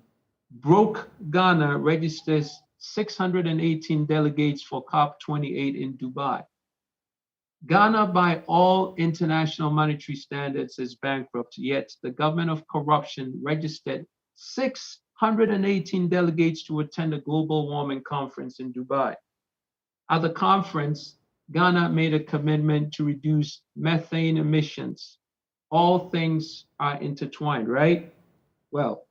Broke Ghana registers 618 delegates for COP28 in Dubai. Ghana, by all international monetary standards, is bankrupt, yet the government of corruption registered 618 delegates to attend a global warming conference in Dubai. At the conference, Ghana made a commitment to reduce methane emissions. All things are intertwined, right? Well,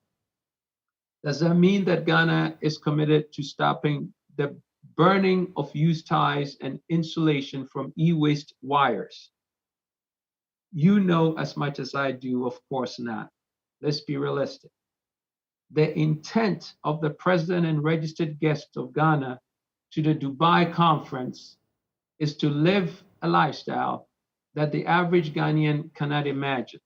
does that mean that Ghana is committed to stopping the burning of used ties and insulation from e-waste wires? You know as much as I do, of course not. Let's be realistic. The intent of the president and registered guests of Ghana to the Dubai conference is to live a lifestyle that the average Ghanaian cannot imagine.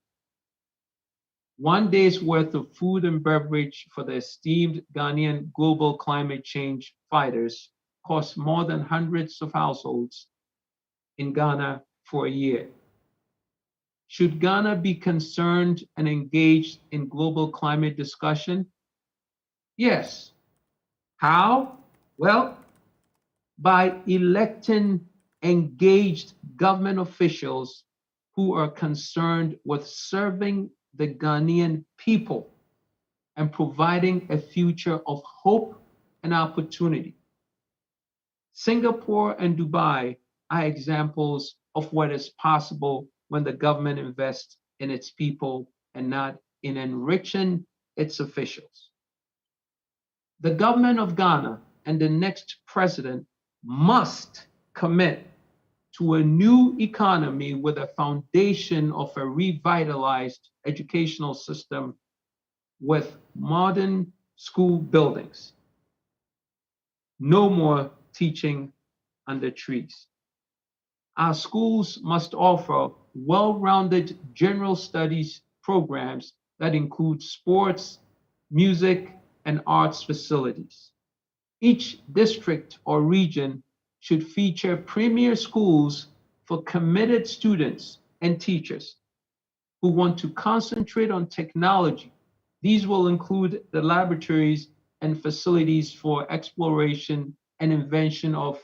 One day's worth of food and beverage for the esteemed Ghanaian global climate change fighters costs more than hundreds of households in Ghana for a year. Should Ghana be concerned and engaged in global climate discussion? Yes. How? Well, by electing engaged government officials who are concerned with serving the Ghanaian people and providing a future of hope and opportunity. Singapore and Dubai are examples of what is possible when the government invests in its people and not in enriching its officials. The government of Ghana and the next president must commit to a new economy with a foundation of a revitalized educational system with modern school buildings. No more teaching under trees. Our schools must offer well-rounded general studies programs that include sports, music, and arts facilities. Each district or region should feature premier schools for committed students and teachers who want to concentrate on technology. These will include the laboratories and facilities for exploration and invention of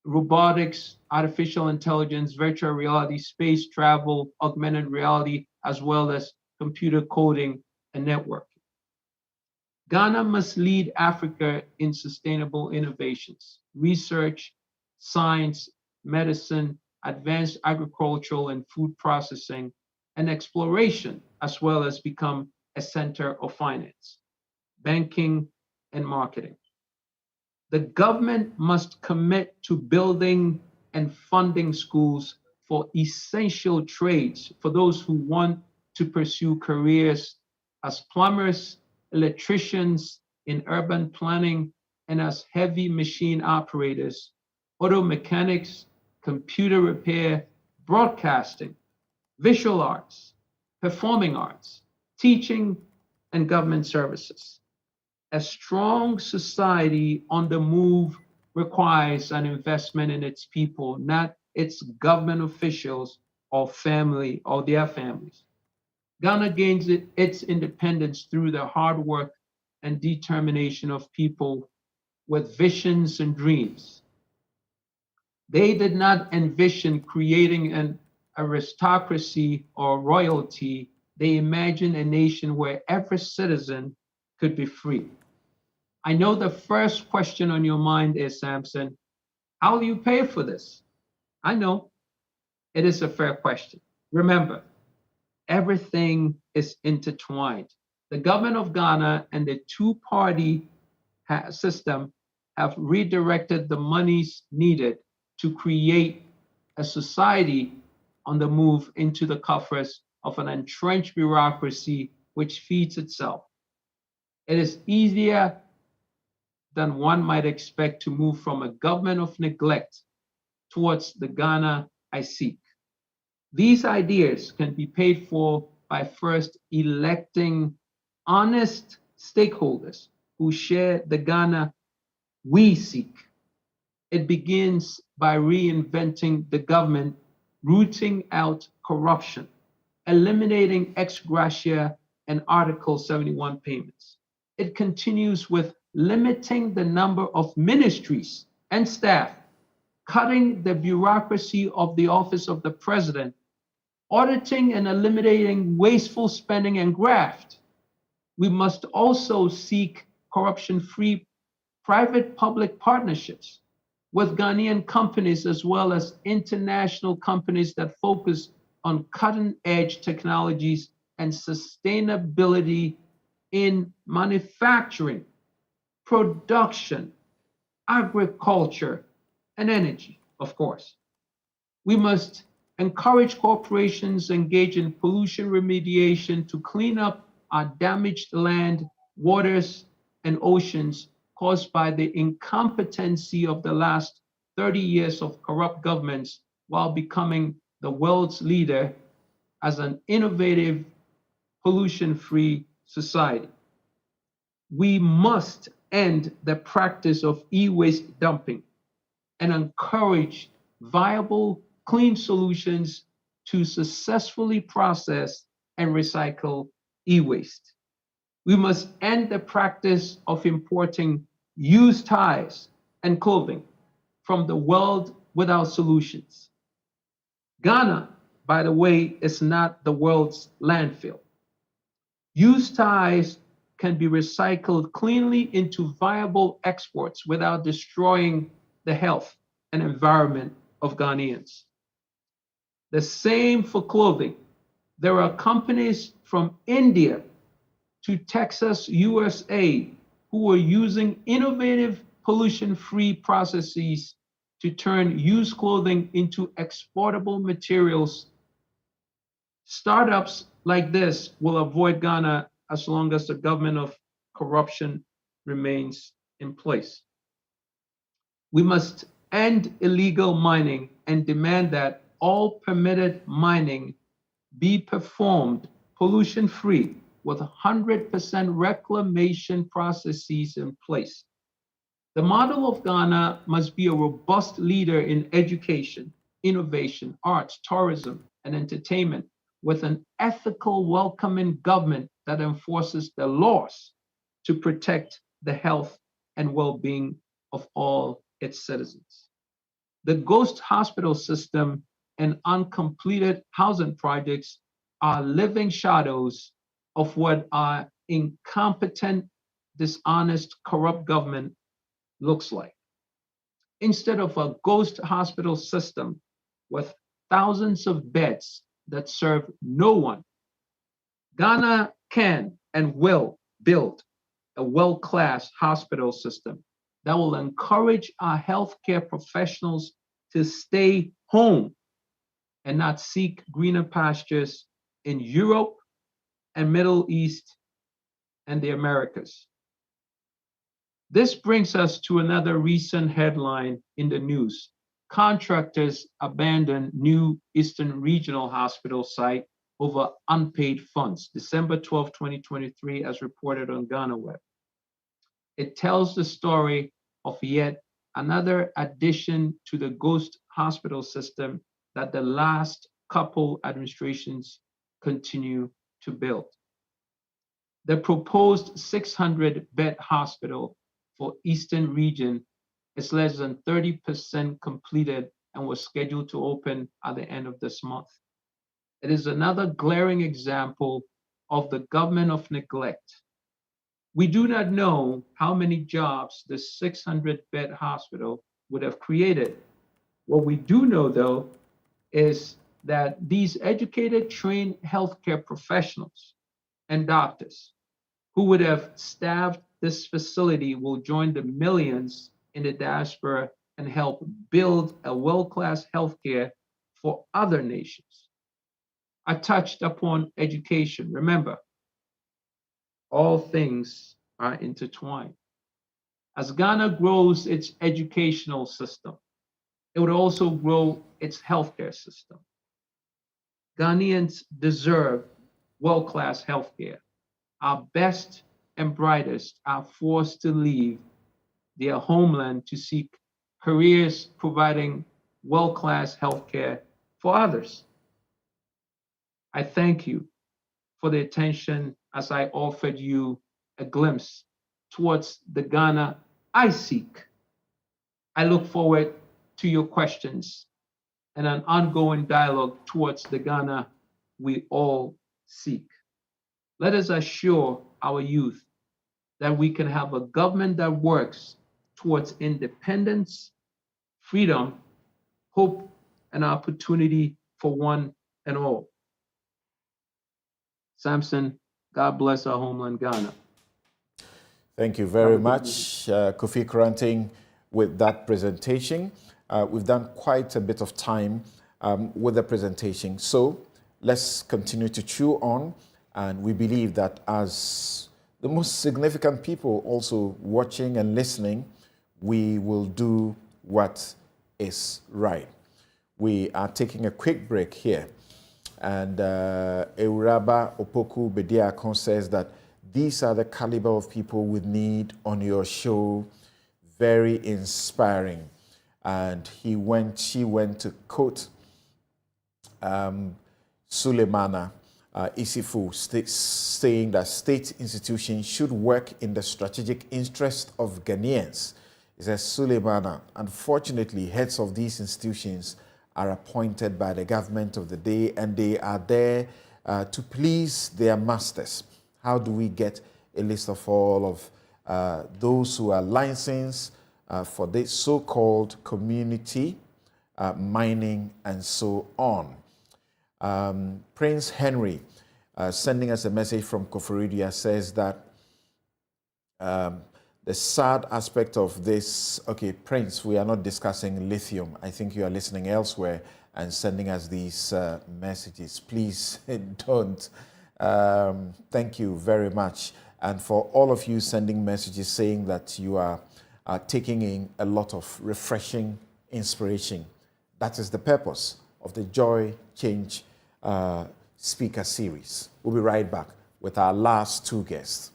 robotics, artificial intelligence, virtual reality, space travel, augmented reality, as well as computer coding and networking. Ghana must lead Africa in sustainable innovations, research, science, medicine, advanced agricultural and food processing, and exploration, as well as become a center of finance, banking, and marketing. The government must commit to building and funding schools for essential trades for those who want to pursue careers as plumbers, electricians in urban planning, and as heavy machine operators, auto mechanics, computer repair, broadcasting, visual arts, performing arts, teaching, and government services. A strong society on the move requires an investment in its people, not its government officials or family or their families. Ghana gains its independence through the hard work and determination of people with visions and dreams. They did not envision creating an aristocracy or royalty. They imagined a nation where every citizen could be free. I know the first question on your mind is, Samson, how will you pay for this? I know it is a fair question. Remember, everything is intertwined. The government of Ghana and the two-party system have redirected the monies needed to create a society on the move into the coffers of an entrenched bureaucracy which feeds itself. It is easier than one might expect to move from a government of neglect towards the Ghana I seek. These ideas can be paid for by first electing honest stakeholders who share the Ghana we seek. It begins by reinventing the government, rooting out corruption, eliminating ex gratia and Article 71 payments. It continues with limiting the number of ministries and staff, cutting the bureaucracy of the office of the president, auditing and eliminating wasteful spending and graft. We must also seek corruption-free private-public partnerships with Ghanaian companies as well as international companies that focus on cutting-edge technologies and sustainability in manufacturing, production, agriculture, and energy, of course. We must encourage corporations engage in pollution remediation to clean up our damaged land, waters, and oceans caused by the incompetency of the last 30 years of corrupt governments while becoming the world's leader as an innovative, pollution-free society. We must end the practice of e-waste dumping and encourage viable, clean solutions to successfully process and recycle e-waste. We must end the practice of importing used tires and clothing from the world without solutions. Ghana, by the way, is not the world's landfill. Used tires can be recycled cleanly into viable exports without destroying the health and environment of Ghanaians. The same for clothing. There are companies from India to Texas, USA, who are using innovative pollution-free processes to turn used clothing into exportable materials. Startups like this will avoid Ghana as long as the government of corruption remains in place. We must end illegal mining and demand that all permitted mining be performed pollution-free with 100% reclamation processes in place. The model of Ghana must be a robust leader in education, innovation, arts, tourism, and entertainment, with an ethical, welcoming government that enforces the laws to protect the health and well-being of all its citizens. The ghost hospital system and uncompleted housing projects are living shadows of what our incompetent, dishonest, corrupt government looks like. Instead of a ghost hospital system with thousands of beds that serve no one, Ghana can and will build a world-class hospital system that will encourage our healthcare professionals to stay home and not seek greener pastures in Europe and Middle East and the Americas. This brings us to another recent headline in the news. Contractors abandon new Eastern Regional Hospital site over unpaid funds, December 12, 2023, as reported on Ghana Web. It tells the story of yet another addition to the ghost hospital system that the last couple administrations continue to build. The proposed 600-bed hospital for Eastern Region is less than 30% completed and was scheduled to open at the end of this month. It is another glaring example of the government of neglect. We do not know how many jobs the 600-bed hospital would have created. What we do know, though, is that these educated, trained healthcare professionals and doctors who would have staffed this facility will join the millions in the diaspora and help build a world-class healthcare for other nations. I touched upon education. Remember, all things are intertwined. As Ghana grows its educational system, it would also grow its healthcare system. Ghanaians deserve world-class healthcare. Our best and brightest are forced to leave their homeland to seek careers providing world-class healthcare for others. I thank you for the attention as I offered you a glimpse towards the Ghana I seek. I look forward to your questions and an ongoing dialogue towards the Ghana we all seek. Let us assure our youth that we can have a government that works towards independence, freedom, hope, and opportunity for one and all. Samson, God bless our homeland, Ghana. Thank you very much, Kofi Koranting, with that presentation. We've done quite a bit of time with the presentation. So let's continue to chew on. And we believe that as the most significant people also watching and listening, we will do what is right. We are taking a quick break here. And Euraba Opoku Bediakon says that these are the caliber of people we need on your show. Very inspiring. And she went to quote Sulemana Isifu, saying that state institutions should work in the strategic interest of Ghanaians. It says Sulemana, unfortunately, heads of these institutions are appointed by the government of the day, and they are there to please their masters. How do we get a list of all of those who are licensed for this so-called community mining and so on? Prince Henry, sending us a message from Koforidia, says that the sad aspect of this, okay, Prince, we are not discussing lithium. I think you are listening elsewhere and sending us these messages. Please don't Thank you very much. And for all of you sending messages saying that you are taking in a lot of refreshing inspiration. That is the purpose of the Joy Change speaker series. We'll be right back with our last two guests.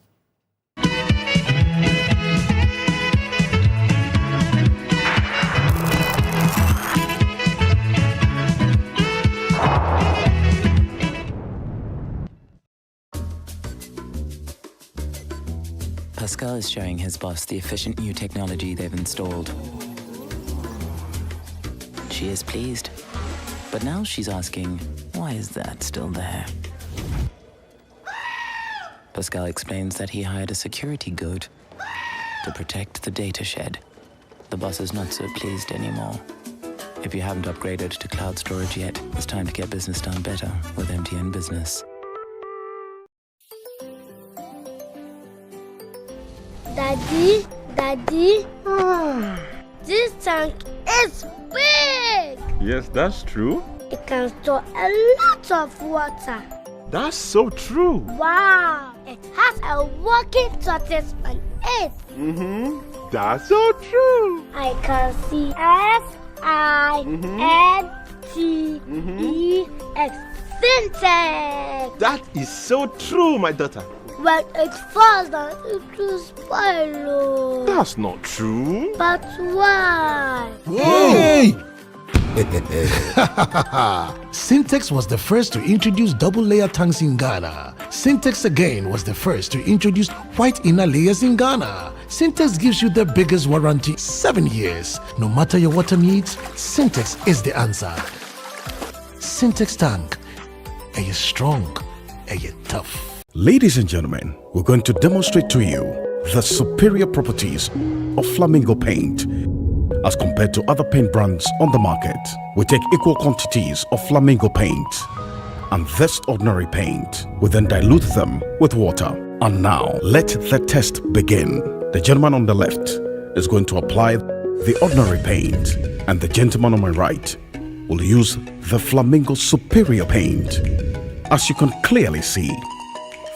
Pascal is showing his boss the efficient new technology they've installed. She is pleased, but now she's asking, why is that still there? Pascal explains that he hired a security guard to protect the data shed. The boss is not so pleased anymore. If you haven't upgraded to cloud storage yet, it's time to get business done better with MTN Business. Daddy, this tank is big. Yes, that's true. It can store a lot of water. That's so true. Wow, it has a working tortoise on it. That's so true. I can see F-I-N-T-E-X. Syntax. That is so true, my daughter. When it falls down, it will spoil. That's not true. But why? Hey! Syntex was the first to introduce double-layer tanks in Ghana. Syntex again was the first to introduce white inner layers in Ghana. Syntex gives you the biggest warranty, 7 years. No matter your water needs, Syntex is the answer. Syntex tank. Are you strong? Are you tough? Ladies and gentlemen, we're going to demonstrate to you the superior properties of Flamingo paint. As compared to other paint brands on the market, we take equal quantities of Flamingo paint and this ordinary paint. We then dilute them with water. And now, let the test begin. The gentleman on the left is going to apply the ordinary paint, and the gentleman on my right will use the Flamingo superior paint. As you can clearly see,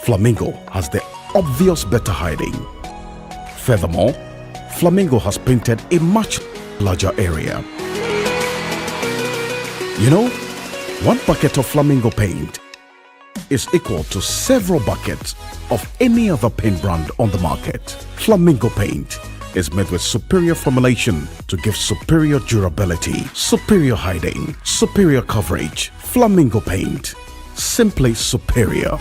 Flamingo has the obvious better hiding. Furthermore, Flamingo has painted a much larger area. You know, 1 bucket of Flamingo paint is equal to several buckets of any other paint brand on the market. Flamingo paint is made with superior formulation to give superior durability, superior hiding, superior coverage. Flamingo paint, simply superior.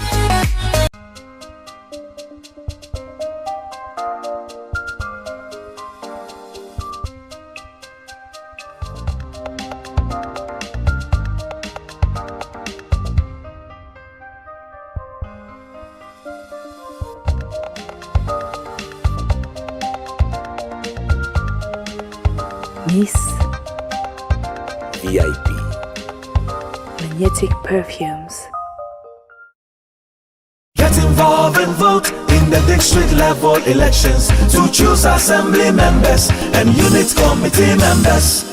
Miss VIP. Magnetic Perfumes. Get involved and vote in the district level elections to choose assembly members and unit committee members.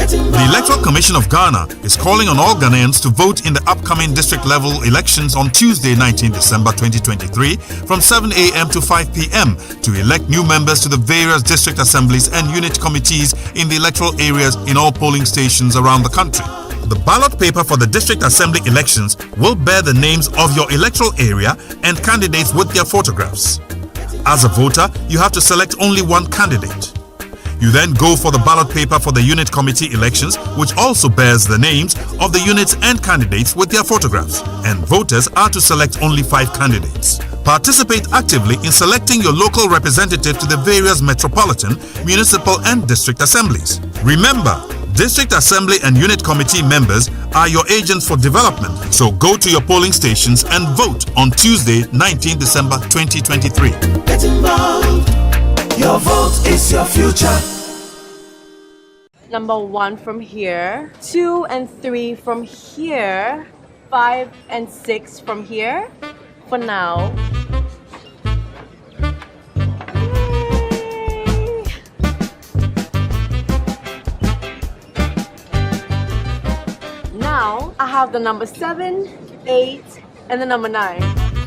The Electoral Commission of Ghana is calling on all Ghanaians to vote in the upcoming district-level elections on Tuesday, 19 December 2023 from 7 a.m. to 5 p.m. to elect new members to the various district assemblies and unit committees in the electoral areas in all polling stations around the country. The ballot paper for the district assembly elections will bear the names of your electoral area and candidates with their photographs. As a voter, you have to select only one candidate. You then go for the ballot paper for the unit committee elections, which also bears the names of the units and candidates with their photographs. And voters are to select only 5 candidates. Participate actively in selecting your local representative to the various metropolitan, municipal and district assemblies. Remember, district assembly and unit committee members are your agents for development. So go to your polling stations and vote on Tuesday, 19 December 2023. Get involved. Your vote is your future. Number 1 from here, 2 and 3 from here, 5 and 6 from here. For now. Now I have the number 7, 8, and the number 9.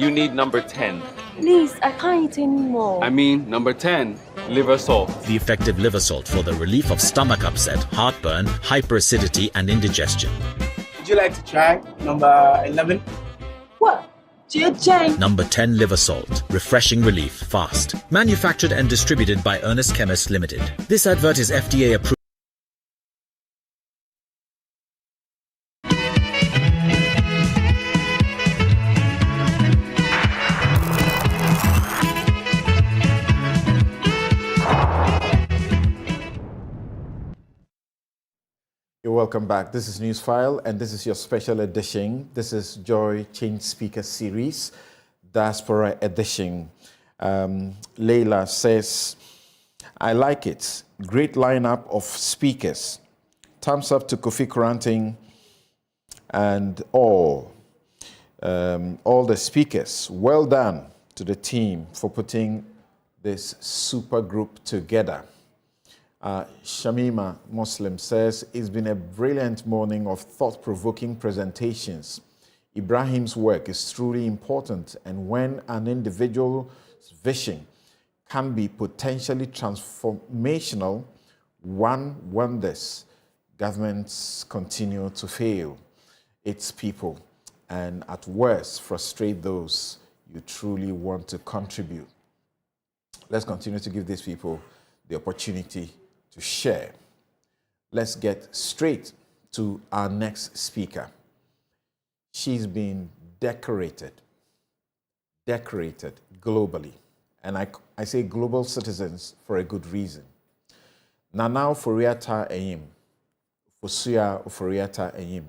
You need number 10. Please, I can't eat anymore. I mean, number 10, liver salt. The effective liver salt for the relief of stomach upset, heartburn, hyperacidity, and indigestion. Would you like to try number 11? What? Number 10 liver salt. Refreshing relief, fast. Manufactured and distributed by Ernest Chemists Limited. This advert is FDA approved. You're welcome back. This is Newsfile, and this is your special edition. This is Joy Change Speaker Series, Diaspora Edition. Leila says, I like it. Great lineup of speakers. Thumbs up to Kofi Koranting and all the speakers. Well done to the team for putting this super group together. Shamima Muslim says, it's been a brilliant morning of thought-provoking presentations. Ibrahim's work is truly important, and when an individual's vision can be potentially transformational, one wonders governments continue to fail its people and at worst frustrate those you truly want to contribute. Let's continue to give these people the opportunity to share. Let's get straight to our next speaker. She's been decorated globally. And I say global citizens for a good reason. Nana Oforiatta Enyim, Fosuya Oforiatta Enyim,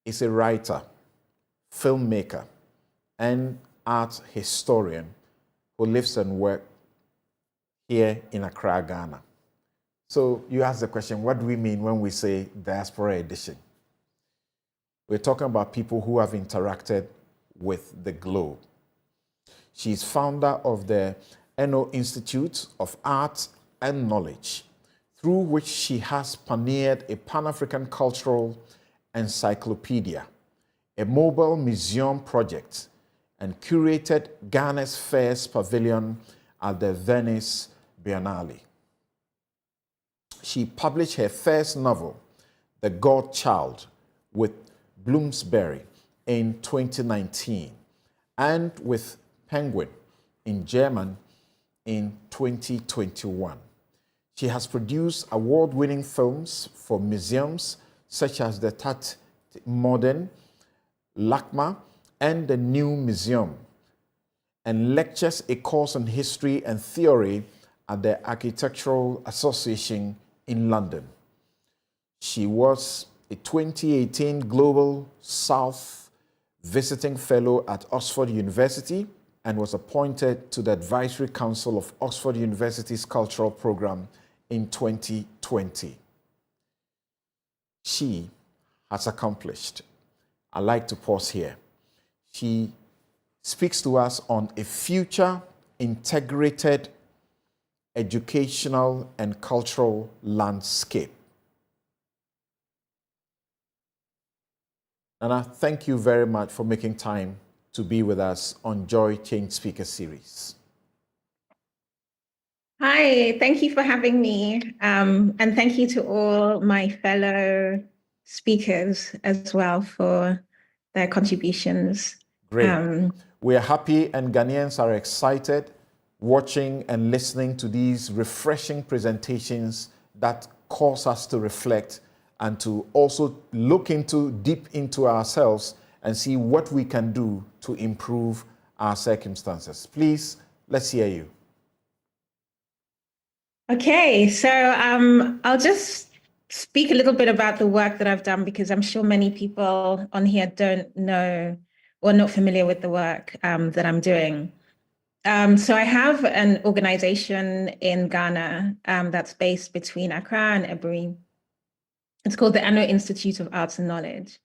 is a writer, filmmaker, and art historian who lives and works here in Accra, Ghana. So you ask the question, what do we mean when we say Diaspora Edition? We're talking about people who have interacted with the globe. She's founder of the Eno Institute of Art and Knowledge, through which she has pioneered a Pan-African cultural encyclopedia, a mobile museum project, and curated Ghana's first pavilion at the Venice Biennale. She published her first novel, The Godchild, with Bloomsbury in 2019, and with Penguin in German in 2021. She has produced award-winning films for museums such as the Tate Modern, LACMA, and the New Museum, and lectures a course on history and theory at the Architectural Association in London. She was a 2018 Global South Visiting Fellow at Oxford University and was appointed to the Advisory Council of Oxford University's Cultural Program in 2020. She has accomplished. I like to pause here. She speaks to us on a future integrated educational and cultural landscape. Nana, thank you very much for making time to be with us on Joy Change Speaker Series. Hi, thank you for having me. And thank you to all my fellow speakers as well for their contributions. Great. We are happy and Ghanaians are excited watching and listening to these refreshing presentations that cause us to reflect and to also look deep into ourselves and see what we can do to improve our circumstances. Please, let's hear you. Okay, so I'll just speak a little bit about the work that I've done because I'm sure many people on here don't know or not familiar with the work that I'm doing. So I have an organization in Ghana that's based between Accra and Ebri. It's called the Eno Institute of Arts and Knowledge.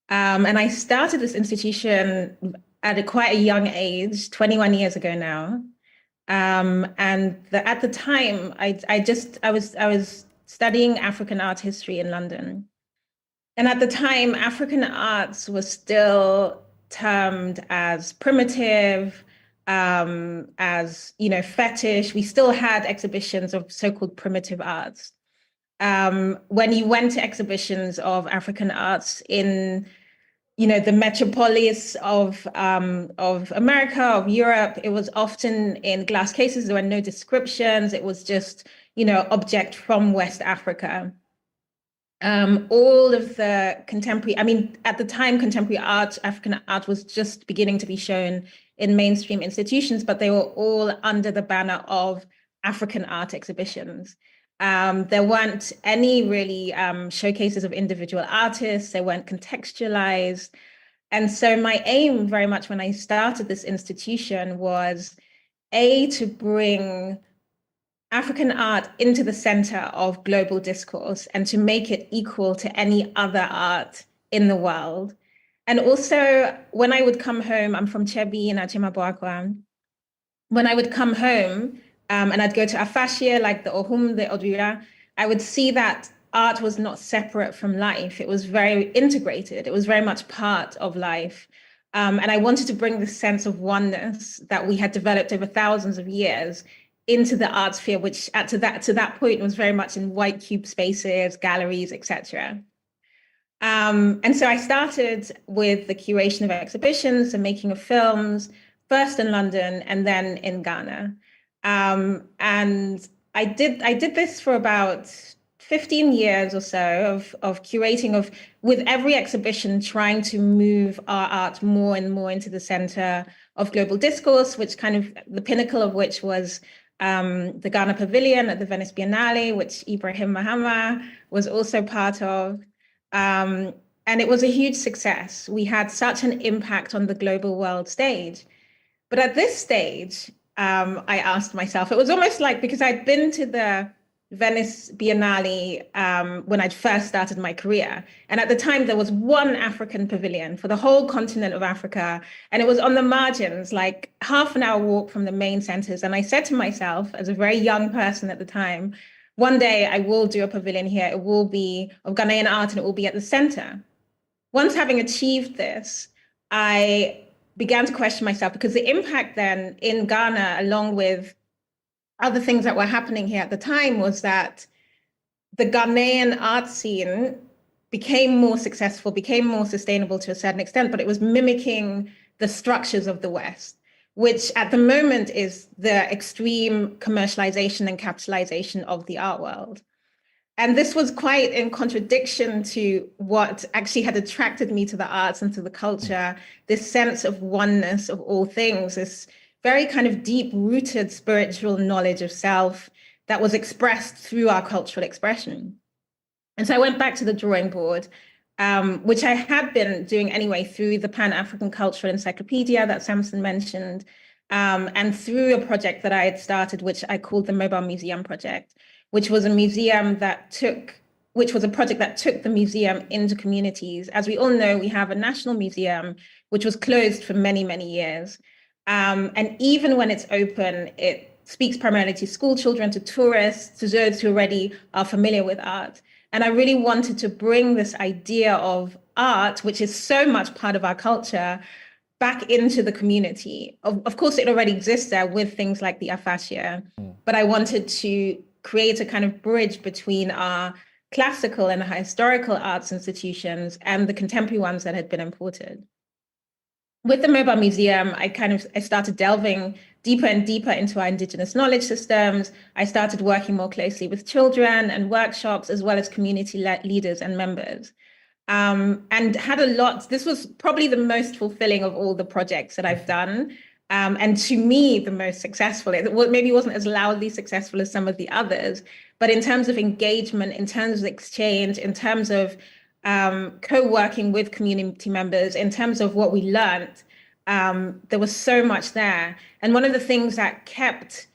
And I started this institution at quite a young age, 21 years ago now. At the time, I was studying African art history in London. And at the time, African arts was still termed as primitive, as, you know, fetish. We still had exhibitions of so-called primitive arts. When you went to exhibitions of African arts in, you know, the metropolis of America, of Europe, it was often in glass cases. There were no descriptions. It was just, you know, object from West Africa. All of the contemporary, I mean, at the time, contemporary art, African art was just beginning to be shown in mainstream institutions, but they were all under the banner of African art exhibitions. There weren't any really showcases of individual artists. They weren't contextualized. And so my aim very much when I started this institution was to bring African art into the center of global discourse and to make it equal to any other art in the world. And also, when I would come home, I'm from Chebi in Achimabwakwa. When I would come home and I'd go to Afashia, like the Ohum, the Odwira, I would see that art was not separate from life. It was very integrated. It was very much part of life. And I wanted to bring this sense of oneness that we had developed over thousands of years into the art sphere, which to that point was very much in white cube spaces, galleries, etc. And so I started with the curation of exhibitions and making of films, first in London and then in Ghana. And I did this for about 15 years or so of curating, with every exhibition trying to move our art more and more into the center of global discourse, which kind of the pinnacle of which was the Ghana Pavilion at the Venice Biennale, which Ibrahim Mahama was also part of. And it was a huge success. We had such an impact on the global world stage. But at this stage, I asked myself, it was almost like, because I'd been to the Venice Biennale when I'd first started my career. And at the time, there was one African pavilion for the whole continent of Africa. And it was on the margins, like half an hour walk from the main centers. And I said to myself, as a very young person at the time, one day I will do a pavilion here. It will be of Ghanaian art and it will be at the center. Once having achieved this, I began to question myself, because the impact then in Ghana, along with other things that were happening here at the time, was that the Ghanaian art scene became more successful, became more sustainable to a certain extent, but it was mimicking the structures of the West, which at the moment is the extreme commercialization and capitalization of the art world. And this was quite in contradiction to what actually had attracted me to the arts and to the culture, this sense of oneness of all things, this very kind of deep-rooted spiritual knowledge of self that was expressed through our cultural expression. And so I went back to the drawing board, which I had been doing anyway through the Pan-African Cultural Encyclopedia that Samson mentioned, and through a project that I had started, which I called the Mobile Museum Project, which was a museum which was a project that took the museum into communities. As we all know, we have a national museum, which was closed for many, many years. And even when it's open, it speaks primarily to school children, to tourists, to those who already are familiar with art. And I really wanted to bring this idea of art, which is so much part of our culture, back into the community. Of course, it already exists there with things like the Afashia, but I wanted to create a kind of bridge between our classical and our historical arts institutions and the contemporary ones that had been imported. With the Mobile Museum, I started delving deeper and deeper into our Indigenous knowledge systems. I started working more closely with children and workshops, as well as community leaders and members. And had a lot, this was probably the most fulfilling of all the projects that I've done. And to me, the most successful. It maybe wasn't as loudly successful as some of the others, but in terms of engagement, in terms of exchange, in terms of co-working with community members, in terms of what we learned, there was so much there. And one of the things that kept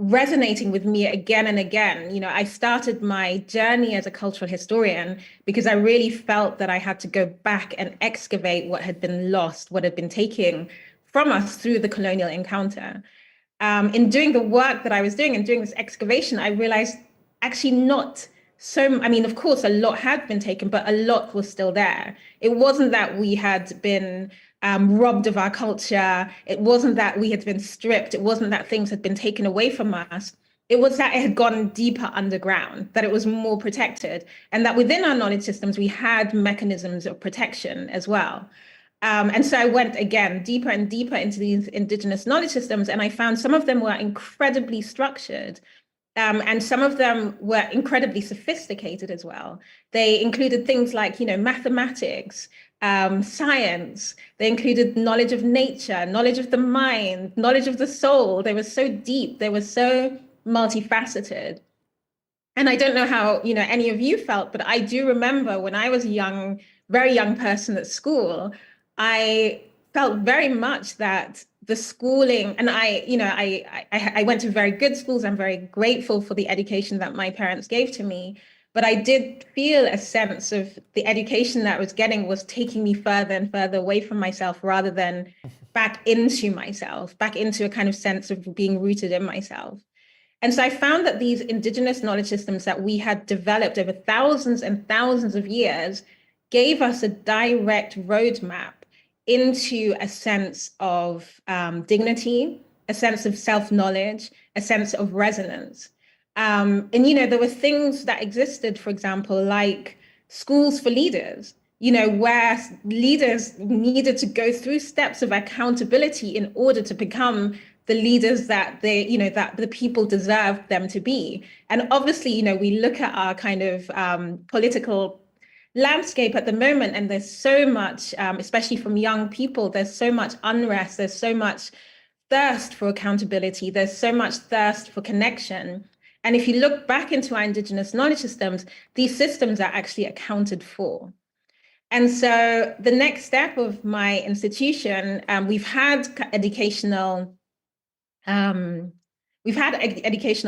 resonating with me again and again, I started my journey as a cultural historian because I really felt that I had to go back and excavate what had been lost, what had been taken from us through the colonial encounter. In doing the work that I was doing and doing this excavation, I realized actually not I mean, of course, a lot had been taken, but a lot was still there. It wasn't that we had been robbed of our culture. It wasn't that we had been stripped. It wasn't that things had been taken away from us. It was that it had gone deeper underground, that it was more protected, and that within our knowledge systems, we had mechanisms of protection as well. And so I went again deeper and deeper into these indigenous knowledge systems, and I found some of them were incredibly structured. And some of them were incredibly sophisticated as well. They included things like, mathematics, science. They included knowledge of nature, knowledge of the mind, knowledge of the soul. They were so deep. They were so multifaceted. And I don't know how, any of you felt, but I do remember when I was a very young person at school, I felt very much that the schooling, and I went to very good schools. I'm very grateful for the education that my parents gave to me, but I did feel a sense of the education that I was getting was taking me further and further away from myself rather than back into myself, back into a kind of sense of being rooted in myself. And so I found that these indigenous knowledge systems that we had developed over thousands and thousands of years gave us a direct roadmap into a sense of dignity, a sense of self-knowledge, a sense of resonance. And, there were things that existed, for example, like schools for leaders, where leaders needed to go through steps of accountability in order to become the leaders that that the people deserved them to be. And obviously, we look at our kind of political landscape at the moment, and there's so much, especially from young people, there's so much unrest, there's so much thirst for accountability, there's so much thirst for connection. And if you look back into our indigenous knowledge systems, these systems are actually accounted for. And so the next step of my institution, we've had educational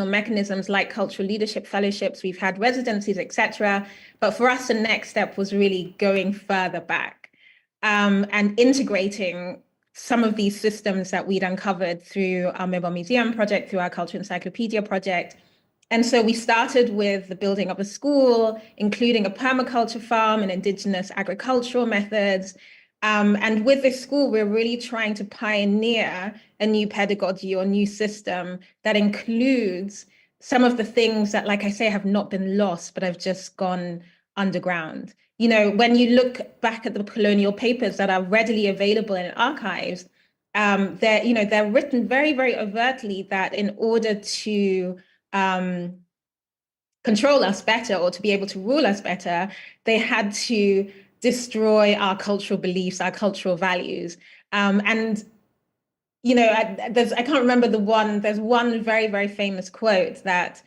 mechanisms like cultural leadership fellowships, we've had residencies, etc. But for us, the next step was really going further back and integrating some of these systems that we'd uncovered through our mobile museum project, through our culture encyclopedia project. And so we started with the building of a school, including a permaculture farm and indigenous agricultural methods. And with this school, we're really trying to pioneer a new pedagogy or new system that includes some of the things that, like I say, have not been lost, but have just gone underground. When you look back at the colonial papers that are readily available in archives, they're written very, very overtly that in order to control us better or to be able to rule us better, they had to destroy our cultural beliefs, our cultural values. I can't remember there's one very, very famous quote that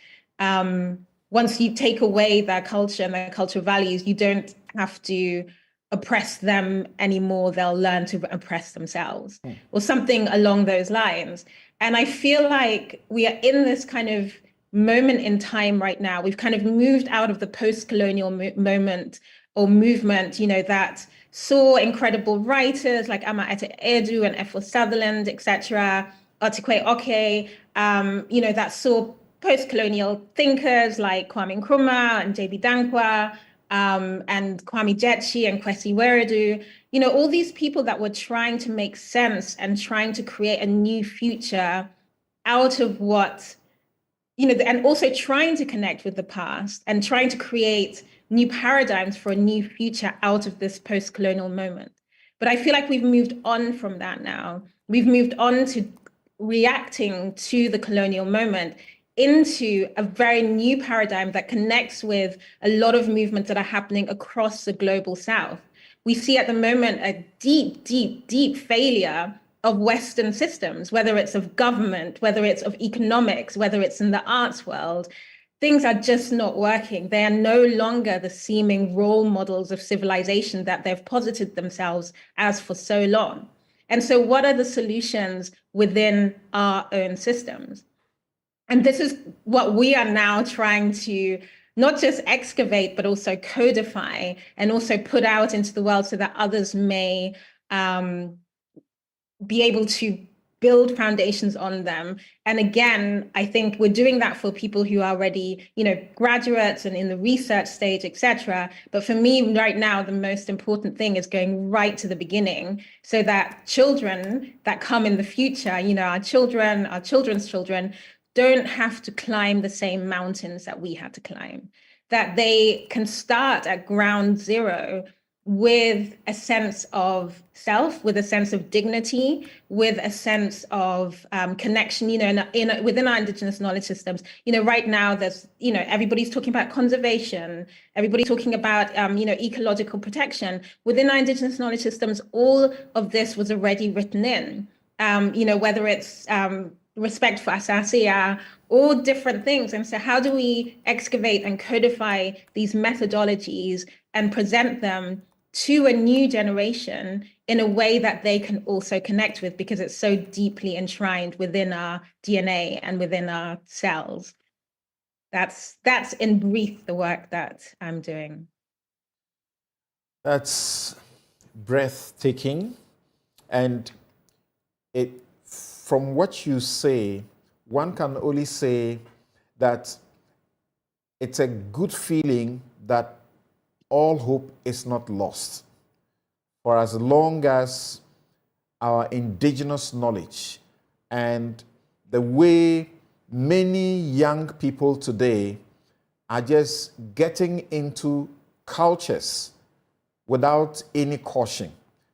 once you take away their culture and their cultural values, you don't have to oppress them anymore, they'll learn to oppress themselves, or something along those lines. And I feel like we are in this kind of moment in time right now. We've kind of moved out of the post-colonial moment or movement, that saw incredible writers like Ama Ete Edu and F.O. Sutherland, etc., Otikwe Oke, that saw post-colonial thinkers like Kwame Nkrumah and J.B. Dankwa, and Kwame Jetchi and Kwesi Weredu, all these people that were trying to make sense and trying to create a new future out of what, and also trying to connect with the past and trying to create new paradigms for a new future out of this post-colonial moment. But I feel like we've moved on from that now. We've moved on to reacting to the colonial moment into a very new paradigm that connects with a lot of movements that are happening across the global South. We see at the moment a deep, deep, deep failure of Western systems, whether it's of government, whether it's of economics, whether it's in the arts world. Things are just not working. They are no longer the seeming role models of civilization that they've posited themselves as for so long. And so what are the solutions within our own systems? And this is what we are now trying to not just excavate, but also codify and also put out into the world so that others may be able to build foundations on them. And again, I think we're doing that for people who are already, graduates and in the research stage, etc. But for me right now, the most important thing is going right to the beginning so that children that come in the future, our children, our children's children, don't have to climb the same mountains that we had to climb, that they can start at ground zero with a sense of self, with a sense of dignity, with a sense of connection, within our indigenous knowledge systems. Right now there's, everybody's talking about conservation, everybody's talking about, ecological protection. Within our indigenous knowledge systems, all of this was already written in, whether it's respect for Asasia, all different things. And so how do we excavate and codify these methodologies and present them to a new generation in a way that they can also connect with, because it's so deeply enshrined within our DNA and within our cells? That's in brief the work that I'm doing. That's breathtaking. And from what you say, one can only say that it's a good feeling that all hope is not lost. For as long as our indigenous knowledge and the way many young people today are just getting into cultures without any caution.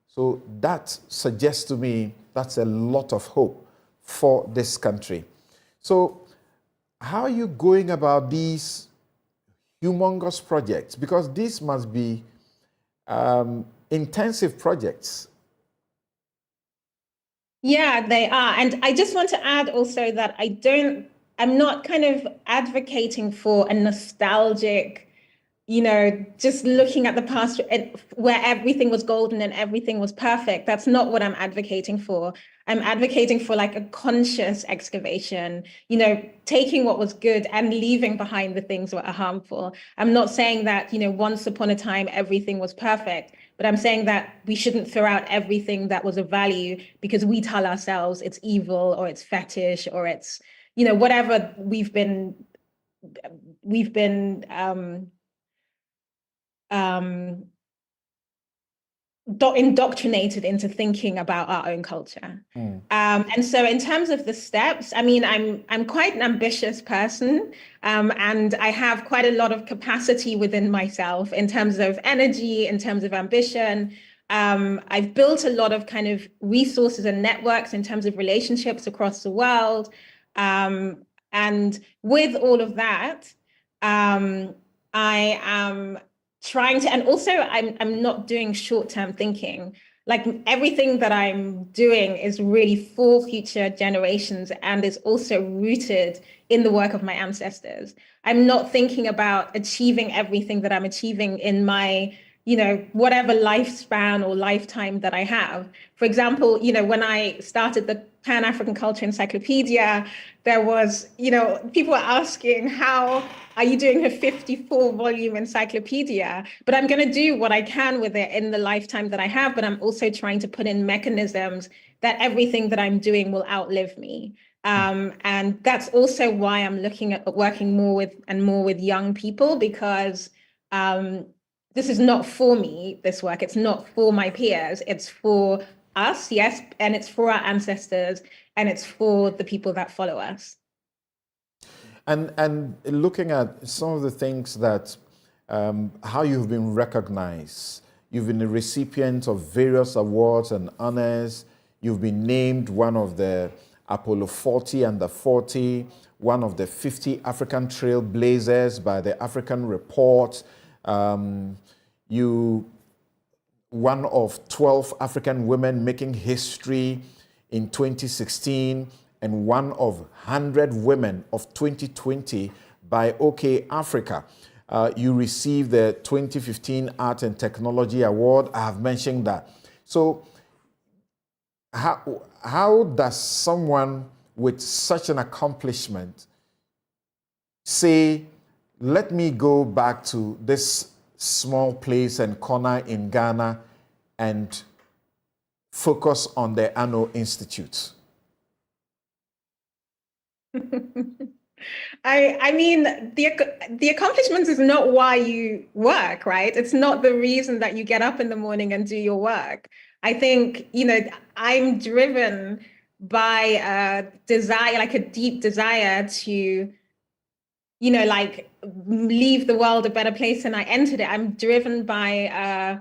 So that suggests to me that's a lot of hope for this country. So how are you going about these humongous projects? Because these must be intensive projects. Yeah, they are. And I just want to add also that I'm not kind of advocating for a nostalgic, just looking at the past where everything was golden and everything was perfect. That's not what I'm advocating for. I'm advocating for like a conscious excavation, taking what was good and leaving behind the things that are harmful. I'm not saying that, once upon a time, everything was perfect, but I'm saying that we shouldn't throw out everything that was of value because we tell ourselves it's evil or it's fetish or it's, whatever we've been indoctrinated into thinking about our own culture. And so in terms of the steps, I mean, I'm quite an ambitious person, and I have quite a lot of capacity within myself in terms of energy, in terms of ambition. I've built a lot of kind of resources and networks in terms of relationships across the world. And with all of that, I am trying to, and also I'm not doing short-term thinking. Like everything that I'm doing is really for future generations and is also rooted in the work of my ancestors. I'm not thinking about achieving everything that I'm achieving in my, whatever lifespan or lifetime that I have. For example, when I started the Pan-African Culture Encyclopedia, there was, people were asking, how are you doing a 54-volume encyclopedia? But I'm going to do what I can with it in the lifetime that I have, but I'm also trying to put in mechanisms that everything that I'm doing will outlive me. And that's also why I'm looking at working more with young people, because this is not for me, this work. It's not for my peers. It's for us, yes, and it's for our ancestors, and it's for the people that follow us. And looking at some of the things that, how you've been recognized. You've been a recipient of various awards and honors. You've been named one of the Apollo 40 under 40, one of the 50 African trailblazers by the African Report. You one of 12 African women making history in 2016 and one of 100 women of 2020 by OK Africa. You received the 2015 Art and Technology Award. I have mentioned that. So how does someone with such an accomplishment say, let me go back to this small place and corner in Ghana and focus on the Anno Institute? I mean, the accomplishments is not why you work, right? It's not the reason that you get up in the morning and do your work. I think, I'm driven by a desire, like a deep desire to, leave the world a better place than I entered it. I'm driven by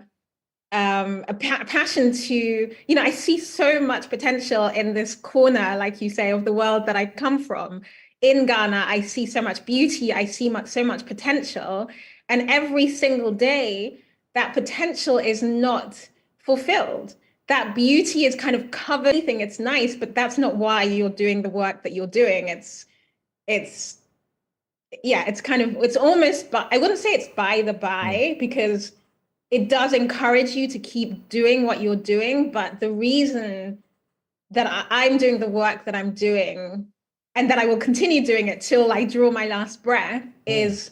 a passion to, I see so much potential in this corner, like you say, of the world that I come from. In Ghana, I see so much beauty, I see so much potential. And every single day, that potential is not fulfilled. That beauty is kind of covered. It's nice, but that's not why you're doing the work that you're doing. It's almost, but I wouldn't say it's by the by, because it does encourage you to keep doing what you're doing. But the reason that I'm doing the work that I'm doing, and that I will continue doing it till I draw my last breath, is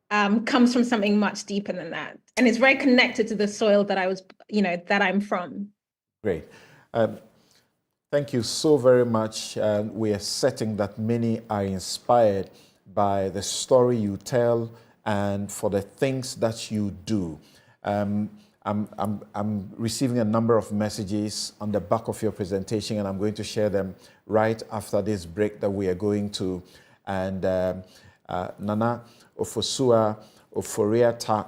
comes from something much deeper than that. And it's very connected to the soil that that I'm from. Great. Thank you so very much. We are setting that many are inspired by the story you tell and for the things that you do. I'm receiving a number of messages on the back of your presentation, and I'm going to share them right after this break that we are going to. And Nana Ofosua Oforiata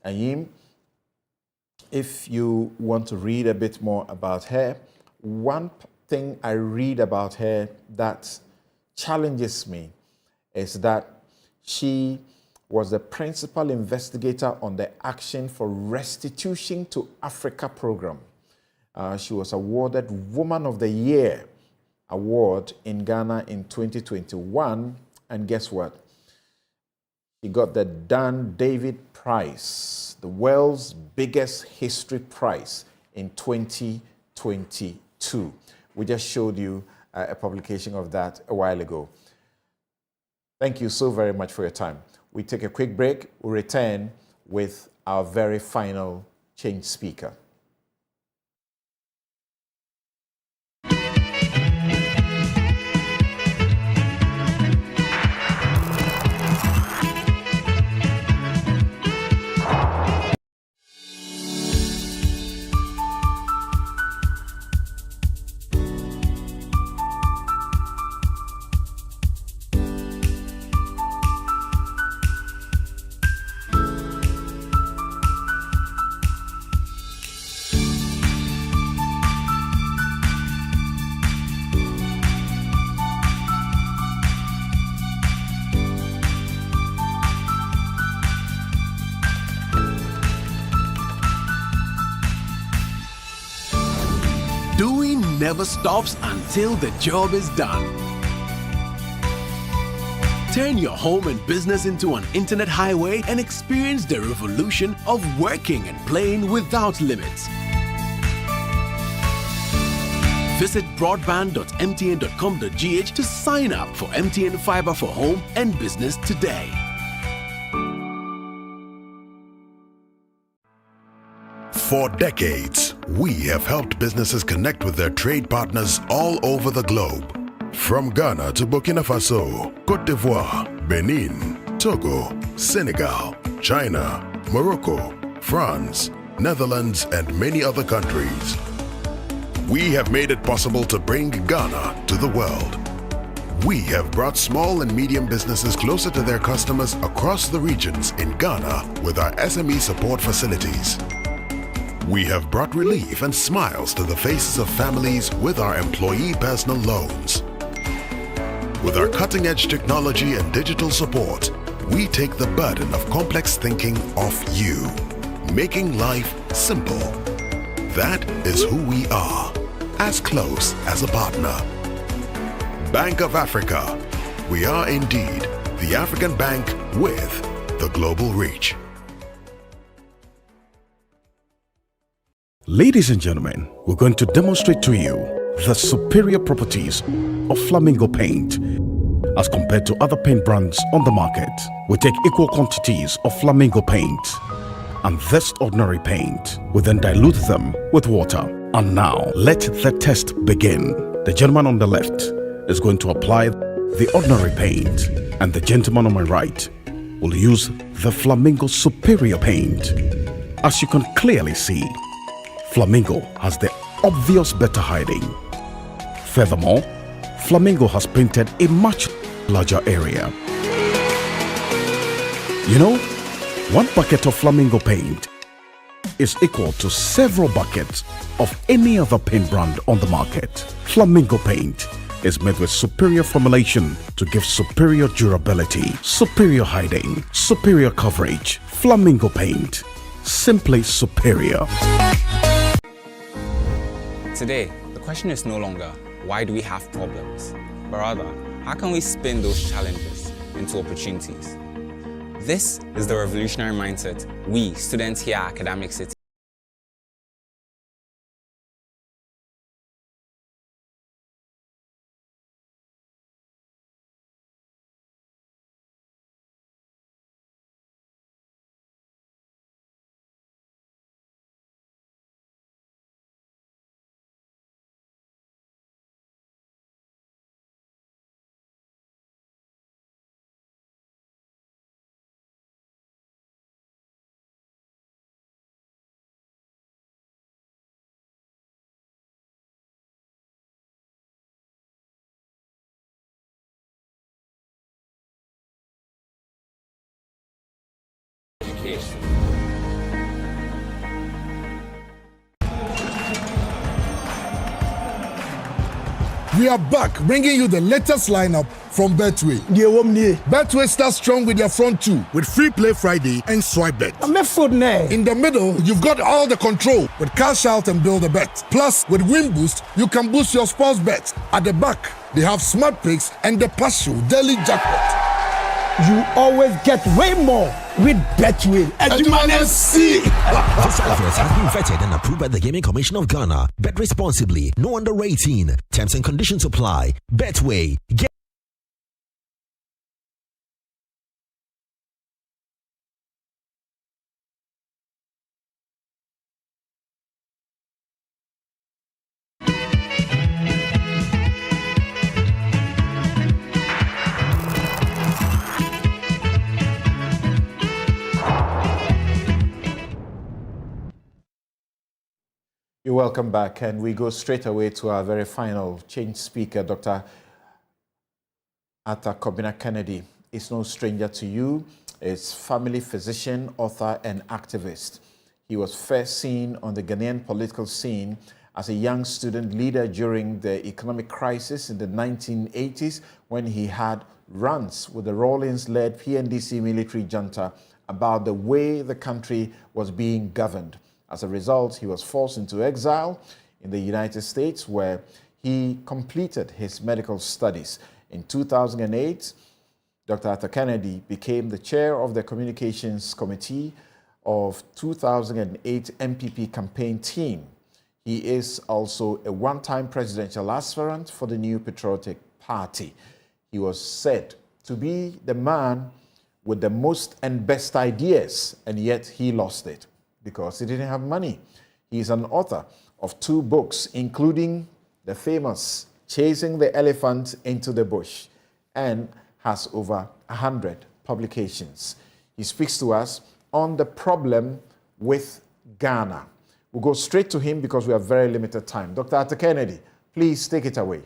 Ayim, if you want to read a bit more about her, one thing I read about her that challenges me is that she was the principal investigator on the Action for Restitution to Africa program. She was awarded Woman of the Year award in Ghana in 2021. And guess what? She got the Dan David Prize, the world's biggest history prize, in 2022. We just showed you a publication of that a while ago. Thank you so very much for your time. We take a quick break. We'll return with our very final change speaker. Never stops until the job is done. Turn your home and business into an internet highway and experience the revolution of working and playing without limits. Visit broadband.mtn.com.gh to sign up for MTN Fiber for home and business today. For decades, we have helped businesses connect with their trade partners all over the globe. From Ghana to Burkina Faso, Côte d'Ivoire, Benin, Togo, Senegal, China, Morocco, France, Netherlands, and many other countries. We have made it possible to bring Ghana to the world. We have brought small and medium businesses closer to their customers across the regions in Ghana with our SME support facilities. We have brought relief and smiles to the faces of families with our employee personal loans. With our cutting-edge technology and digital support, we take the burden of complex thinking off you, making life simple. That is who we are, as close as a partner. Bank of Africa. We are indeed the African bank with the global reach. Ladies and gentlemen, we're going to demonstrate to you the superior properties of Flamingo paint as compared to other paint brands on the market. We take equal quantities of Flamingo paint and this ordinary paint. We then dilute them with water. And now, let the test begin. The gentleman on the left is going to apply the ordinary paint, and the gentleman on my right will use the Flamingo Superior paint. As you can clearly see, Flamingo has the obvious better hiding. Furthermore, Flamingo has painted a much larger area. You know, one bucket of Flamingo paint is equal to several buckets of any other paint brand on the market. Flamingo paint is made with superior formulation to give superior durability, superior hiding, superior coverage. Flamingo paint, simply superior. Today, the question is no longer, why do we have problems? But rather, how can we spin those challenges into opportunities? This is the revolutionary mindset we, students here at Academic City, education. We are back, bringing you the latest lineup from Betway. Betway starts strong with their front two, with Free Play Friday and Swipe Bet. In the middle, you've got all the control with Cash Out and Build a Bet. Plus, with Win Boost, you can boost your sports bets. At the back, they have Smart Picks and the Partial Daily Jackpot. You always get way more with Betway. This advert has been vetted and approved by the Gaming Commission of Ghana. Bet responsibly. No under 18. Terms and conditions apply. Betway. You're welcome back, and we go straight away to our very final change speaker, Dr. Arthur Kobina Kennedy. Is no stranger to you. Is family physician, author, and activist. He was first seen on the Ghanaian political scene as a young student leader during the economic crisis in the 1980s, when he had rants with the Rawlings-led PNDC military junta about the way the country was being governed. As a result, he was forced into exile in the United States, where he completed his medical studies. In 2008, Dr. Arthur Kennedy became the chair of the Communications Committee of 2008 MPP campaign team. He is also a one-time presidential aspirant for the New Patriotic Party. He was said to be the man with the most and best ideas, and yet he lost it because he didn't have money. He is an author of 2 books, including the famous Chasing the Elephant into the Bush, and has over 100 publications. He speaks to us on the problem with Ghana. We'll go straight to him because we have very limited time. Dr. Arthur Kennedy, please take it away.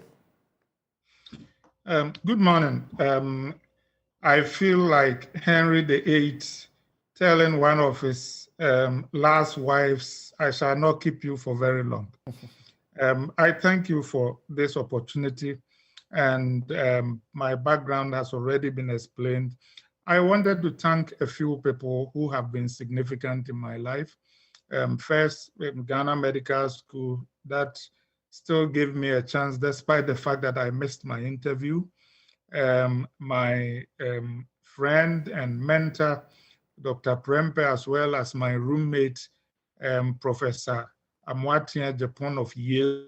Good morning. I feel like Henry VIII telling one of his last wives, I shall not keep you for very long. I thank you for this opportunity, and my background has already been explained. I wanted to thank a few people who have been significant in my life. First, Ghana Medical School, that still gave me a chance despite the fact that I missed my interview. My friend and mentor, Dr. Prempe, as well as my roommate, Professor Amwatia Japon of Yale,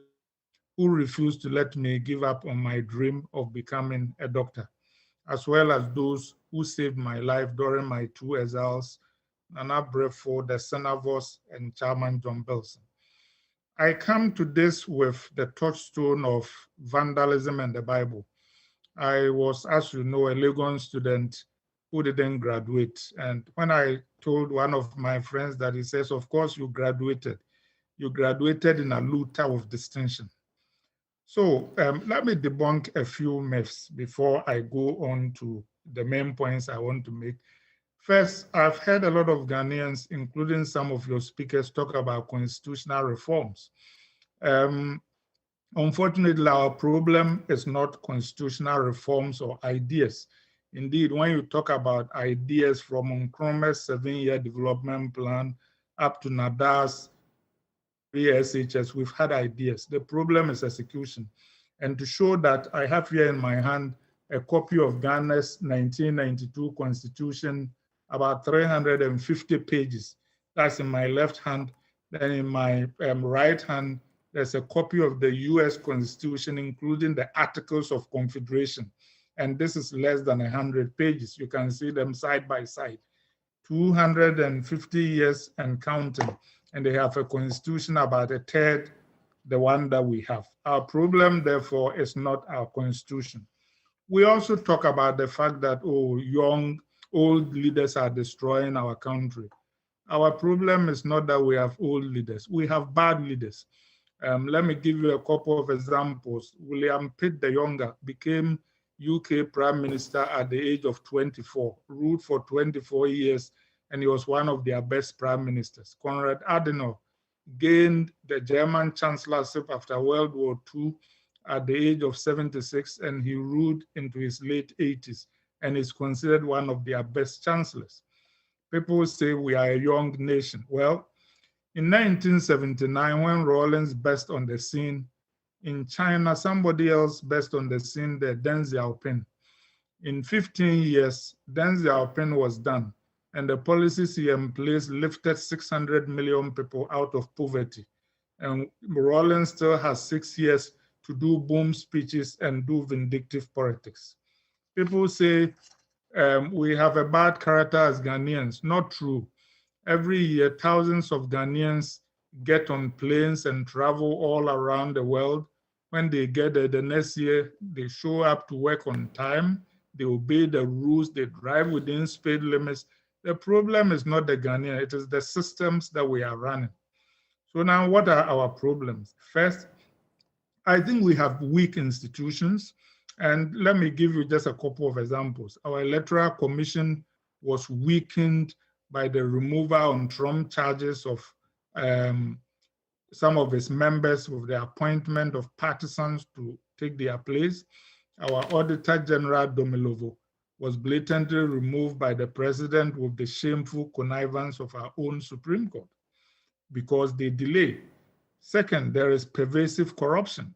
who refused to let me give up on my dream of becoming a doctor, as well as those who saved my life during my 2 exiles, Nana Brefo, the Senavos, and Chairman John Belson. I come to this with the touchstone of vandalism and the Bible. I was, as you know, a Legon student who didn't graduate. And when I told one of my friends that, he says, of course you graduated. You graduated in a looter of distinction. So let me debunk a few myths before I go on to the main points I want to make. First, I've heard a lot of Ghanaians, including some of your speakers, talk about constitutional reforms. Unfortunately, our problem is not constitutional reforms or ideas. Indeed, when you talk about ideas from Nkrumah's 7-year development plan up to Nada's SHS, we've had ideas. The problem is execution. And to show that, I have here in my hand a copy of Ghana's 1992 Constitution, about 350 pages. That's in my left hand. Then in my right hand, there's a copy of the US Constitution, including the Articles of Confederation. And this is less than 100 pages. You can see them side by side. 250 years and counting. And they have a constitution about a third the one that we have. Our problem, therefore, is not our constitution. We also talk about the fact that, old leaders are destroying our country. Our problem is not that we have old leaders. We have bad leaders. Let me give you a couple of examples. William Pitt the Younger became UK Prime Minister at the age of 24, ruled for 24 years, and he was one of their best prime ministers. Konrad Adenauer gained the German chancellorship after World War II at the age of 76, and he ruled into his late 80s, and is considered one of their best chancellors. People say we are a young nation. Well, in 1979, when Rawlings burst on the scene, in China, somebody else burst on the scene, the Deng Xiaoping. In 15 years, Deng Xiaoping was done, and the policies he in place lifted 600 million people out of poverty. And Rawlings still has 6 years to do boom speeches and do vindictive politics. People say we have a bad character as Ghanaians. Not true. Every year, thousands of Ghanaians get on planes and travel all around the world. When they get there, the next year, they show up to work on time, they obey the rules, they drive within speed limits. The problem is not the Ghanaian, it is the systems that we are running. So now, what are our problems? First, I think we have weak institutions. And let me give you just a couple of examples. Our Electoral Commission was weakened by the removal on Trump charges of some of its members with the appointment of partisans to take their place. Our Auditor General Domilovo was blatantly removed by the president with the shameful connivance of our own Supreme Court because they delay. Second, there is pervasive corruption.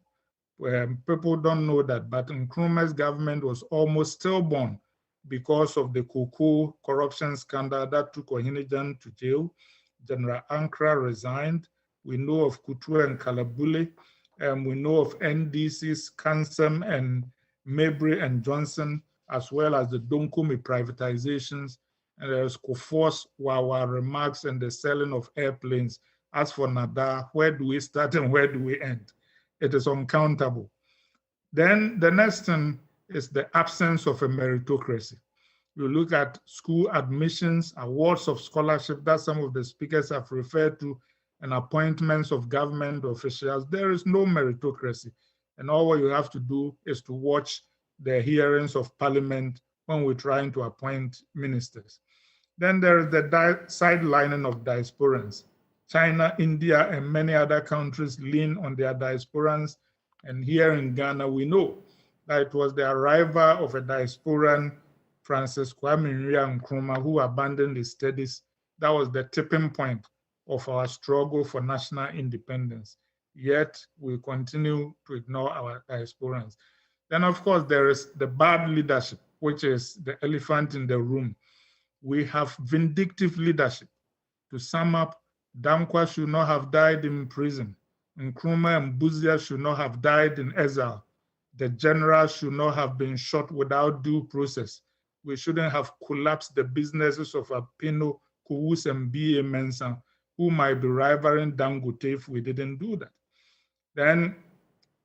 People don't know that, but Nkrumah's government was almost stillborn because of the cocoa corruption scandal that took Ohinijan to jail. General Ankara resigned. We know of Kutu and Kalabule. We know of NDC's Kansem and Mabry and Johnson, as well as the Donkumi privatizations. And there's Kofor's Wawa remarks and the selling of airplanes. As for Nada, where do we start and where do we end? It is uncountable. Then the next thing is the absence of a meritocracy. You look at school admissions, awards of scholarship that some of the speakers have referred to, and appointments of government officials. There is no meritocracy. And all you have to do is to watch the hearings of parliament when we're trying to appoint ministers. Then there is the sidelining of diasporans. China, India, and many other countries lean on their diasporans. And here in Ghana, we know that it was the arrival of a diasporan, Francis Kwame Nkrumah, who abandoned his studies. That was the tipping point of our struggle for national independence. Yet we continue to ignore our diasporans. Then, of course, there is the bad leadership, which is the elephant in the room. We have vindictive leadership. To sum up, Dankwa should not have died in prison. Nkrumah and Buzia should not have died in exile. The general should not have been shot without due process. We shouldn't have collapsed the businesses of Apino, Kowus, and B.A. Mensah, who might be rivaling Dangote if we didn't do that. Then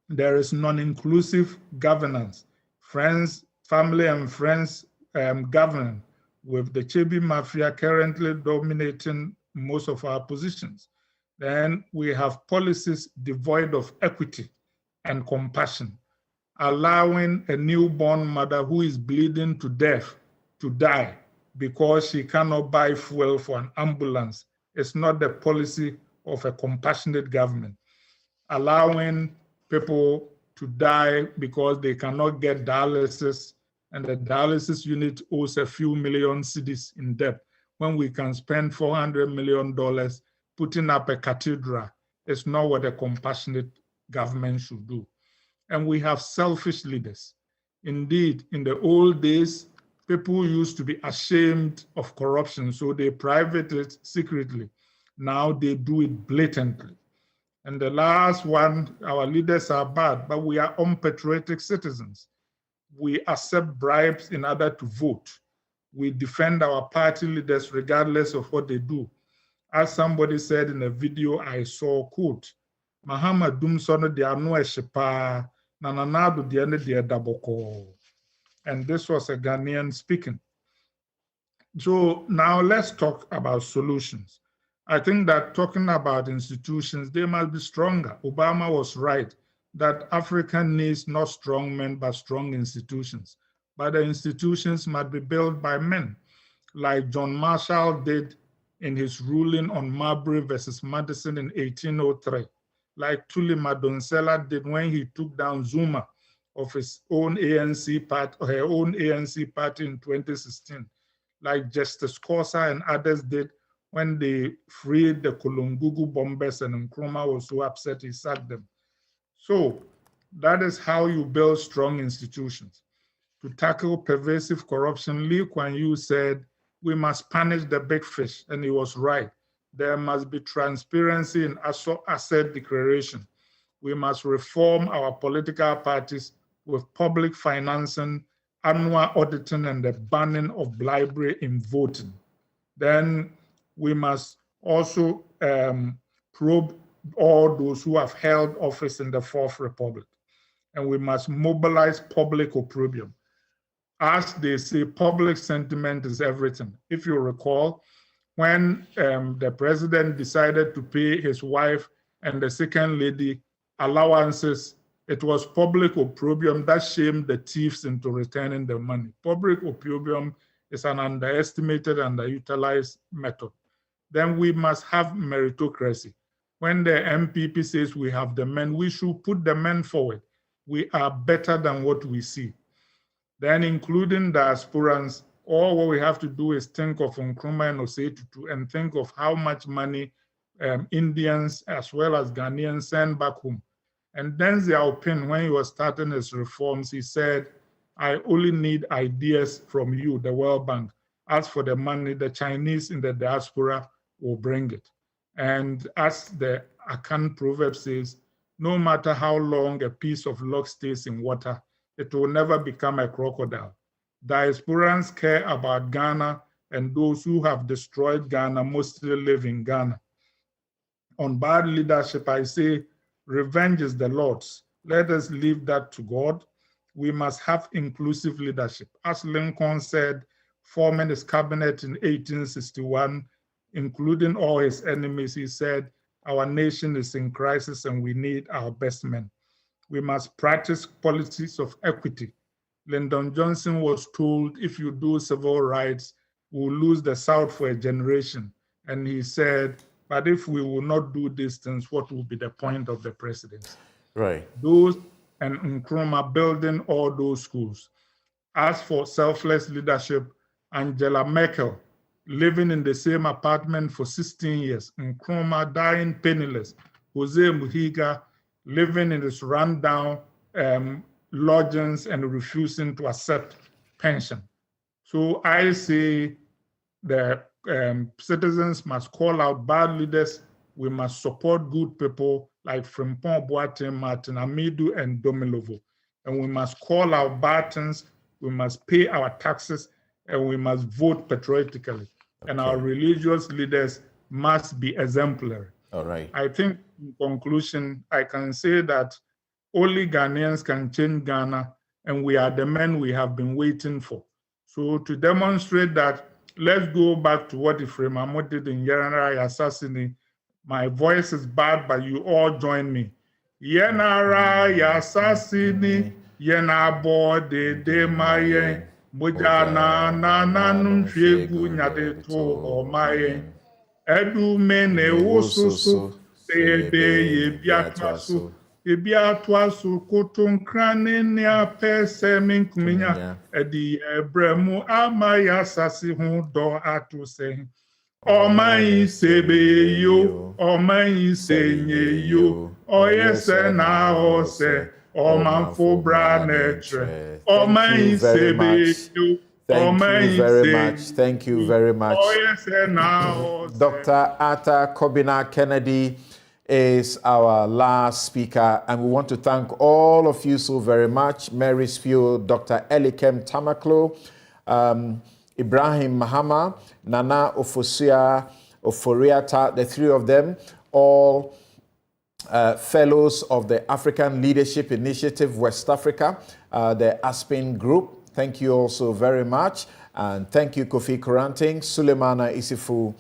there is non-inclusive governance. friends, family and friends government, with the Chebi Mafia currently dominating most of our positions. Then we have policies devoid of equity and compassion, allowing a newborn mother who is bleeding to death to die because she cannot buy fuel for an ambulance. It's not the policy of a compassionate government. Allowing people to die because they cannot get dialysis, and the dialysis unit owes a few million cedis in debt, when we can spend $400 million putting up a cathedral. It's not what a compassionate government should do. And we have selfish leaders. Indeed, in the old days, people used to be ashamed of corruption, so they private it secretly. Now they do it blatantly. And the last one, our leaders are bad, but we are unpatriotic citizens. We accept bribes in order to vote. We defend our party leaders regardless of what they do. As somebody said in a video I saw, quote, Mahama Dumsono de anu eshepa, nananadu de ene de daboko. And this was a Ghanaian speaking. So now let's talk about solutions. I think that talking about institutions, they must be stronger. Obama was right that Africa needs not strong men, but strong institutions. But the institutions must be built by men, like John Marshall did in his ruling on Marbury versus Madison in 1803, like Tuli Madonsela did when he took down Zuma of his own ANC party, or her own ANC party in 2016, like Justice Corsa and others did when they freed the Kolongugu bombers, and Nkrumah was so upset he sacked them. So that is how you build strong institutions. To tackle pervasive corruption, Lee Kuan Yew said, we must punish the big fish, and he was right. There must be transparency in asset declaration. We must reform our political parties with public financing, annual auditing, and the banning of bribery in voting. Then we must also probe all those who have held office in the Fourth Republic. And we must mobilize public opprobrium. As they say, public sentiment is everything. If you recall, when the president decided to pay his wife and the second lady allowances, it was public opprobrium that shamed the thieves into returning the money. Public opprobrium is an underestimated, underutilized method. Then we must have meritocracy. When the MPP says we have the men, we should put the men forward. We are better than what we see. Then including diasporans, all what we have to do is think of Nkrumah and Osei Tutu and think of how much money Indians as well as Ghanaians send back home. And Deng Xiaoping, when he was starting his reforms, he said, I only need ideas from you, the World Bank. As for the money, the Chinese in the diaspora will bring it. And as the Akan proverb says, no matter how long a piece of log stays in water, it will never become a crocodile. Diasporans care about Ghana, and those who have destroyed Ghana mostly live in Ghana. On bad leadership, I say, revenge is the Lord's. Let us leave that to God. We must have inclusive leadership. As Lincoln said, forming his cabinet in 1861, including all his enemies, he said, our nation is in crisis and we need our best men. We must practice policies of equity. Lyndon Johnson was told, if you do civil rights, we'll lose the South for a generation. And he said, but if we will not do these things, what will be the point of the presidency? Right. Those and Nkrumah building all those schools. As for selfless leadership, Angela Merkel living in the same apartment for 16 years, Nkrumah dying penniless, Jose Mujica living in his rundown lodgings and refusing to accept pension. So I say the citizens must call out bad leaders. We must support good people like Frimpong Boateng, Martin Amidu, and Domilovo. And we must call out bad things. We must pay our taxes, and we must vote patriotically. Okay. And our religious leaders must be exemplary. All right. I think, in conclusion, I can say that only Ghanaians can change Ghana, and we are the men we have been waiting for. So to demonstrate that, let's go back to what Ephraim Ahmad did in Yenara Yassasini. My voice is bad, but you all join me. Yenara Yassasini, Yenabo de Maye, Mujana Nananum Shegu Nyade to or Maye. Edu mene wososo, sebe ye biatwaso. Ebiatwaso kotun krane ne apese minkuminya. Edi ebremu amaya sasi hun do atu se. Omayi sebe yo, omayi senye yo. Oyese na ose, omanfo bra netre. Omayi sebe yo. Thank you very much. Thank you very much. Dr. Atta Kobina Kennedy is our last speaker, and we want to thank all of you so very much. Mary Spew, Dr. Elikem Tamaklo, Ibrahim Mahama, Nana Oforiata, the three of them, all fellows of the African Leadership Initiative West Africa, the ASPIN group. Thank you also very much. And thank you, Kofi Koranting, Sulemana Isifu,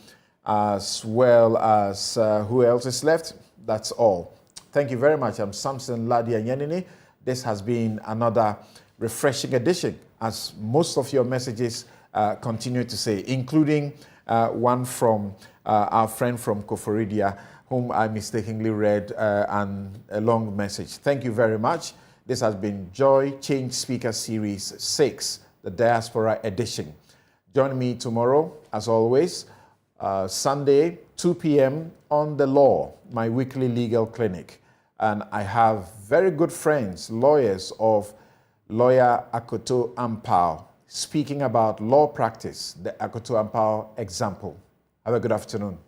as well as who else is left? That's all. Thank you very much. I'm Samson Ladia Yenini. This has been another refreshing edition, as most of your messages continue to say, including one from our friend from Koforidia, whom I mistakenly read and a long message. Thank you very much. This has been Joy Change Speaker Series 6, the Diaspora edition. Join me tomorrow, as always, Sunday, 2 p.m. on The Law, my weekly legal clinic. And I have very good friends, lawyers of Lawyer Akoto Ampao, speaking about law practice, the Akoto Ampao example. Have a good afternoon.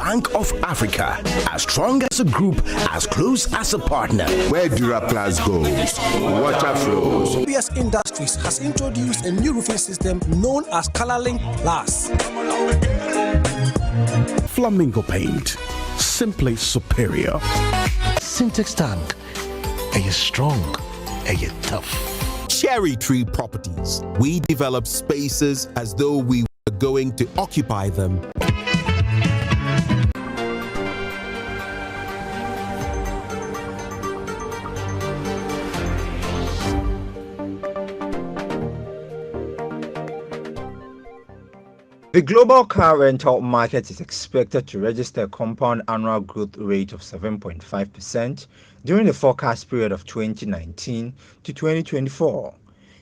Bank of Africa, as strong as a group, as close as a partner. Where Duraplas goes, water flows. PS Industries has introduced a new roofing system known as ColorLink Plus. Flamingo paint, simply superior. Syntex tank, are you strong? Are you tough? Cherry Tree Properties. We develop spaces as though we were going to occupy them. The global car rental market is expected to register a compound annual growth rate of 7.5% during the forecast period of 2019 to 2024.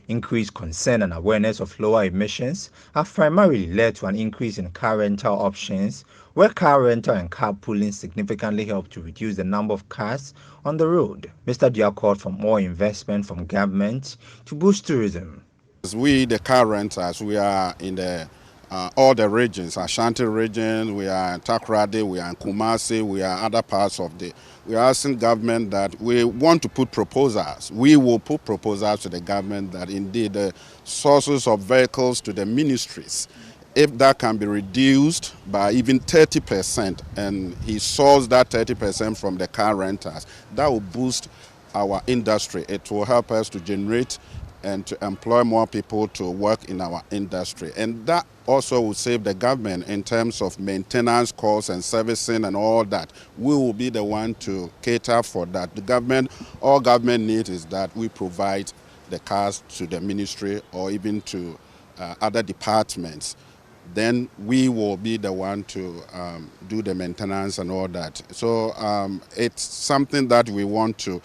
Increased concern and awareness of lower emissions have primarily led to an increase in car rental options, where car rental and carpooling significantly help to reduce the number of cars on the road. Mr. Dia called for more investment from government to boost tourism. We, the car renters, we are in the all the regions, Ashanti region, we are in Takoradi, we are in Kumasi, we are other parts of the. We are asking government that we want to put proposals. We will put proposals to the government that indeed the sources of vehicles to the ministries, if that can be reduced by even 30%, and he sources that 30% from the car renters, that will boost our industry. It will help us to generate and to employ more people to work in our industry. And that also will save the government in terms of maintenance costs and servicing and all that. We will be the one to cater for that. The government, all government needs is that we provide the cars to the ministry or even to other departments. Then we will be the one to do the maintenance and all that. So it's something that we want to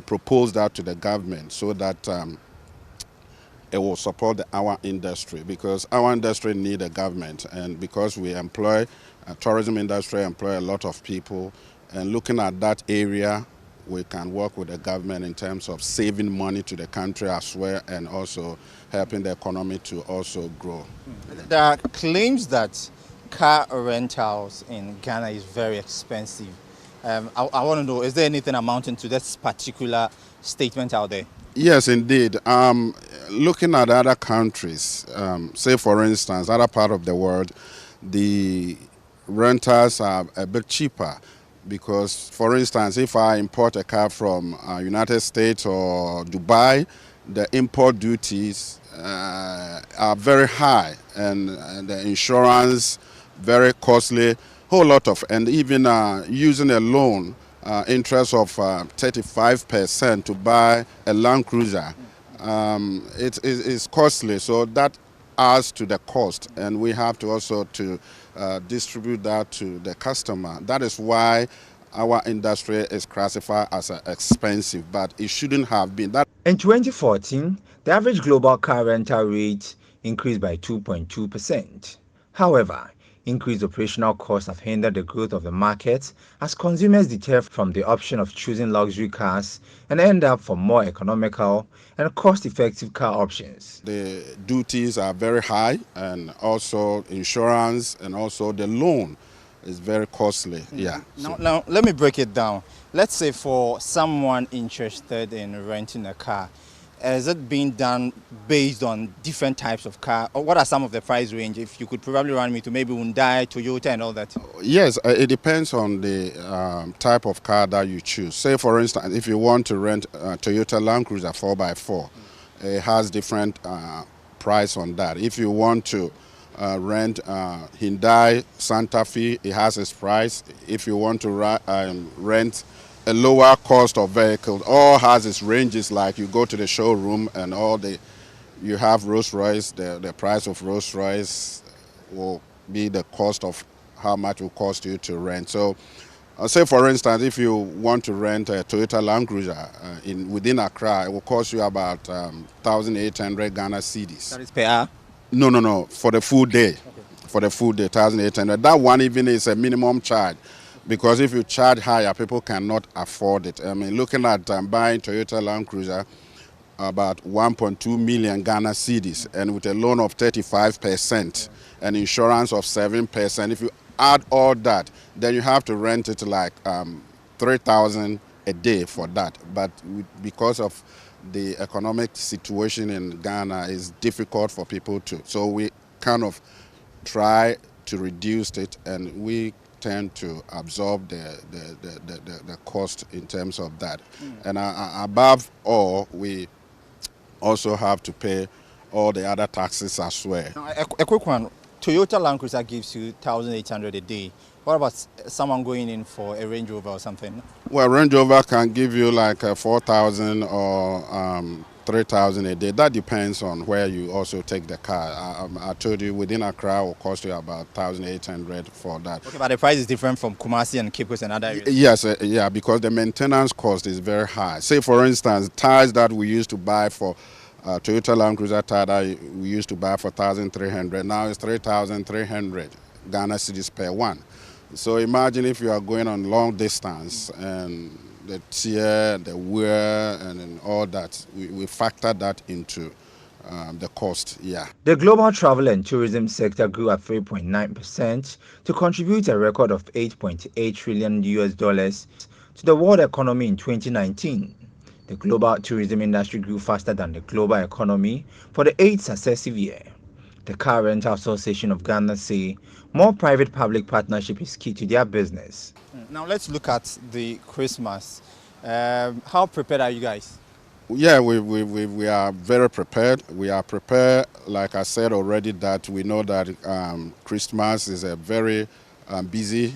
propose that to the government so that it will support our industry, because our industry needs a government, and because we employ tourism industry, employ a lot of people, and looking at that area, we can work with the government in terms of saving money to the country as well, and also helping the economy to also grow. There are claims that car rentals in Ghana is very expensive. I want to know, is there anything amounting to this particular statement out there? Yes, indeed. Looking at other countries, say for instance, other part of the world, the rentals are a bit cheaper because, for instance, if I import a car from United States or Dubai, the import duties are very high, and the insurance very costly, whole lot of, and even using a loan interest of 35% to buy a Land Cruiser, it's costly. So that adds to the cost, and we have to also to distribute that to the customer. That is why our industry is classified as expensive, but it shouldn't have been. That in 2014, the average global car rental rate increased by 2.2%. However, increased operational costs have hindered the growth of the market as consumers deter from the option of choosing luxury cars and end up for more economical and cost-effective car options. The duties are very high, and also insurance, and also the loan is very costly. Yeah. Now, let me break it down. Let's say for someone interested in renting a car, is it being done based on different types of car? Or what are some of the price range? If you could probably run me to maybe Hyundai, Toyota and all that. Yes, it depends on the type of car that you choose. Say for instance, if you want to rent a Toyota Land Cruiser 4x4, it has different price on that. If you want to rent Hyundai Santa Fe, it has its price. If you want to rent a lower cost of vehicle, all has its ranges. Like you go to the showroom and you have Rolls Royce, the price of Rolls Royce will be the cost of how much it will cost you to rent. So say for instance, if you want to rent a Toyota Land Cruiser within Accra, it will cost you about 1,800 Ghana cedis. That is per hour? No, for the full day. Okay. For the full day, 1,800. That one even is a minimum charge, because if you charge higher, people cannot afford it. I mean, looking at buying Toyota Land Cruiser, about 1.2 million Ghana cedis, and with a loan of 35% and insurance of 7%. If you add all that, then you have to rent it like 3,000 a day for that. But because of the economic situation in Ghana, is difficult for people to. So we kind of try to reduce it, and we tend to absorb the cost in terms of that. And above all, we also have to pay all the other taxes as well. A quick one. Toyota Land Cruiser gives you 1,800 a day. What about someone going in for a Range Rover or something? Well, Range Rover can give you like 4,000 or 3,000 a day. That depends on where you also take the car. I told you within Accra will cost you about 1,800 for that. Okay, but the price is different from Kumasi and Cape Coast and other areas? Yes, yeah, because the maintenance cost is very high. Say for instance, tires that we used to buy for Toyota Land Cruiser tire that we used to buy for 1,300, now it's 3,300 Ghana cedis per one. So imagine if you are going on long distance, and the tear, the wear, and all that, we factor that into the cost. Yeah. The global travel and tourism sector grew at 3.9% to contribute a record of $8.8 trillion to the world economy in 2019. The global tourism industry grew faster than the global economy for the 8th successive year. The Car Rental Association of Ghana say more private-public partnership is key to their business. Now let's look at the Christmas. How prepared are you guys? Yeah, we are very prepared. We are prepared, like I said already, that we know that Christmas is a very busy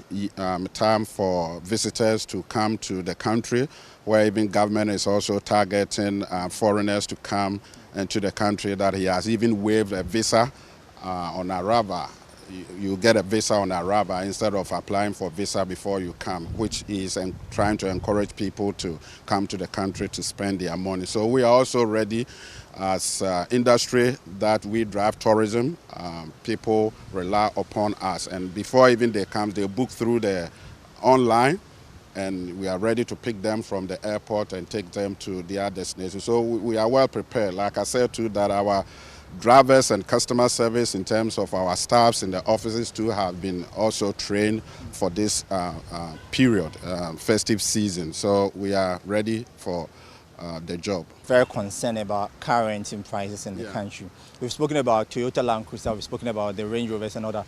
time for visitors to come to the country, where even government is also targeting foreigners to come into the country, that he has even waived a visa on arrival. You get a visa on arrival instead of applying for visa before you come, which is trying to encourage people to come to the country to spend their money. So we are also ready as industry that we drive tourism. People rely upon us, and before even they come, they book through the online, and we are ready to pick them from the airport and take them to their destination. So we are well prepared. Like I said too, that our drivers and customer service in terms of our staffs in the offices too have been also trained for this period, festive season. So we are ready for the job. Very concerned about car renting prices in the country. We've spoken about Toyota Land Cruiser, we've spoken about the Range Rovers and all that.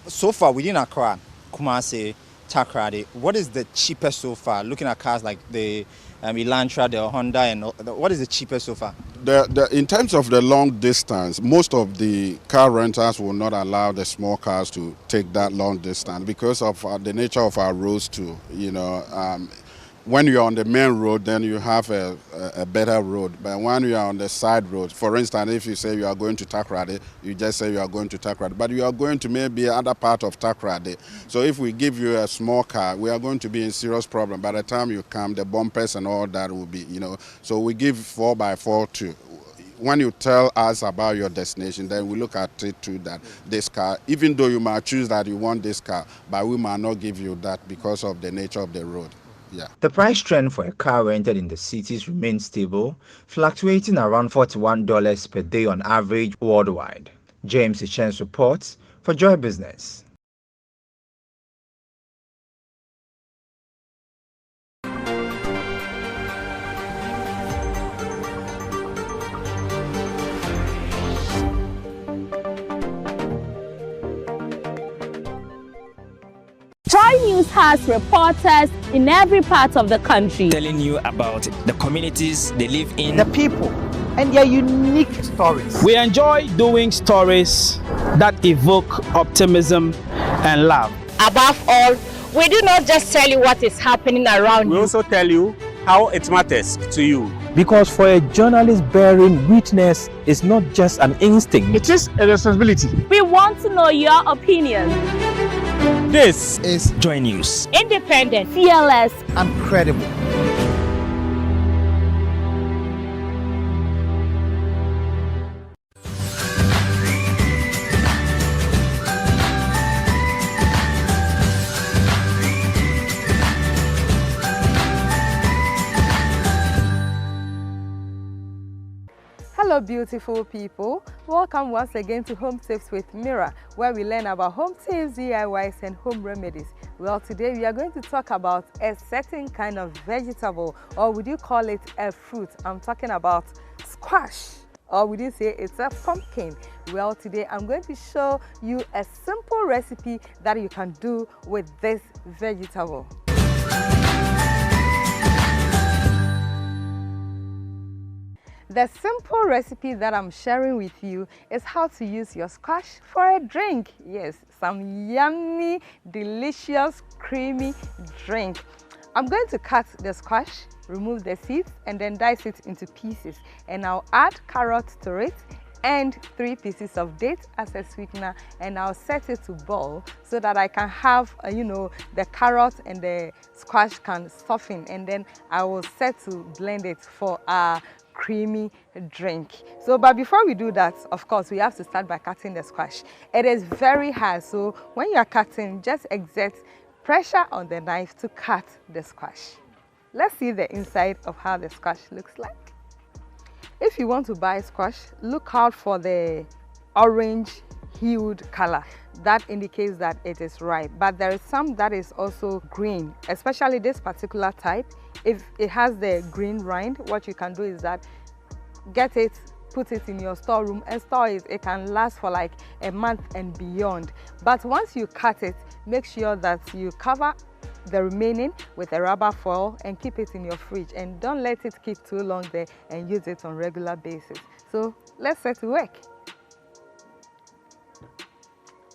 So far within Accra, Kumasi, Takoradi, what is the cheapest so far? Looking at cars like the Elantra, the Honda, and what is the cheapest so far? In terms of the long distance, most of the car renters will not allow the small cars to take that long distance because of the nature of our roads too. You know, when you're on the main road, then you have a better road. But when you are on the side road, for instance, if you say you are going to Takoradi, you just say you are going to Takoradi. But you are going to maybe other part of Takoradi. So if we give you a small car, we are going to be in serious problem. By the time you come, the bumpers and all that will be, you know. So we give 4x4 too. When you tell us about your destination, then we look at it too that this car, even though you might choose that you want this car, but we might not give you that because of the nature of the road. Yeah. The price trend for a car rented in the cities remains stable, fluctuating around $41 per day on average worldwide. James Ichen's reports for Joy Business. JoyNews has reporters in every part of the country, telling you about the communities they live in, the people, and their unique stories. We enjoy doing stories that evoke optimism and love. Above all, we do not just tell you what is happening around you. We also tell you how it matters to you. Because for a journalist, bearing witness is not just an instinct. It is a responsibility. We want to know your opinion. This is JoyNews. Independent, fearless, and credible. Hello beautiful people, welcome once again to Home Tips with Mira, where we learn about home tips, DIYs and home remedies. Well, today we are going to talk about a certain kind of vegetable, or would you call it a fruit? I'm talking about squash, or would you say it's a pumpkin? Well, today I'm going to show you a simple recipe that you can do with this vegetable. The simple recipe that I'm sharing with you is how to use your squash for a drink. Yes, some yummy, delicious, creamy drink. I'm going to cut the squash, remove the seeds, and then dice it into pieces. And I'll add carrots to it and 3 pieces of date as a sweetener, and I'll set it to boil so that I can have, the carrot and the squash can soften, and then I will set to blend it for a creamy drink. So, but before we do that, of course, we have to start by cutting the squash. It is very hard, so when you are cutting, just exert pressure on the knife to cut the squash. Let's see the inside of how the squash looks like. If you want to buy squash, look out for the orange hued color. That indicates that it is ripe, but there is some that is also green, especially this particular type. If it has the green rind, what you can do is that get it, put it in your storeroom and store it. It can last for like a month and beyond. But once you cut it, make sure that you cover the remaining with a rubber foil and keep it in your fridge, and don't let it keep too long there and use it on regular basis. So let's get to work.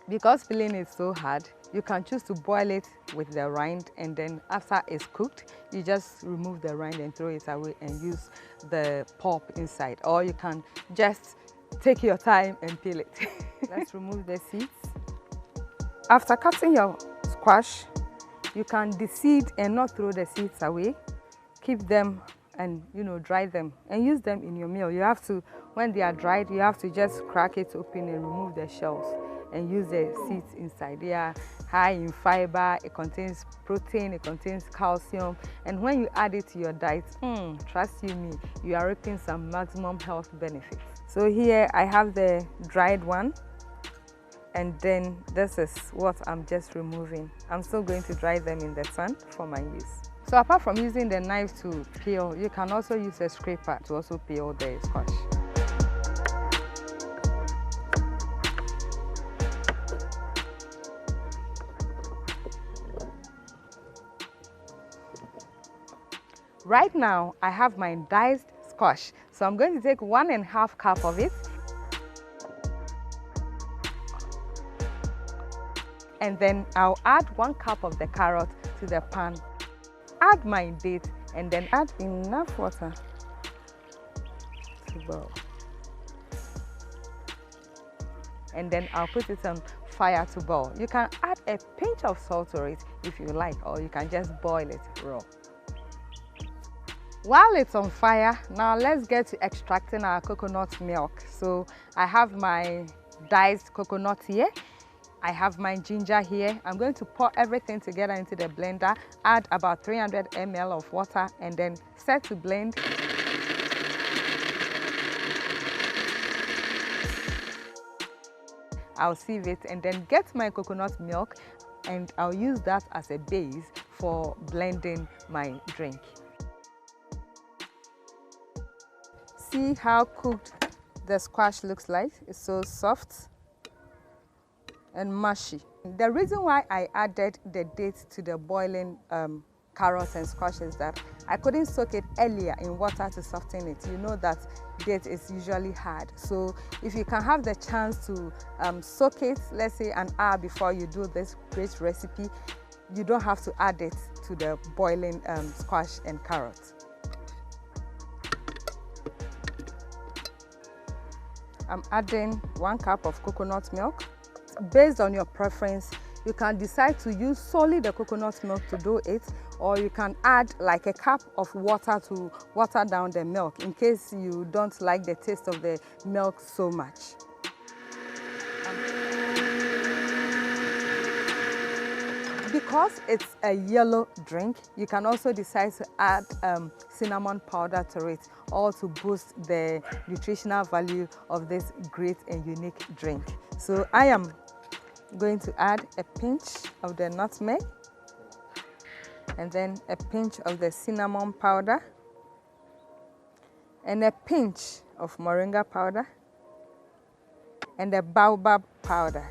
Because peeling is so hard, you can choose to boil it with the rind, and then after it's cooked, you just remove the rind and throw it away and use the pulp inside. Or you can just take your time and peel it. Let's remove the seeds. After cutting your squash, you can deseed and not throw the seeds away. Keep them and dry them and use them in your meal. You have to, when they are dried, you have to just crack it open and remove the shells. and use the seeds inside. They are high in fiber, it contains protein, it contains calcium, and when you add it to your diet, trust you me, you are reaping some maximum health benefits. So here I have the dried one, and then this is what I'm just removing. I'm still going to dry them in the sun for my use. So apart from using the knife to peel, you can also use a scraper to also peel the squash. Right now, I have my diced squash. So I'm going to take 1.5 cup of it. And then I'll add 1 cup of the carrot to the pan. Add my date and then add enough water to boil. And then I'll put it on fire to boil. You can add a pinch of salt to it if you like, or you can just boil it raw. While it's on fire, now let's get to extracting our coconut milk. So I have my diced coconut here. I have my ginger here. I'm going to pour everything together into the blender, add about 300 ml of water, and then set to blend. I'll sieve it and then get my coconut milk, and I'll use that as a base for blending my drink. See how cooked the squash looks like? It's so soft and mushy. The reason why I added the date to the boiling carrots and squash is that I couldn't soak it earlier in water to soften it. You know that date is usually hard. So if you can have the chance to soak it, let's say an hour before you do this great recipe, you don't have to add it to the boiling squash and carrots. I'm adding 1 cup of coconut milk. Based on your preference, you can decide to use solely the coconut milk to do it, or you can add like a cup of water to water down the milk in case you don't like the taste of the milk so much. Because it's a yellow drink, you can also decide to add cinnamon powder to it, or to boost the nutritional value of this great and unique drink. So I am going to add a pinch of the nutmeg, and then a pinch of the cinnamon powder, and a pinch of moringa powder, and the baobab powder.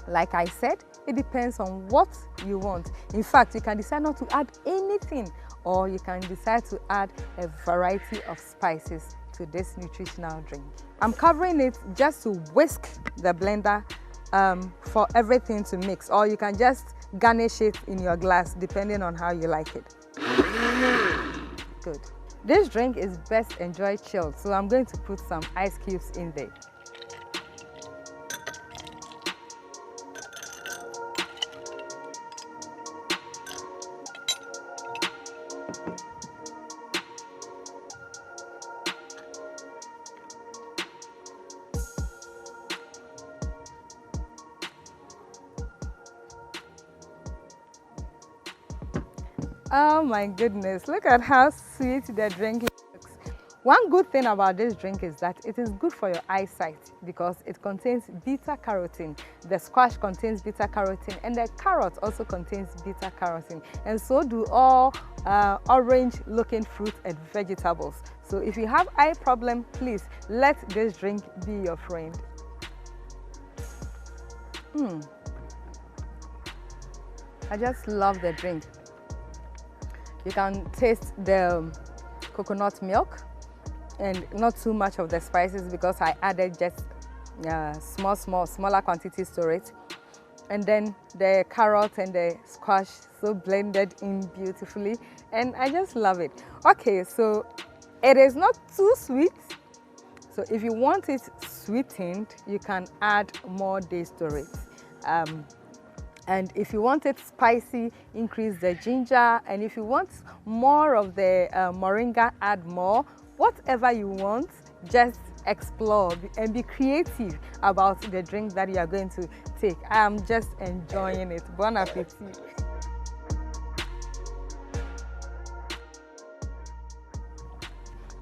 Like I said, it depends on what you want. In fact, you can decide not to add anything, or you can decide to add a variety of spices to this nutritional drink. I'm covering it just to whisk the blender for everything to mix, or you can just garnish it in your glass depending on how you like it. Good. This drink is best enjoyed chilled, so I'm going to put some ice cubes in there. Oh my goodness, look at how sweet the drink looks. One good thing about this drink is that it is good for your eyesight because it contains beta-carotene. The squash contains beta-carotene, and the carrot also contains beta-carotene, and so do all orange-looking fruits and vegetables. So if you have eye problem, please let this drink be your friend. I just love the drink. You can taste the coconut milk and not too much of the spices because I added just smaller quantities to it. And then the carrot and the squash so blended in beautifully, and I just love it. Okay, so it is not too sweet. So if you want it sweetened, you can add more dates to it. And if you want it spicy, increase the ginger. And if you want more of the moringa, add more. Whatever you want, just explore and be creative about the drink that you are going to take. I am just enjoying it. Bon appetit.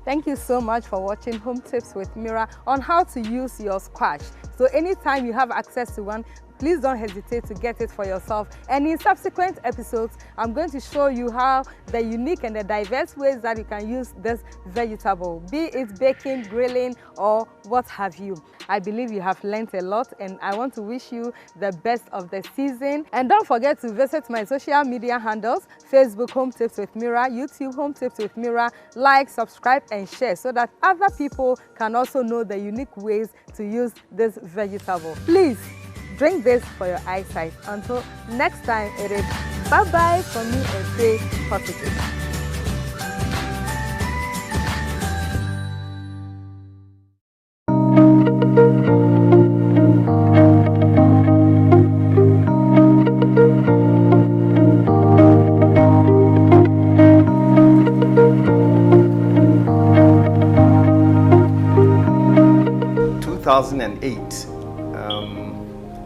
Thank you so much for watching Home Tips with Mira on how to use your squash. So anytime you have access to one, please don't hesitate to get it for yourself. And in subsequent episodes, I'm going to show you how the unique and the diverse ways that you can use this vegetable, be it baking, grilling, or what have you. I believe you have learned a lot, and I want to wish you the best of the season. And don't forget to visit my social media handles, Facebook Home Tips with Mira, YouTube Home Tips with Mira. Like, subscribe, and share so that other people can also know the unique ways to use this vegetable. Please drink this for your eyesight. Until next time, it is bye-bye from me and stay positive. In 2008,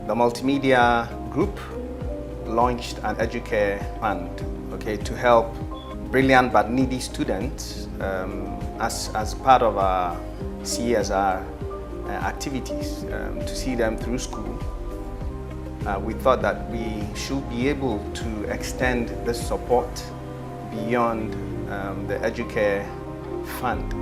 the multimedia group launched an Educare fund, to help brilliant but needy students as part of our CSR activities to see them through school. We thought that we should be able to extend this support beyond the Educare fund.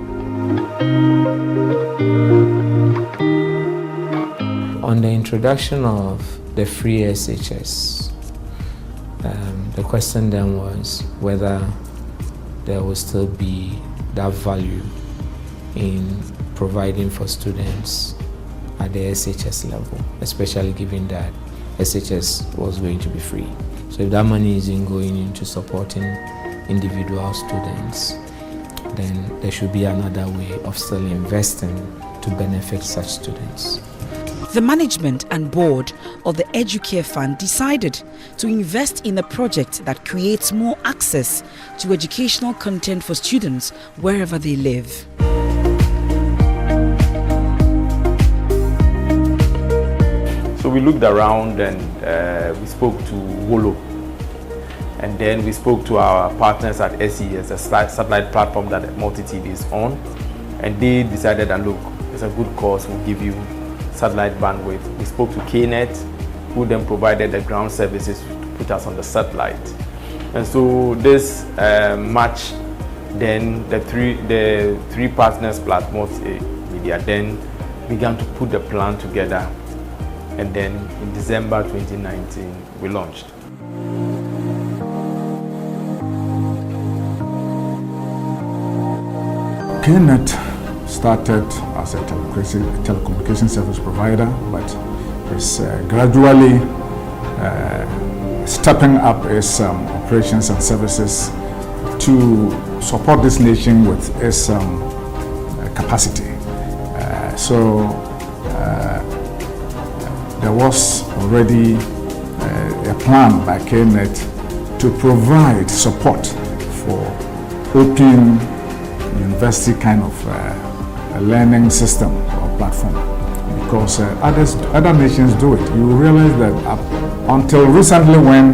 On the introduction of the free SHS, the question then was whether there will still be that value in providing for students at the SHS level, especially given that SHS was going to be free. So if that money isn't going into supporting individual students, then there should be another way of still investing to benefit such students. The management and board of the Educare Fund decided to invest in a project that creates more access to educational content for students wherever they live. So we looked around and we spoke to Wolo, and then we spoke to our partners at SES, a satellite platform that MultiTV is on, and they decided that look, it's a good cause, we'll give you satellite bandwidth. We spoke to KNet, who then provided the ground services to put us on the satellite. And so this match, then the three partners plus multimedia then began to put the plan together. And then in December 2019, we launched. KNet started as a telecommunication service provider, but is gradually stepping up its operations and services to support this nation with its capacity. There was already a plan by KNet to provide support for open university kind of a learning system or platform, because other nations do it. You realize that until recently, when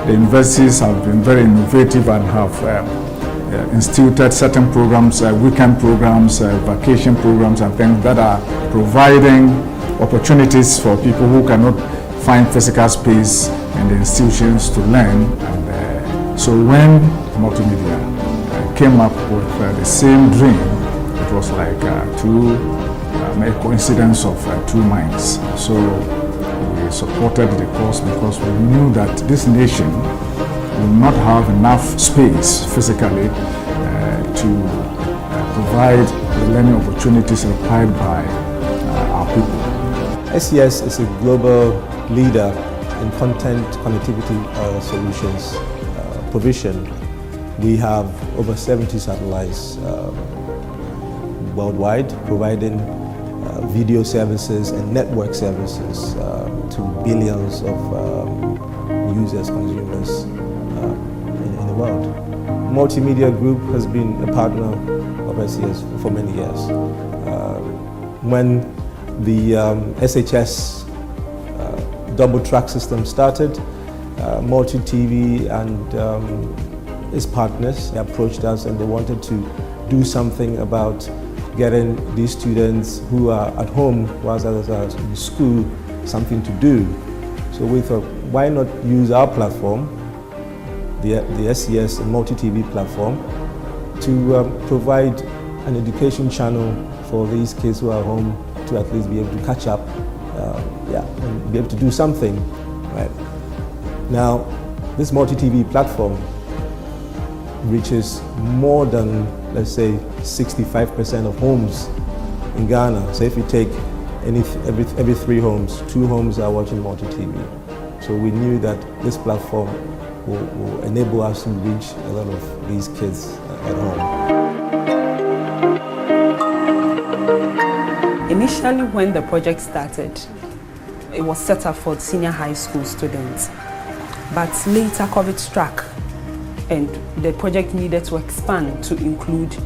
the universities have been very innovative and have instituted certain programs, weekend programs, vacation programs and things that are providing opportunities for people who cannot find physical space in the institutions to learn. And so when multimedia came up with the same dream, it was like a coincidence of two minds. So we supported the cause because we knew that this nation will not have enough space physically to provide the learning opportunities required by our people. SES is a global leader in content connectivity solutions provision. We have over 70 satellites worldwide providing video services and network services to billions of users, consumers in the world. Multimedia Group has been a partner of SES for many years. when the SHS double track system started, Multi TV and its partners approached us and they wanted to do something about getting these students who are at home whilst others are in school something to do. So we thought, why not use our platform, the SES Multi TV platform, to provide an education channel for these kids who are home to at least be able to catch up, and be able to do something, right? Now, this multi-TV platform reaches more than, let's say, 65% of homes in Ghana. So if you take every 3 homes, 2 homes are watching multi-TV. So we knew that this platform will enable us to reach a lot of these kids at home. Initially, when the project started, it was set up for senior high school students. But later COVID struck and the project needed to expand to include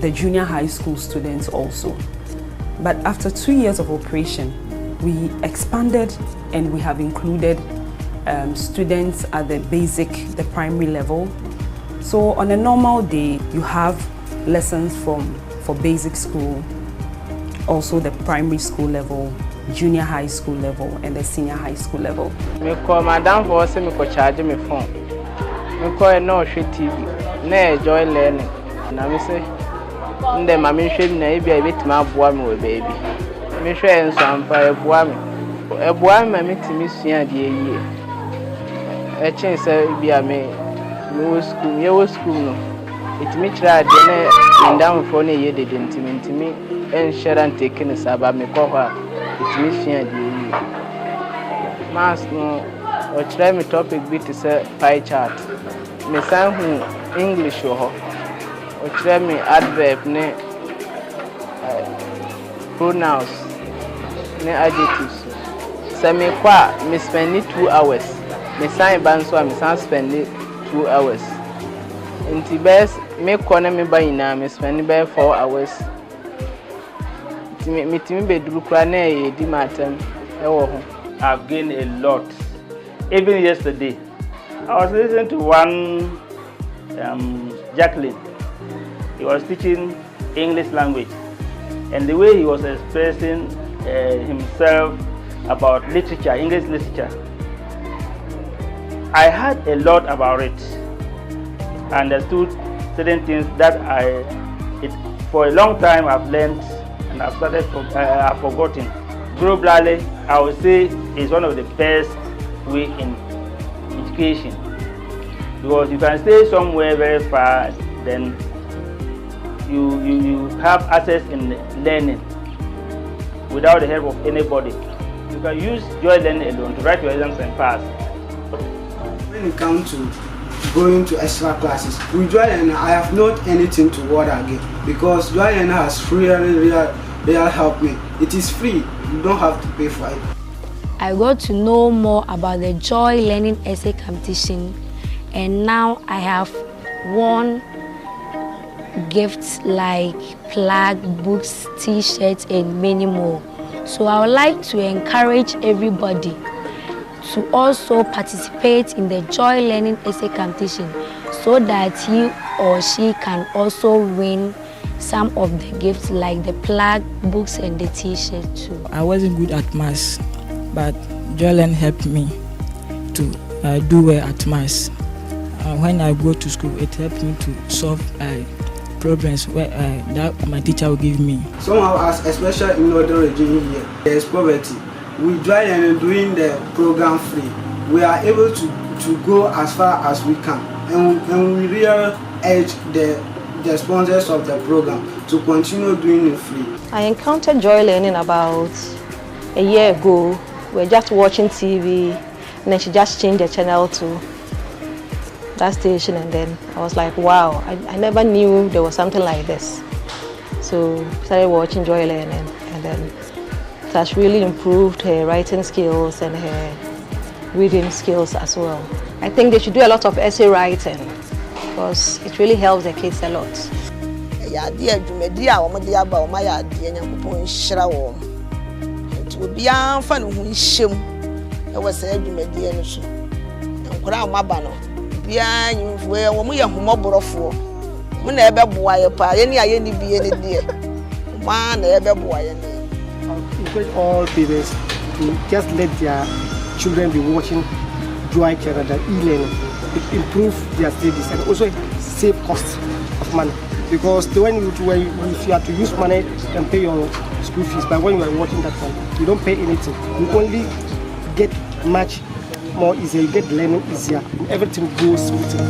the junior high school students also. But after 2 years of operation, we expanded and we have included students at the basic, the primary level. So on a normal day, you have lessons for basic school, also the primary school level, junior high school level and the senior high school level. Me call madam for say me ko charge me phone. Me call no hwe TV. Na enjoy learning. Na me say nde ma me hwe na e bia e betima aboa me we baby. Me hwe enso ampa e boa me. E boa me me timi sua de yie. E chen say bia me wo school no. Itimi kira de na ndam for na ye de ntimi en sharan take ne saba me ko ha. Itimi sua de yie. Mas no o try me topic bit is a pie chart. Me san hu English ho. O try me adverb ne pronouns ne adjectives. So me kwa me spend 2 hours. Me san ban so me san spend 2 hours. Inti best me kona me ba ina me spend by 4 hours. Me timi be duru kra na e di matem e wo ho. I've gained a lot. Even yesterday, I was listening to one Jacqueline. He was teaching English language, and the way he was expressing himself about literature, English literature, I heard a lot about it. I understood certain things that for a long time I've learned and I've I've forgotten. Globally, I would say is one of the best way in education, because you can stay somewhere very far, then you have access in learning without the help of anybody. You can use Joy Learning alone to write your exams and pass. When it comes to going to extra classes, with Joy Learning, I have not anything to worry again, because Joy Learning has really helped me. It is free. You don't have to pay for it. I got to know more about the Joy Learning essay competition, and now I have won gifts like plaque, books, t-shirts and many more. So I would like to encourage everybody to also participate in the Joy Learning essay competition so that he or she can also win some of the gifts like the plaque, books and the t-shirt too. I wasn't good at maths, but Joy Learning helped me to do well at maths. When I go to school, it helped me to solve problems that my teacher will give me. Some of us, especially in northern region here, there is poverty. We Joy Learning doing the program free. We are able to go as far as we can, and we really urge the sponsors of the program to continue doing it free. I encountered Joy Learning about a year ago. We were just watching TV and then she just changed the channel to that station, and then I was like, wow, I never knew there was something like this. So started watching Joy Learning, and then it has really improved her writing skills and her reading skills as well. I think they should do a lot of essay writing, because it really helps the kids a lot. ya de adwumadi a wo de aba wo ma ya de Nyankopɔn hyira wo nti obi an fa no hu hyem e wo se adwumadi no so nkora ma ba no bia nyimfo e wo mo ye homoborofo mo na ebe boa ye pa ye ni aye ni bie ni de ma na ebe boa ye ni. Encourage all parents to just let their children be watching Joy Canada e-learning. It improves their studies and also save costs of money. Because when if you have to use money and pay your school fees, but when you are watching that one, you don't pay anything. You only get much more easier, you get learning easier, and everything goes smoothly.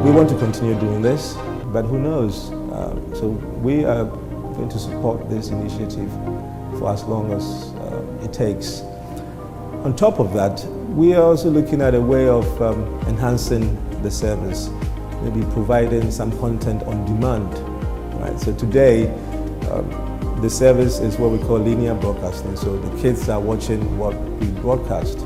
We want to continue doing this, but who knows? So we are going to support this initiative for as long as it takes. On top of that, we are also looking at a way of enhancing the service, maybe providing some content on demand. Right? So today, the service is what we call linear broadcasting. So the kids are watching what we broadcast,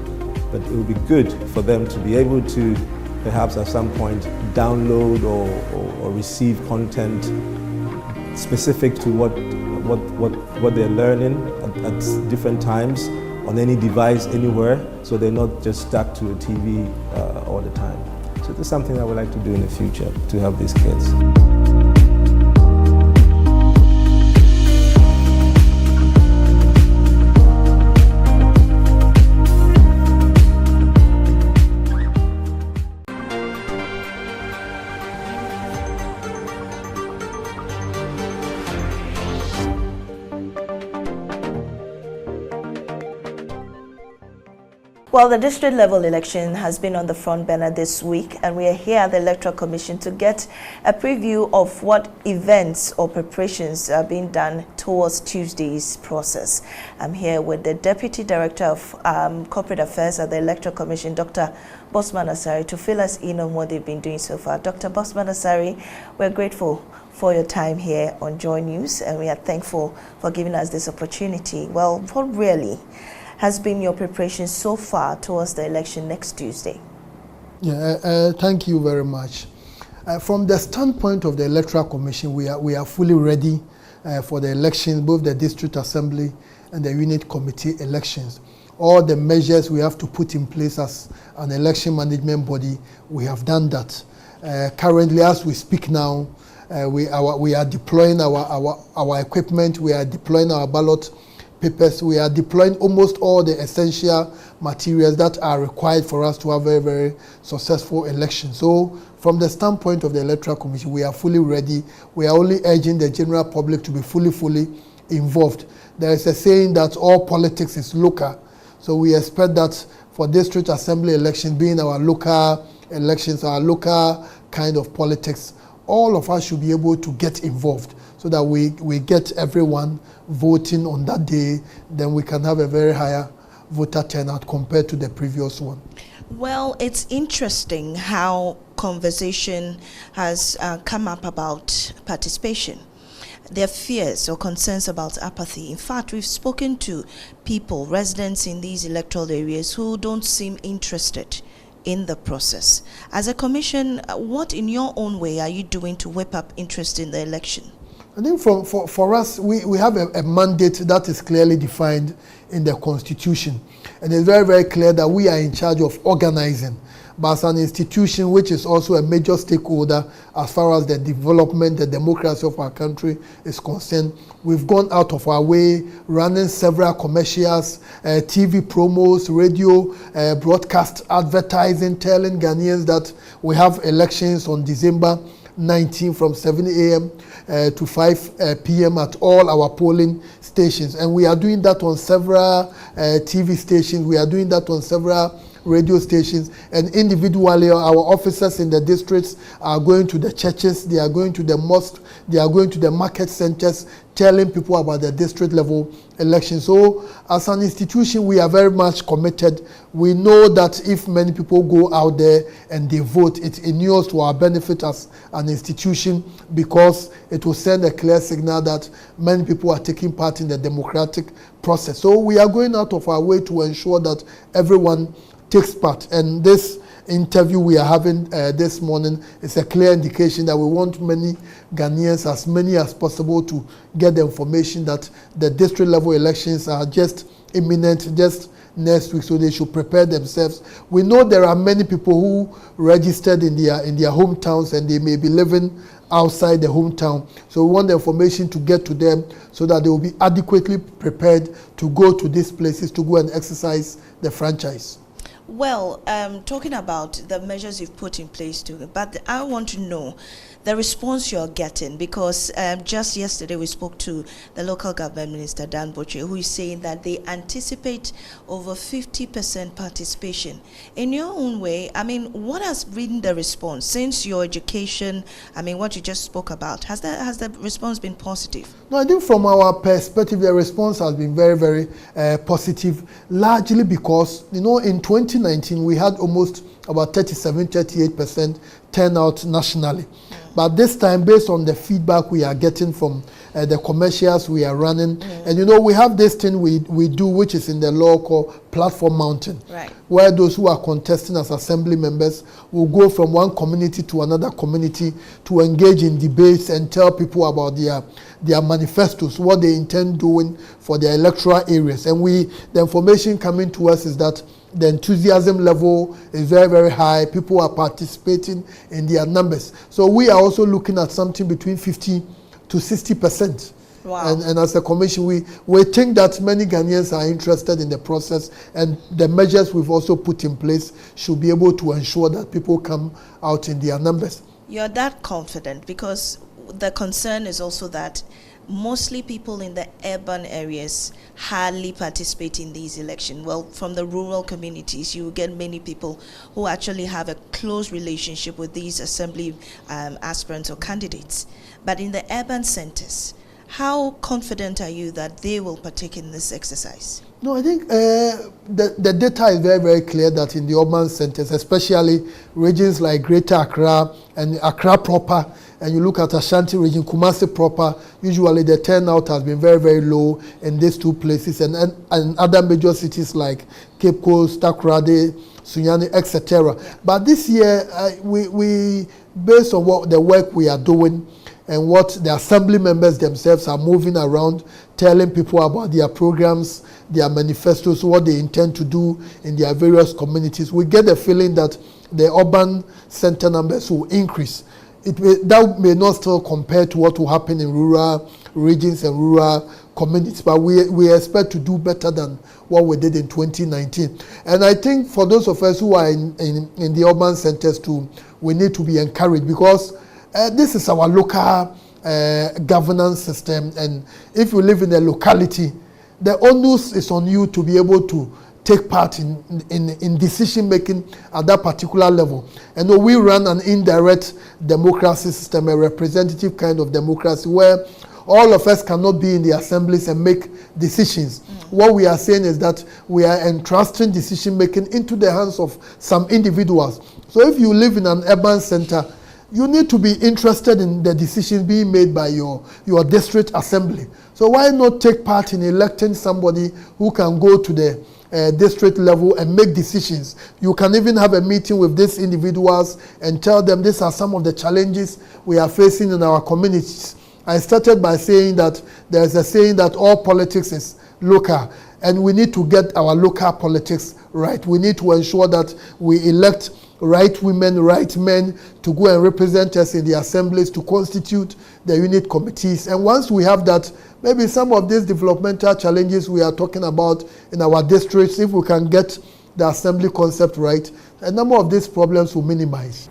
but it would be good for them to be able to perhaps at some point download or receive content specific to what they're learning at different times on any device anywhere, so they're not just stuck to a TV all the time. So this is something I would like to do in the future to help these kids. Well, the district level election has been on the front burner this week, and we are here at the Electoral Commission to get a preview of what events or preparations are being done towards Tuesday's process. I'm here with the Deputy Director of Corporate Affairs at the Electoral Commission, Dr. Bosman Asari, to fill us in on what they've been doing so far. Dr. Bosman Asari, we're grateful for your time here on JoyNews, and we are thankful for giving us this opportunity. Well, what really has been your preparation so far towards the election next Tuesday? Yeah, thank you very much. From the standpoint of the Electoral Commission, we are fully ready for the elections, both the District Assembly and the Unit Committee elections. All the measures we have to put in place as an election management body, we have done that. Currently, as we speak now, we are deploying our equipment, we are deploying our ballot papers, we are deploying almost all the essential materials that are required for us to have a very, very successful election. So from the standpoint of the Electoral Commission, we are fully ready. We are only urging the general public to be fully involved. There is a saying that all politics is local. So we expect that for District Assembly elections, being our local elections, our local kind of politics, all of us should be able to get involved so that we get everyone voting on that day, then we can have a very higher voter turnout compared to the previous one. Well, it's interesting how conversation has come up about participation. There are fears or concerns about apathy. In fact, we've spoken to people, residents in these electoral areas, who don't seem interested in the process. As a commission, what in your own way are you doing to whip up interest in the election? I think for us, we have a mandate that is clearly defined in the Constitution. And it's very, very clear that we are in charge of organizing. But as an institution, which is also a major stakeholder as far as the development, the democracy of our country is concerned, we've gone out of our way, running several commercials, TV promos, radio broadcast advertising, telling Ghanaians that we have elections on December 19 from 7 a.m. To 5 p.m. at all our polling stations. And we are doing that on several TV stations. We are doing that on several radio stations. And individually, our officers in the districts are going to the churches, they are going to the mosques, they are going to the market centers, telling people about the district level election. So as an institution, we are very much committed. We know that if many people go out there and they vote, it inures to our benefit as an institution, because it will send a clear signal that many people are taking part in the democratic process. So we are going out of our way to ensure that everyone takes part. And this interview we are having this morning is a clear indication that we want many Ghanaians, as many as possible, to get the information that the district level elections are just imminent, just next week, so they should prepare themselves. We know there are many people who registered in their hometowns and they may be living outside the hometown. So we want the information to get to them so that they will be adequately prepared to go to these places to go and exercise the franchise. Well, talking about the measures you've put in place too, but I want to know the response you're getting, because just yesterday we spoke to the local government minister, Dan Boche, who is saying that they anticipate over 50% participation. In your own way, I mean, what has been the response since your education? I mean, what you just spoke about, has the response been positive? No, I think from our perspective, the response has been very, very positive, largely because, you know, in 2019, we had almost about 38% turnout nationally. But this time, based on the feedback we are getting from the commercials we are running, and you know, we have this thing we do, which is in the law called platform mounting, where those who are contesting as assembly members will go from one community to another community to engage in debates and tell people about their manifestos, what they intend doing for their electoral areas. And the information coming to us is that the enthusiasm level is very, very high. People are participating in their numbers. So we are also looking at something between 50 to 60%. Wow. And as a commission, we think that many Ghanaians are interested in the process, and the measures we've also put in place should be able to ensure that people come out in their numbers. You're that confident, because the concern is also that mostly people in the urban areas hardly participate in these elections. Well, from the rural communities, you get many people who actually have a close relationship with these assembly aspirants or candidates. But in the urban centers, how confident are you that they will partake in this exercise? No, I think the data is very, very clear that in the urban centers, especially regions like Greater Accra and Accra proper, and you look at Ashanti region, Kumasi proper, usually the turnout has been very, very low in these two places, and other major cities like Cape Coast, Takoradi, Sunyani, etc. Yeah. But this year, we based on what the work we are doing and what the assembly members themselves are moving around, telling people about their programs, their manifestos, what they intend to do in their various communities, we get the feeling that the urban center numbers will increase. That may not still compare to what will happen in rural regions and rural communities, but we expect to do better than what we did in 2019. And I think for those of us who are in the urban centers too, we need to be encouraged, because this is our local governance system, and if you live in a locality, the onus is on you to be able to take part in decision making at that particular level. And we run an indirect democracy system, a representative kind of democracy, where all of us cannot be in the assemblies and make decisions. What we are saying is that we are entrusting decision making into the hands of some individuals. So if you live in an urban center, you need to be interested in the decisions being made by your district assembly. So why not take part in electing somebody who can go to the district level and make decisions? You can even have a meeting with these individuals and tell them these are some of the challenges we are facing in our communities. I started by saying that there's a saying that all politics is local, and we need to get our local politics right. We need to ensure that we elect right women, right men to go and represent us in the assemblies, to constitute the unit committees. And once we have that, maybe some of these developmental challenges we are talking about in our districts, if we can get the assembly concept right, a number of these problems will minimize.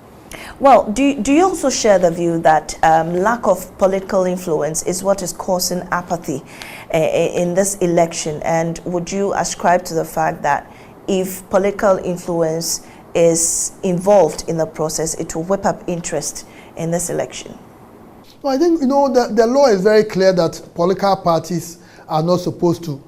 Well, do you also share the view that lack of political influence is what is causing apathy in this election? And would you ascribe to the fact that if political influence is involved in the process, it will whip up interest in this election? Well, I think, the law is very clear that political parties are not supposed to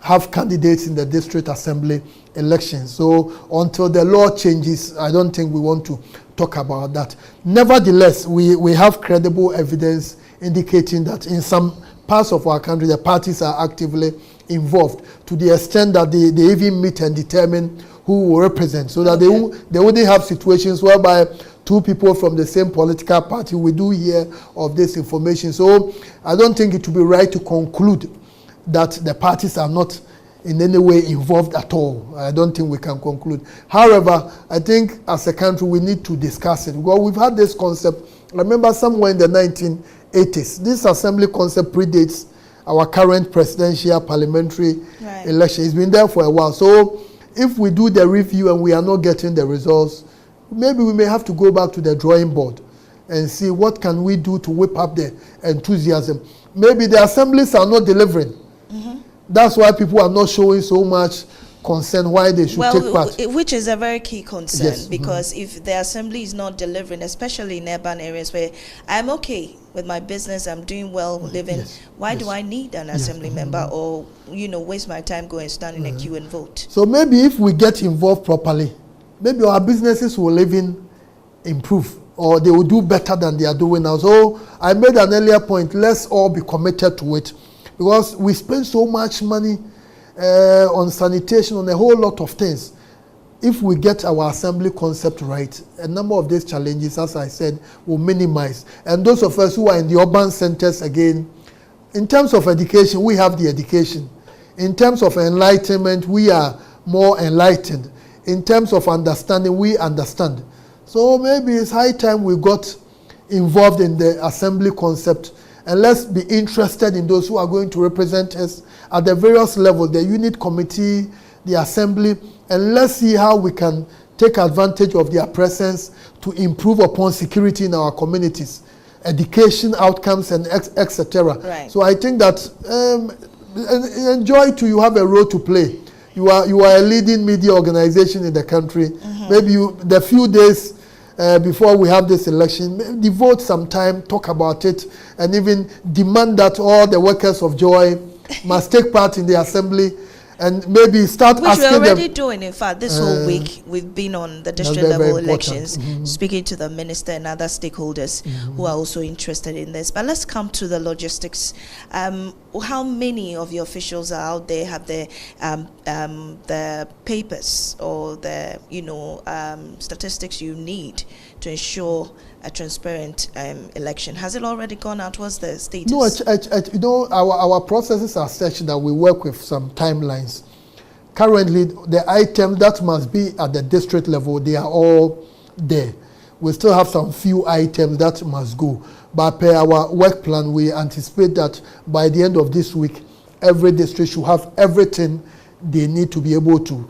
have candidates in the district assembly elections. So until the law changes, I don't think we want to talk about that. Nevertheless, we have credible evidence indicating that in some parts of our country, the parties are actively involved to the extent that they even meet and determine who will represent, so that they wouldn't have situations whereby two people from the same political party will do hear of this information. So I don't think it would be right to conclude that the parties are not in any way involved at all. I don't think we can conclude. However, I think as a country we need to discuss it, because we've had this concept. I remember somewhere in the 1980s, this assembly concept predates our current presidential parliamentary election. It's been there for a while. So if we do the review and we are not getting the results, maybe we may have to go back to the drawing board and see what can we do to whip up the enthusiasm. Maybe the assemblies are not delivering. That's why people are not showing so much concern why they should take part. Which is a very key concern, because if the assembly is not delivering, especially in urban areas where I'm okay with my business, I'm doing well, living, why do I need an assembly member, or waste my time going and stand in a queue and vote? So maybe if we get involved properly, maybe our businesses will even improve, or they will do better than they are doing now. So I made an earlier point, let's all be committed to it, because we spend so much money on sanitation, on a whole lot of things. If we get our assembly concept right, a number of these challenges, as I said, will minimize. And those of us who are in the urban centers, again, in terms of education, we have the education. In terms of enlightenment, we are more enlightened. In terms of understanding, we understand. So maybe it's high time we got involved in the assembly concept, and let's be interested in those who are going to represent us at the various levels, the unit committee, the assembly, and let's see how we can take advantage of their presence to improve upon security in our communities, education outcomes, and etc. So I think that enjoy too, you have a role to play. You are a leading media organization in the country. Maybe the few days before we have this election, devote some time, talk about it, and even demand that all the workers of Joy must take part in the assembly, and maybe start asking them. Which we're already doing. In fact, this whole week we've been on the district level elections, speaking to the minister and other stakeholders who are also interested in this. But let's come to the logistics. How many of your officials are out there, have the papers or the statistics you need to ensure a transparent election? Has it already gone out? What's the status? No, our processes are such that we work with some timelines. Currently, the items that must be at the district level, they are all there. We still have some few items that must go. But per our work plan, we anticipate that by the end of this week, every district should have everything they need to be able to.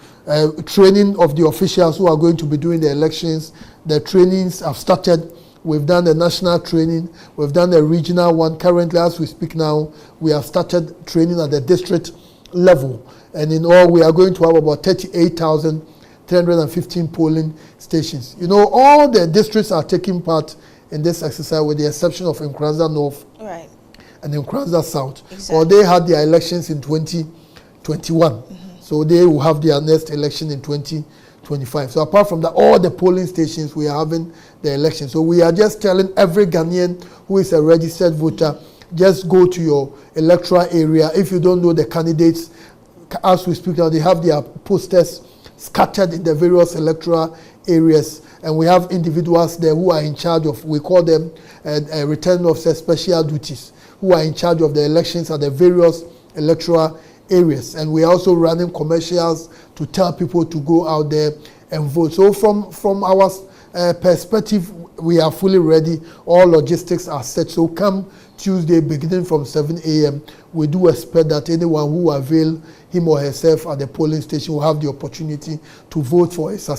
Training of the officials who are going to be doing the elections. The trainings have started. We've done the national training. We've done the regional one. Currently, as we speak now, we have started training at the district level. And in all, we are going to have about 38,315 polling stations. All the districts are taking part in this exercise, with the exception of Nkranza North and Nkranza South. Or they had their elections in 2021. So they will have their next election in 2025. So apart from that, all the polling stations, we are having the election. So we are just telling every Ghanaian who is a registered voter, just go to your electoral area. If you don't know the candidates, as we speak now, they have their posters scattered in the various electoral areas. And we have individuals there who are in charge of, we call them returning officers, special duties, who are in charge of the elections at the various electoral areas. And we are also running commercials to tell people to go out there and vote. So from our perspective, we are fully ready. All logistics are set. So come Tuesday, beginning from 7 a.m., we do expect that anyone who avail him or herself at the polling station will have the opportunity to vote for his or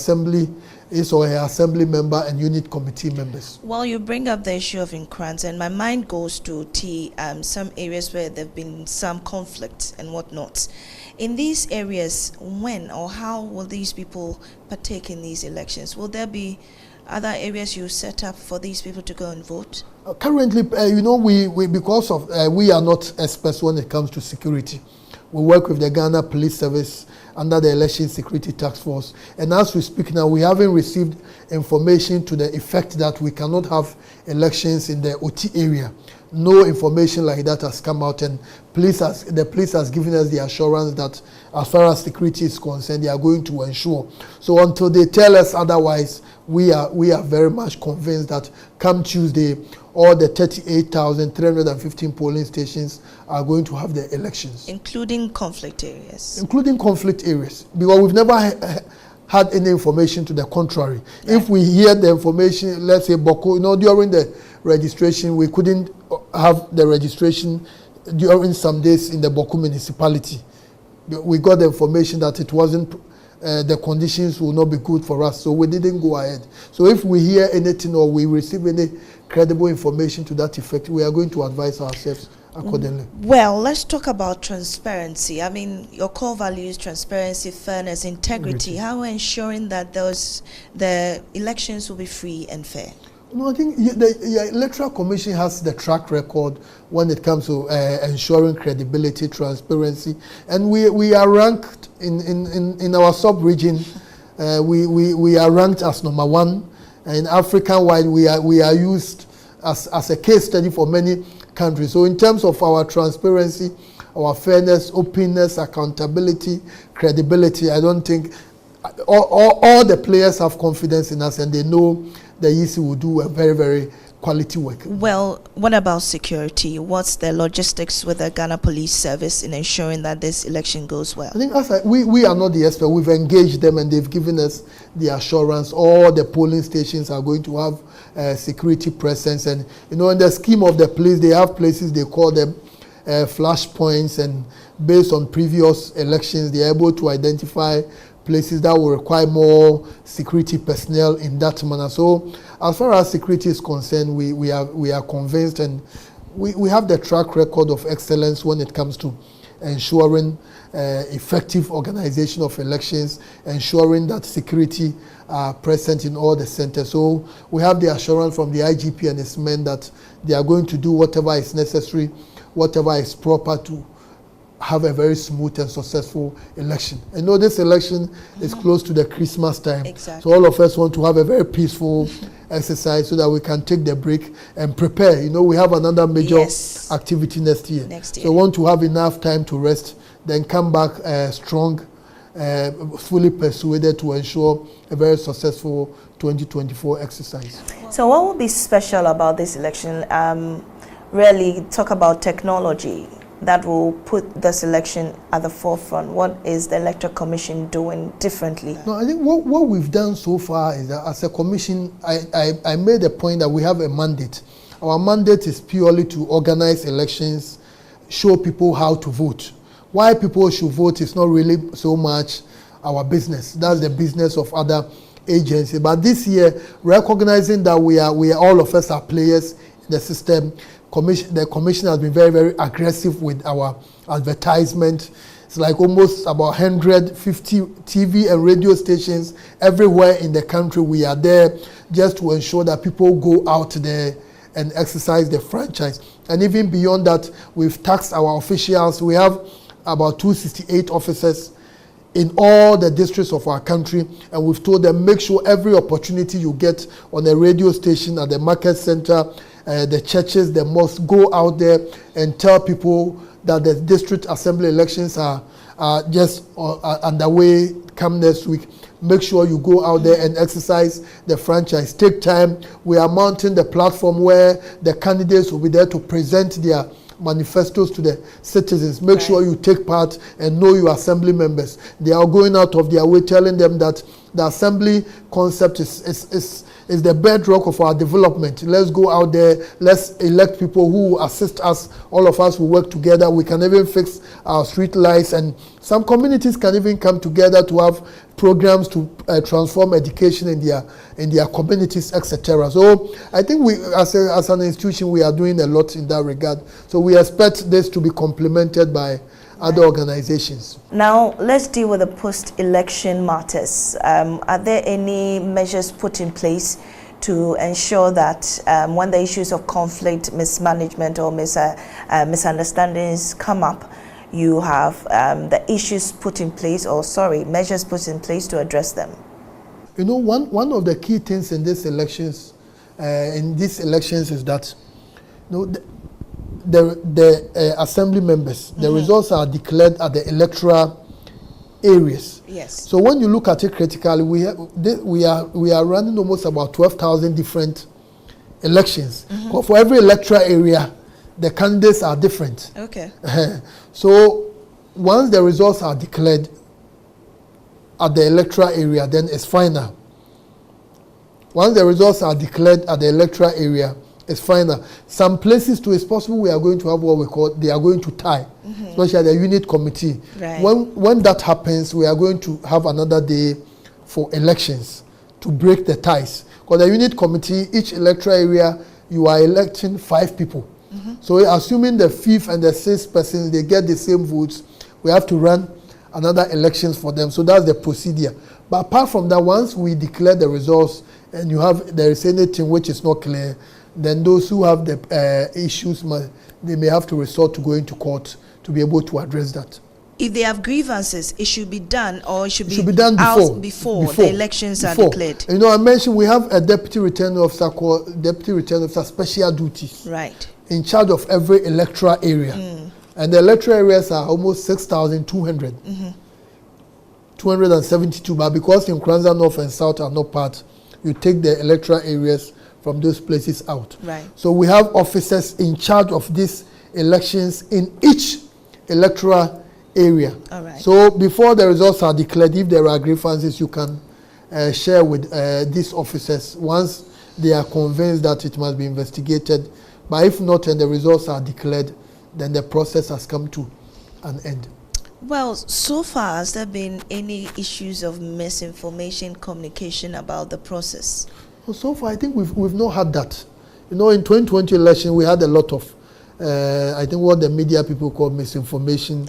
her assembly member and unit committee members. Well, you bring up the issue of Nkranza, and my mind goes to some areas where there have been some conflicts and whatnot. In these areas, when or how will these people partake in these elections? Will there be other areas you set up for these people to go and vote? Currently, we because of we are not experts when it comes to security. We work with the Ghana Police Service under the Election Security Task Force. And as we speak now, we haven't received information to the effect that we cannot have elections in the OT area. No information like that has come out, and the police has given us the assurance that as far as security is concerned, they are going to ensure. So until they tell us otherwise, we are very much convinced that come Tuesday, all the 38,315 polling stations are going to have their elections. Including conflict areas. Including conflict areas, because we've never had any information to the contrary. Right. If we hear the information, let's say Boko, during the registration, we couldn't have the registration during some days in the Boko municipality. We got the information that it wasn't, the conditions will not be good for us, so we didn't go ahead. So if we hear anything or we receive any credible information to that effect, we are going to advise ourselves accordingly. Well, let's talk about transparency. I mean, your core values: transparency, fairness, integrity. How are we ensuring that the elections will be free and fair? No, I think the Electoral Commission has the track record when it comes to ensuring credibility, transparency, and we are ranked in our sub-region. We are ranked as #1, and African-wide we are used as a case study for many countries. So in terms of our transparency, our fairness, openness, accountability, credibility, I don't think all the players have confidence in us, and they know the EC will do a very, very quality work. Well, what about security? What's the logistics with the Ghana Police Service in ensuring that this election goes well? I think we are not the expert. We've engaged them, and they've given us the assurance all the polling stations are going to have security presence. And in the scheme of the police, they have places, they call them flash points, and based on previous elections, they are able to identify places that will require more security personnel in that manner. So as far as security is concerned, we are convinced, and we have the track record of excellence when it comes to ensuring effective organization of elections, ensuring that security are present in all the centers. So we have the assurance from the IGP and his men that they are going to do whatever is necessary, whatever is proper to have a very smooth and successful election. I know this election is close to the Christmas time. Exactly. So all of us want to have a very peaceful exercise so that we can take the break and prepare. We have another major activity next year. So we want to have enough time to rest, then come back strong, fully persuaded to ensure a very successful 2024 exercise. So what will be special about this election? Really talk about technology that will put this election at the forefront. What is the Electoral Commission doing differently? No, I think what we've done so far is that as a commission, I made a point that we have a mandate. Our mandate is purely to organize elections, show people how to vote. Why people should vote is not really so much our business. That's the business of other agencies. But this year, recognizing that we are all of us are players in the system, the commission has been very, very aggressive with our advertisement. It's like almost about 150 TV and radio stations everywhere in the country. We are there just to ensure that people go out there and exercise the franchise. And even beyond that, we've taxed our officials. We have about 268 officers in all the districts of our country, and we've told them, make sure every opportunity you get on a radio station, at the market center, the churches, the mosques, go out there and tell people that the district assembly elections are just underway come next week. Make sure you go out there and exercise the franchise. Take time. We are mounting the platform where the candidates will be there to present their manifestos to the citizens. Make sure you take part and know your assembly members. They are going out of their way telling them that the assembly concept is the bedrock of our development. Let's go out there, let's elect people who assist us. All of us will work together. We can even fix our street lights, and some communities can even come together to have programs to transform education in their communities, etc. So I think we, as an institution, we are doing a lot in that regard. So we expect this to be complemented by other organizations. Now, let's deal with the post-election matters. Are there any measures put in place to ensure that when the issues of conflict, mismanagement, or misunderstandings come up, you have the issues put in place, measures put in place to address them? You know, one of the key things in these elections, is that, you know, the assembly members, the results are declared at the electoral areas. Yes. So when you look at it critically, we are running almost about 12,000 different elections. For every electoral area, the candidates are different. Okay. So once the results are declared at the electoral area, then it's final. Once the results are declared at the electoral area, it's final. Some places too, it's possible we are going to have what we call, they are going to tie, especially the unit committee. Right. When that happens, we are going to have another day for elections to break the ties. Because the unit committee, each electoral area, you are electing 5 people. So assuming the 5th and the 6th persons, they get the same votes, we have to run another elections for them. So that's the procedure. But apart from that, once we declare the results and there is anything which is not clear, then those who have the issues, they may have to resort to going to court to be able to address that. If they have grievances, it should be done, or it should be done before the elections are declared. You know, I mentioned we have a deputy returning officer called Deputy Returning Officer Special Duties. Right. In charge of every electoral area. And the electoral areas are almost 6,200. 272, but because in Kranza North and South are not part, you take the electoral areas from those places out. Right. So we have officers in charge of these elections in each electoral area. All right. So before the results are declared, if there are grievances, you can share with these officers once they are convinced that it must be investigated. But if not and the results are declared, then the process has come to an end. Well, so far, has there been any issues of misinformation, communication about the process? Well, so far, I think we've not had that. You know, in 2020 election, we had a lot of, I think what the media people call misinformation,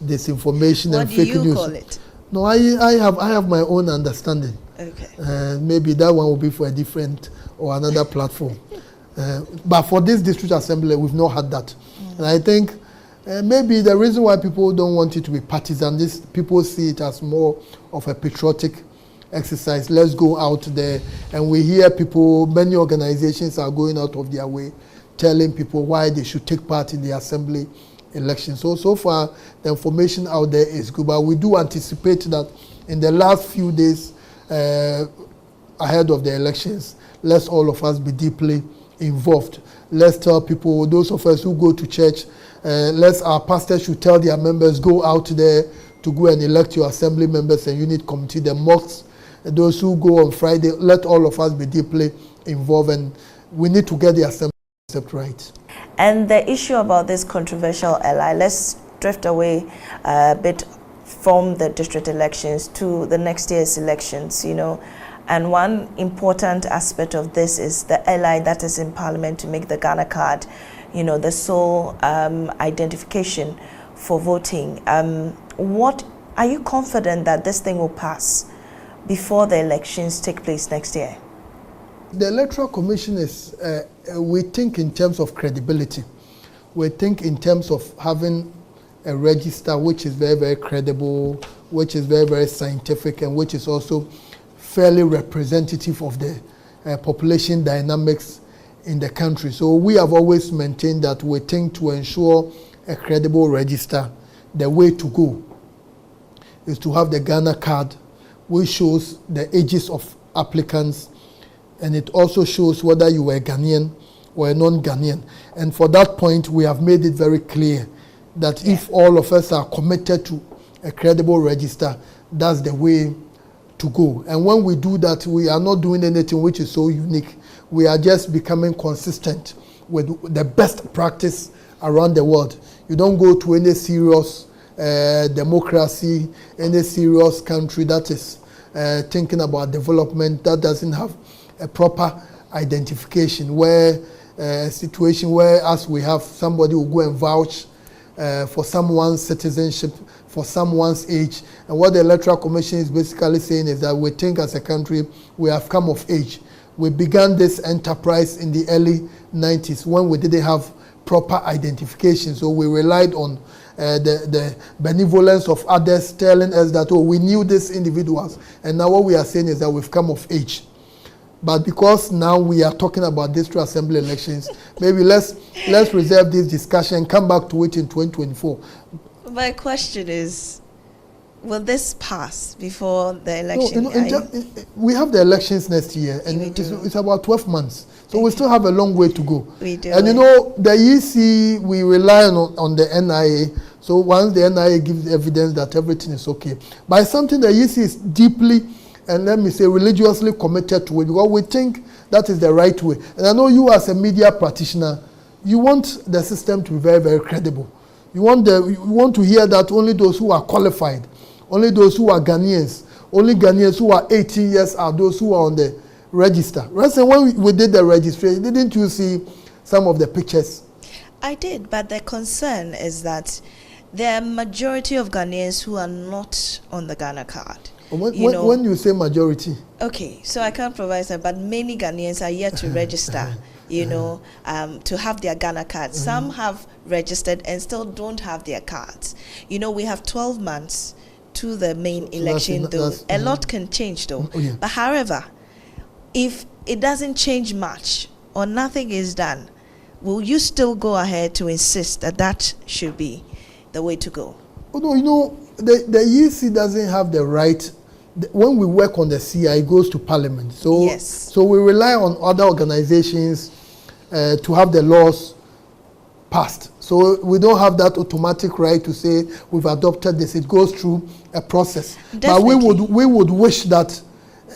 disinformation, and fake news. What do you call it? No, I have my own understanding. Okay. Maybe that one will be for a different or another platform. But for this district assembly, we've not had that. And I think maybe the reason why people don't want it to be partisan, people see it as more of a patriotic exercise. Let's go out there. And we hear people, many organizations are going out of their way, telling people why they should take part in the assembly election. So far, the information out there is good. But we do anticipate that in the last few days ahead of the elections, let's all of us be deeply involved. Let's tell people, those of us who go to church, our pastors should tell their members, go out there to go and elect your assembly members and unit committee, the mosques, those who go on Friday, let all of us be deeply involved, and we need to get the assembly concept right. And the issue about this controversial LI, let's drift away a bit from the district elections to the next year's elections, you know. And one important aspect of this is the LI that is in Parliament to make the Ghana card, you know, the sole identification for voting. What are you confident that this thing will pass before the elections take place next year? The Electoral Commission is, we think in terms of credibility. We think in terms of having a register which is very, very credible, which is very, very scientific, and which is also fairly representative of the population dynamics in the country. So we have always maintained that we think to ensure a credible register, the way to go is to have the Ghana card, which shows the ages of applicants, and it also shows whether you were a Ghanaian or a non-Ghanaian. And for that point, we have made it very clear that if all of us are committed to a credible register, that's the way to go. And when we do that, we are not doing anything which is so unique. We are just becoming consistent with the best practice around the world. You don't go to any serious democracy, any serious country that is thinking about development that doesn't have a proper identification, where a situation where, as we have, somebody will go and vouch for someone's citizenship, for someone's age. And what the Electoral Commission is basically saying is that we think as a country we have come of age. We began this enterprise in the early 90s when we didn't have proper identification. So we relied on the benevolence of others telling us that, oh, we knew these individuals. And now what we are saying is that we've come of age. But because now we are talking about district assembly elections, maybe let's reserve this discussion and come back to it in 2024. My question is, will this pass before the election? No, we have the elections next year, and it's about 12 months. So we still have a long way to go. We do. And you know, the EC, we rely on the NIA. So once the NIA gives evidence that everything is okay. But it's something the EC is deeply, and let me say, religiously committed to it, because we think that is the right way. And I know you as a media practitioner, you want the system to be very, very credible. You want to hear that only those who are qualified, only those who are Ghanaians, only Ghanaians who are 18 years are those who are on the register. When we did the registration, didn't you see some of the pictures? I did, but the concern is that there are majority of Ghanaians who are not on the Ghana card. When you say majority? Okay, so I can't provide that, but many Ghanaians are yet to register, to have their Ghana cards. Some have registered and still don't have their cards. We have 12 months to the main election, though. A lot can change, though. Oh, yeah. But however, if it doesn't change much or nothing is done, will you still go ahead to insist that that should be the way to go? Oh, no, the EC doesn't have the right. When we work on the CI, it goes to Parliament. So, yes. So we rely on other organizations to have the laws passed. So we don't have that automatic right to say we've adopted this. It goes through a process. Definitely. But we would wish that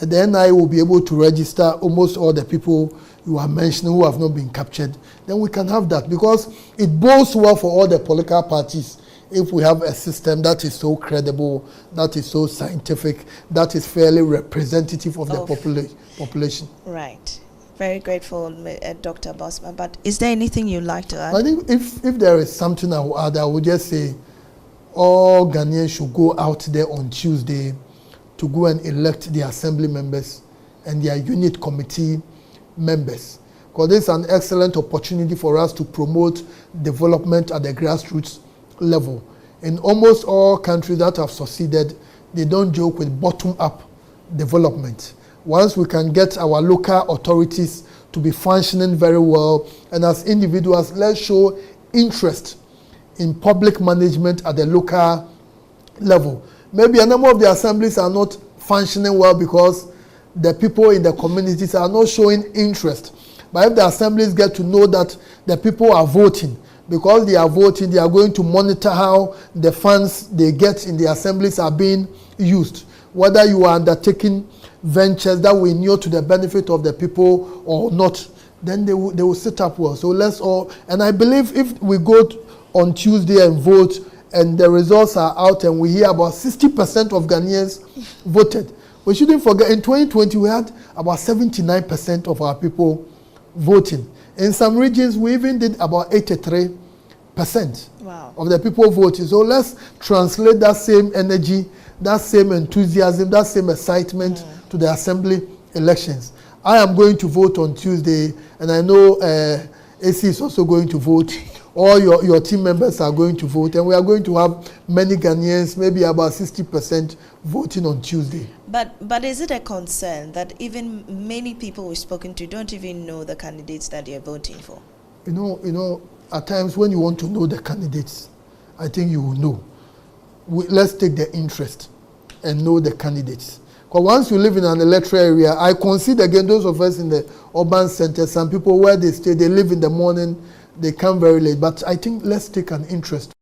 the NIA will be able to register almost all the people you are mentioning who have not been captured. Then we can have that, because it bodes well for all the political parties if we have a system that is so credible, that is so scientific, that is fairly representative of the population. Right. Very grateful, Dr. Bosma. But is there anything you'd like to add? I think if there is something I will add, I would just say all Ghanaians should go out there on Tuesday to go and elect their assembly members and their unit committee members. Because this is an excellent opportunity for us to promote development at the grassroots level. In almost all countries that have succeeded, they don't joke with bottom-up development. Once we can get our local authorities to be functioning very well, and as individuals, let's show interest in public management at the local level. Maybe a number of the assemblies are not functioning well because the people in the communities are not showing interest. But if the assemblies get to know that the people are voting, because they are voting, they are going to monitor how the funds they get in the assemblies are being used. Whether you are undertaking ventures that will inure to the benefit of the people or not, then they will sit up well. So let's all, and I believe if we go on Tuesday and vote, and the results are out and we hear about 60% of Ghanaians voted, we shouldn't forget in 2020 we had about 79% of our people voting. In some regions we even did about 83% of the people voting. So let's translate that same energy, that same enthusiasm, that same excitement to the assembly elections. I am going to vote on Tuesday, and I know AC is also going to vote. All your team members are going to vote, and we are going to have many Ghanaians, maybe about 60% voting on Tuesday. But is it a concern that even many people we've spoken to don't even know the candidates that they're voting for? You know, at times when you want to know the candidates, I think you will know. Let's take the interest and know the candidates. Because once you live in an electoral area, I consider again those of us in the urban center, some people where they stay, they live in the morning, they come very late. But I think let's take an interest.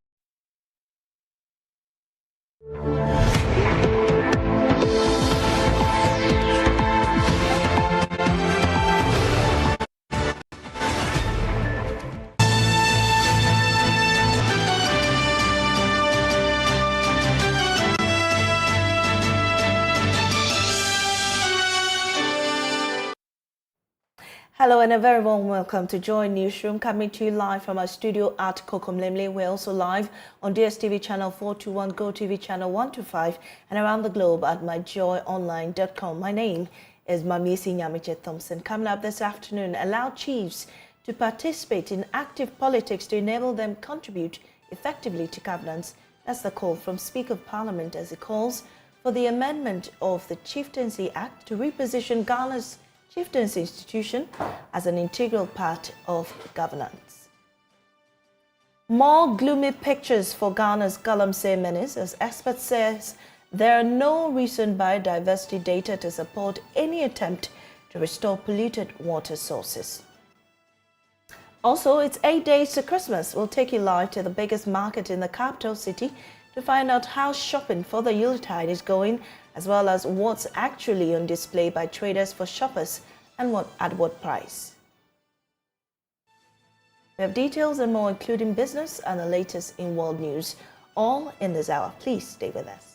Hello and a very warm welcome to Joy Newsroom, coming to you live from our studio at Kokomlemle. We're also live on DSTV channel 421, GoTV channel 125, and around the globe at myjoyonline.com. My name is Mamisi Nyamiche Thompson. Coming up this afternoon, allow chiefs to participate in active politics to enable them contribute effectively to governance. That's the call from Speaker of Parliament as he calls for the amendment of the Chieftaincy Act to reposition Ghana's chieftaincy institution as an integral part of governance. More gloomy pictures for Ghana's Galamsey menace as experts says there are no recent biodiversity data to support any attempt to restore polluted water sources. Also, it's 8 days to Christmas. We'll take you live to the biggest market in the capital city to find out how shopping for the Yuletide is going, as well as what's actually on display by traders for shoppers and at what price. We have details and more, including business and the latest in world news, all in this hour. Please stay with us.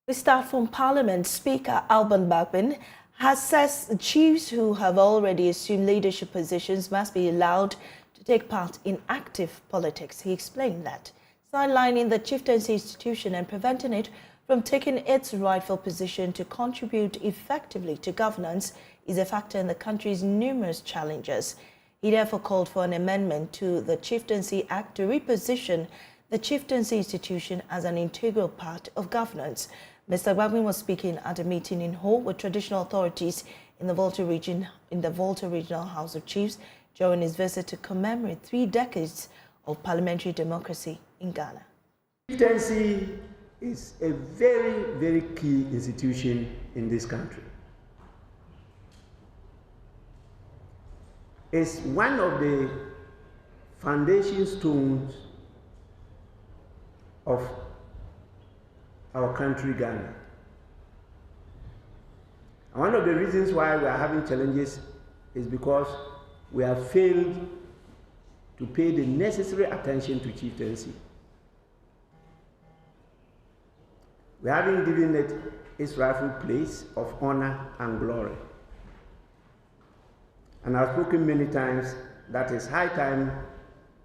We start from Parliament. Speaker Alban Bagbin has said chiefs who have already assumed leadership positions must be allowed to take part in active politics. He explained that sidelining the chieftaincy institution and preventing it from taking its rightful position to contribute effectively to governance is a factor in the country's numerous challenges. He therefore called for an amendment to the Chieftaincy Act to reposition the chieftaincy institution as an integral part of governance. Mr. Bagbin was speaking at a meeting in Ho with traditional authorities in the Volta region, in the Volta Regional House of Chiefs, during his visit to commemorate 3 decades of parliamentary democracy in Ghana. Chieftaincy is a very, very key institution in this country. It's one of the foundation stones of our country, Ghana. And one of the reasons why we are having challenges is because we have failed to pay the necessary attention to chieftaincy. We haven't given it its rightful place of honor and glory. And I've spoken many times that it's high time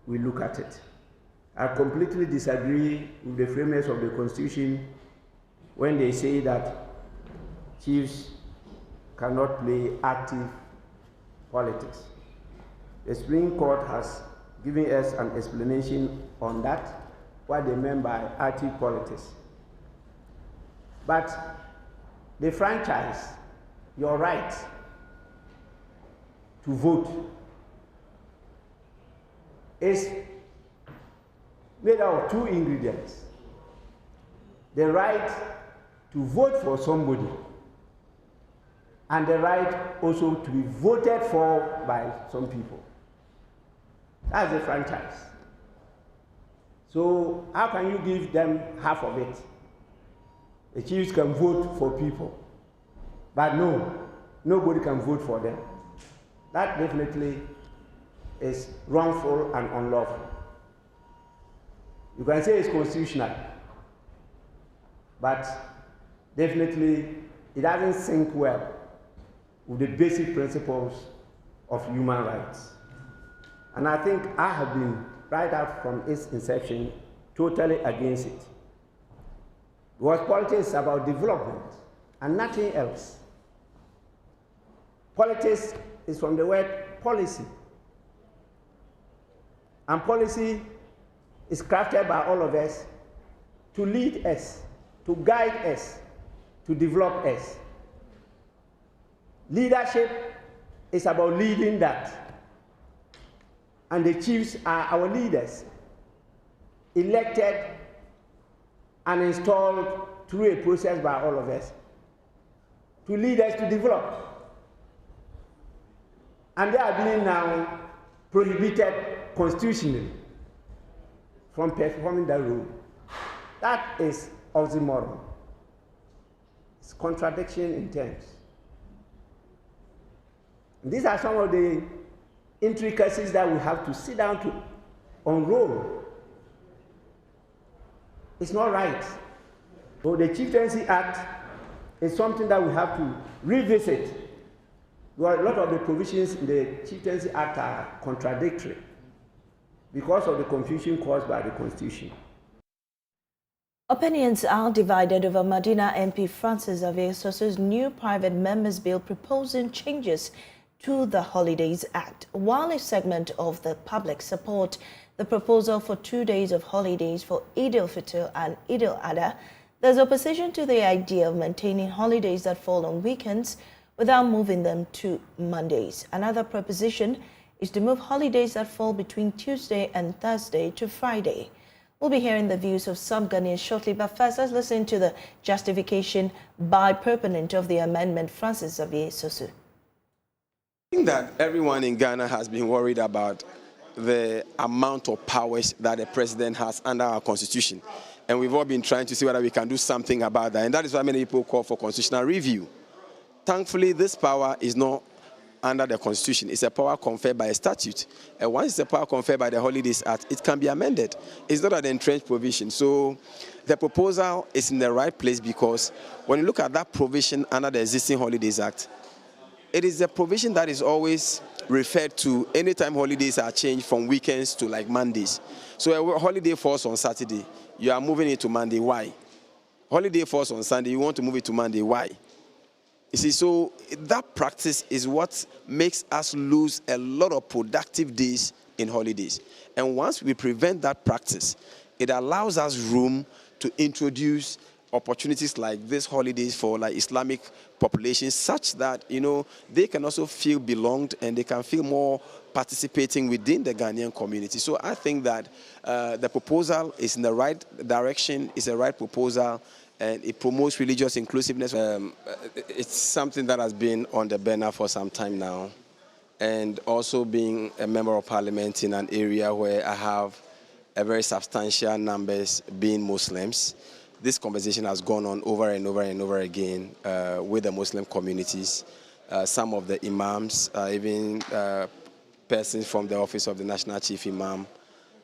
we look at it. I completely disagree with the framers of the Constitution when they say that chiefs cannot play active politics. The Supreme Court has given us an explanation on that, what they meant by active politics. But the franchise, your right to vote, is made out of 2 ingredients. The right to vote for somebody and the right also to be voted for by some people. That's the franchise. So how can you give them half of it? The chiefs can vote for people, but no, nobody can vote for them. That definitely is wrongful and unlawful. You can say it's constitutional, but definitely it doesn't sync well with the basic principles of human rights. And I think I have been, right out from its inception, totally against it. Because politics is about development and nothing else. Politics is from the word policy. And policy is crafted by all of us to lead us, to guide us, to develop us. Leadership is about leading that. And the chiefs are our leaders, elected and installed through a process by all of us to lead us to develop. And they are being now prohibited constitutionally from performing that role. That is oxymoron. It's contradiction in terms. And these are some of the intricacies that we have to sit down to unroll. It's not right. So the Chieftaincy Act is something that we have to revisit. Well, a lot of the provisions in the Chieftaincy Act are contradictory. because of the confusion caused by the Constitution. Opinions are divided over Medina MP Francis Xavier Soso's new private members bill proposing changes to the Holidays Act. While a segment of the public support the proposal for 2 days of holidays for Eid al-Fitr and Eid al-Adha, there's opposition to the idea of maintaining holidays that fall on weekends without moving them to Mondays. Another proposition is to move holidays that fall between Tuesday and Thursday to Friday. We'll be hearing the views of some Ghanaians shortly, but first let's listen to the justification by proponent of the amendment, Francis Xavier Soso. I think that everyone in Ghana has been worried about the amount of powers that the president has under our constitution. And we've all been trying to see whether we can do something about that. And that is why many people call for constitutional review. Thankfully, this power is not under the constitution. It's a power conferred by a statute. And once it's a power conferred by the Holidays Act, it can be amended. It's not an entrenched provision. So the proposal is in the right place because when you look at that provision under the existing Holidays Act, it is a provision that is always referred to anytime holidays are changed from weekends to like Mondays. So a holiday falls on Saturday, you are moving it to Monday. Why? Holiday falls on Sunday, you want to move it to Monday. Why? You see, so that practice is what makes us lose a lot of productive days in holidays. And once we prevent that practice, it allows us room to introduce opportunities like these holidays for like Islamic populations such that, you know, they can also feel belonged and they can feel more participating within the Ghanaian community. So I think that the proposal is in the right direction, it's a right proposal, and it promotes religious inclusiveness. It's something that has been on the banner for some time now. And also being a member of parliament in an area where I have a very substantial numbers being Muslims, this conversation has gone on over and over and over again with the Muslim communities. Some of the imams, even persons from the office of the National Chief Imam,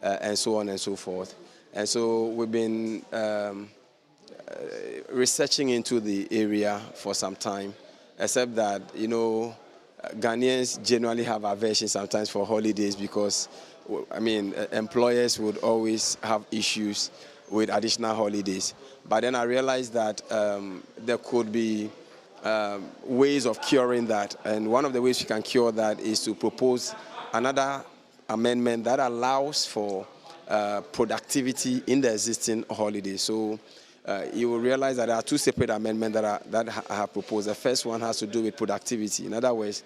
and so on and so forth. And so we've been researching into the area for some time, except that, you know, Ghanaians generally have aversion sometimes for holidays because, I mean, employers would always have issues with additional holidays. But then I realized that there could be ways of curing that. And one of the ways we can cure that is to propose another amendment that allows for productivity in the existing holidays. So you will realize that there are two separate amendments that I have proposed. The first one has to do with productivity. In other words,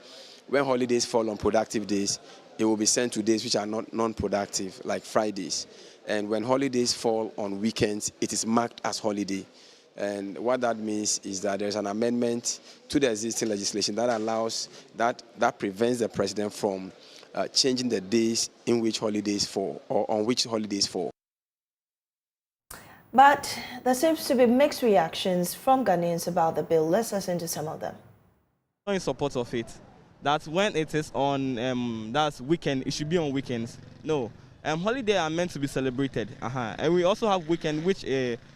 when holidays fall on productive days, it will be sent to days which are not non-productive, like Fridays. And when holidays fall on weekends, it is marked as holiday. And what that means is that there's an amendment to the existing legislation that allows, that prevents the president from changing the days in which holidays fall, or on which holidays fall. But there seems to be mixed reactions from Ghanaians about the bill. Let's listen to some of them. In support of it, that when it is on that's weekend, it should be on weekends. No, holidays are meant to be celebrated. And we also have weekend, which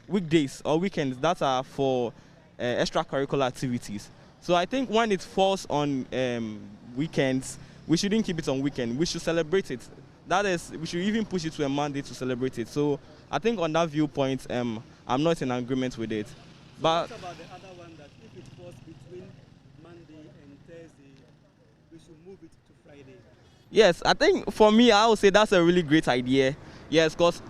weekdays or weekends that are for extracurricular activities. So I think when it falls on weekends, we shouldn't keep it on weekend. We should celebrate it. That is, we should even push it to a Monday to celebrate it. So I think on that viewpoint, I'm not in agreement with it. But what about the other one, that if it falls between Monday and Thursday, we should move it to Friday? Yes, I think for me, I would say that's a really great idea. Yes, because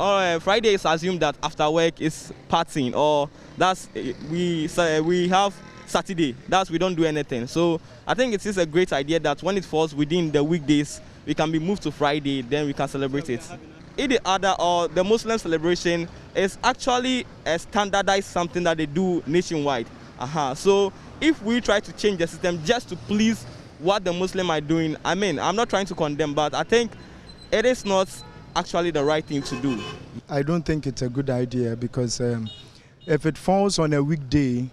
Friday is assumed that after work is partying, or that's we have Saturday, that's we don't do anything. So I think it is a great idea that when it falls within the weekdays, we can be moved to Friday, then we can celebrate it. Eid al-Adha, or the Muslim celebration, is actually a standardized something that they do nationwide. So if we try to change the system just to please what the Muslims are doing, I mean, I'm not trying to condemn, but I think it is not actually the right thing to do. I don't think it's a good idea because if it falls on a weekday,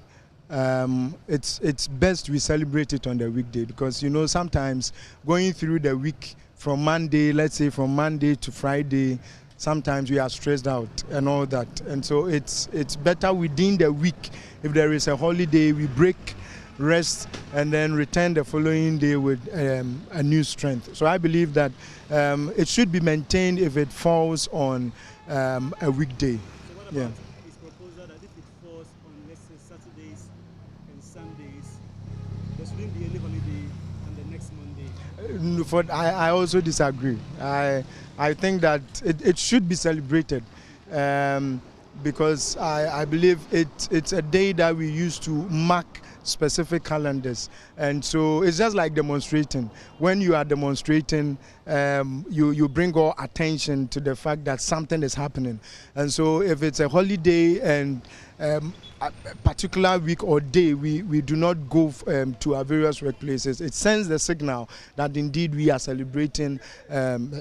it's best we celebrate it on the weekday, because you know sometimes going through the week from Monday, let's say from Monday to Friday, sometimes we are stressed out and all that, and so it's better within the week. If there is a holiday, we break, rest, and then return the following day with a new strength. So I believe that it should be maintained if it falls on a weekday. So what about his proposal that if it falls on, let's say, Saturdays and Sundays, there shouldn't be any holiday on the next Monday? I also disagree. I think that it should be celebrated because I believe it's a day that we used to mark specific calendars, and so it's just like demonstrating. When you are demonstrating, you bring all attention to the fact that something is happening, and so if it's a holiday and a particular week or day we do not go to our various workplaces, it sends the signal that indeed we are celebrating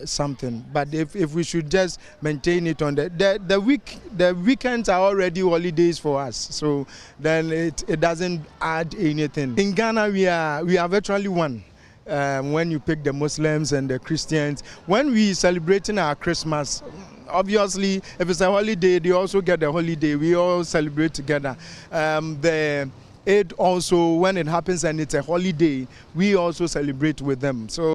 something. But if we should just maintain it on the weekends are already holidays for us, so then it doesn't add anything. In Ghana we are virtually one. When you pick the Muslims and the Christians, when we celebrating our Christmas, obviously if it's a holiday they also get a holiday, we all celebrate together. The Eid also, when it happens and it's a holiday, we also celebrate with them. So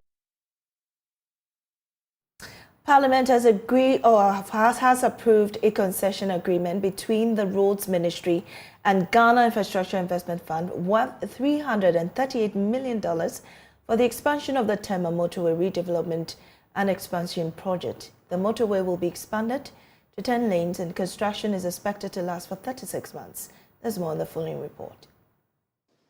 Parliament has agreed or has approved a concession agreement between the Roads Ministry and Ghana Infrastructure Investment Fund worth $338 million for the expansion of the Tema Motorway Redevelopment and Expansion Project. The motorway will be expanded to 10 lanes and construction is expected to last for 36 months. There's more in the following report.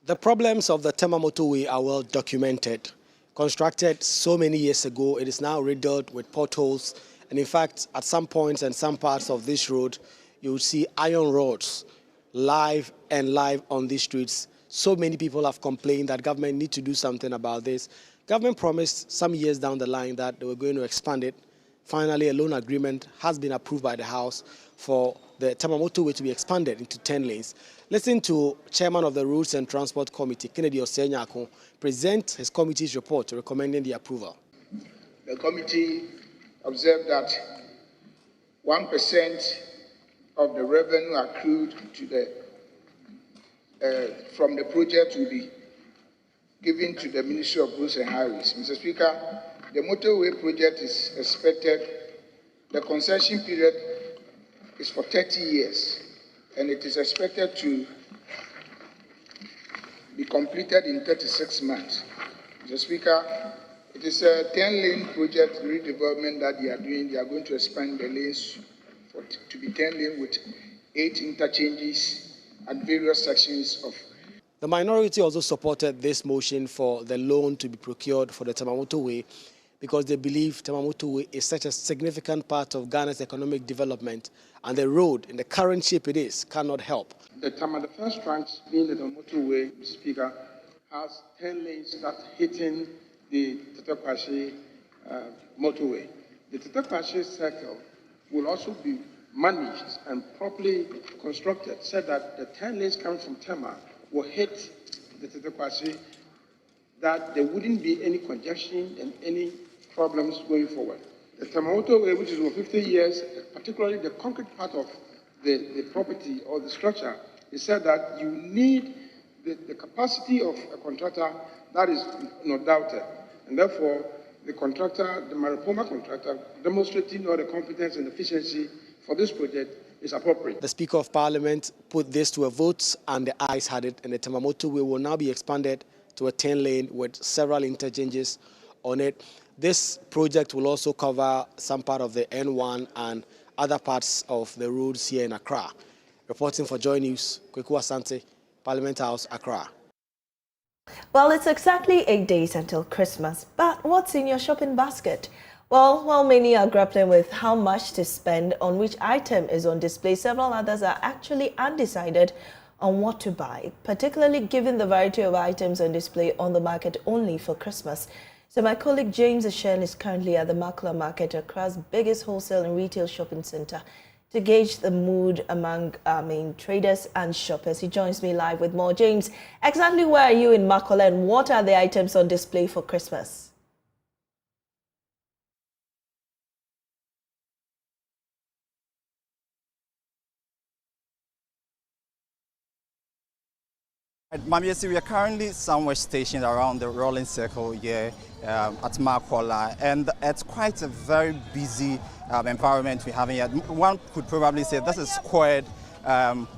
The problems of the Tema Motorway are well documented. Constructed so many years ago, it is now riddled with potholes, and in fact, at some points and some parts of this road, you will see iron rods live on these streets. So many people have complained that government need to do something about this. Government promised some years down the line that they were going to expand it. Finally, a loan agreement has been approved by the House for the Tema Motorway to be expanded into 10 lanes. Listen to Chairman of the Roads and Transport Committee, Kennedy Osenyako, present his committee's report recommending the approval. The committee observed that 1% of the revenue accrued to from the project will be given to the Ministry of Roads and Highways. Mr. Speaker, the motorway project is expected, the concession period is for 30 years, and it is expected to be completed in 36 months. Mr. Speaker, it is a 10-lane project redevelopment that they are doing. They are going to expand the lanes to be 10 lanes with 8 interchanges at various sections of. The minority also supported this motion for the loan to be procured for the Tema Motorway because they believe Tema Motorway is such a significant part of Ghana's economic development, and the road, in the current shape it is, cannot help. The first tranche, being the motorway, Mr. Speaker, has 10 lanes that's hitting the Tetekwashi motorway. The Tetekwashi circle will also be managed and properly constructed so that the 10 lanes coming from Tema will hit the Tetekwashi, that there wouldn't be any congestion and any problems going forward. The Tema Motorway, which is over 50 years, particularly the concrete part of the property or the structure, is said that you need the capacity of a contractor that is not doubted. And therefore, the contractor, the Maripoma contractor, demonstrating all the competence and efficiency for this project is appropriate. The Speaker of Parliament put this to a vote and the ayes had it, and the Tema Motorway will now be expanded to a 10-lane with several interchanges on it. This project will also cover some part of the N1 and other parts of the roads here in Accra. Reporting for JoyNews, Kweku Asante, Parliament House, Accra. Well, it's exactly 8 days until Christmas, but what's in your shopping basket? Well, while many are grappling with how much to spend on which item is on display, several others are actually undecided on what to buy, particularly given the variety of items on display on the market only for Christmas. So my colleague James Ashen is currently at the Makula Market, Accra's biggest wholesale and retail shopping center, to gauge the mood among main traders and shoppers. He joins me live with more. James, exactly where are you in Makula and what are the items on display for Christmas? Mamiesi, we are currently somewhere stationed around the rolling circle here at Makola, and it's quite a very busy environment we're having here. One could probably say this is squared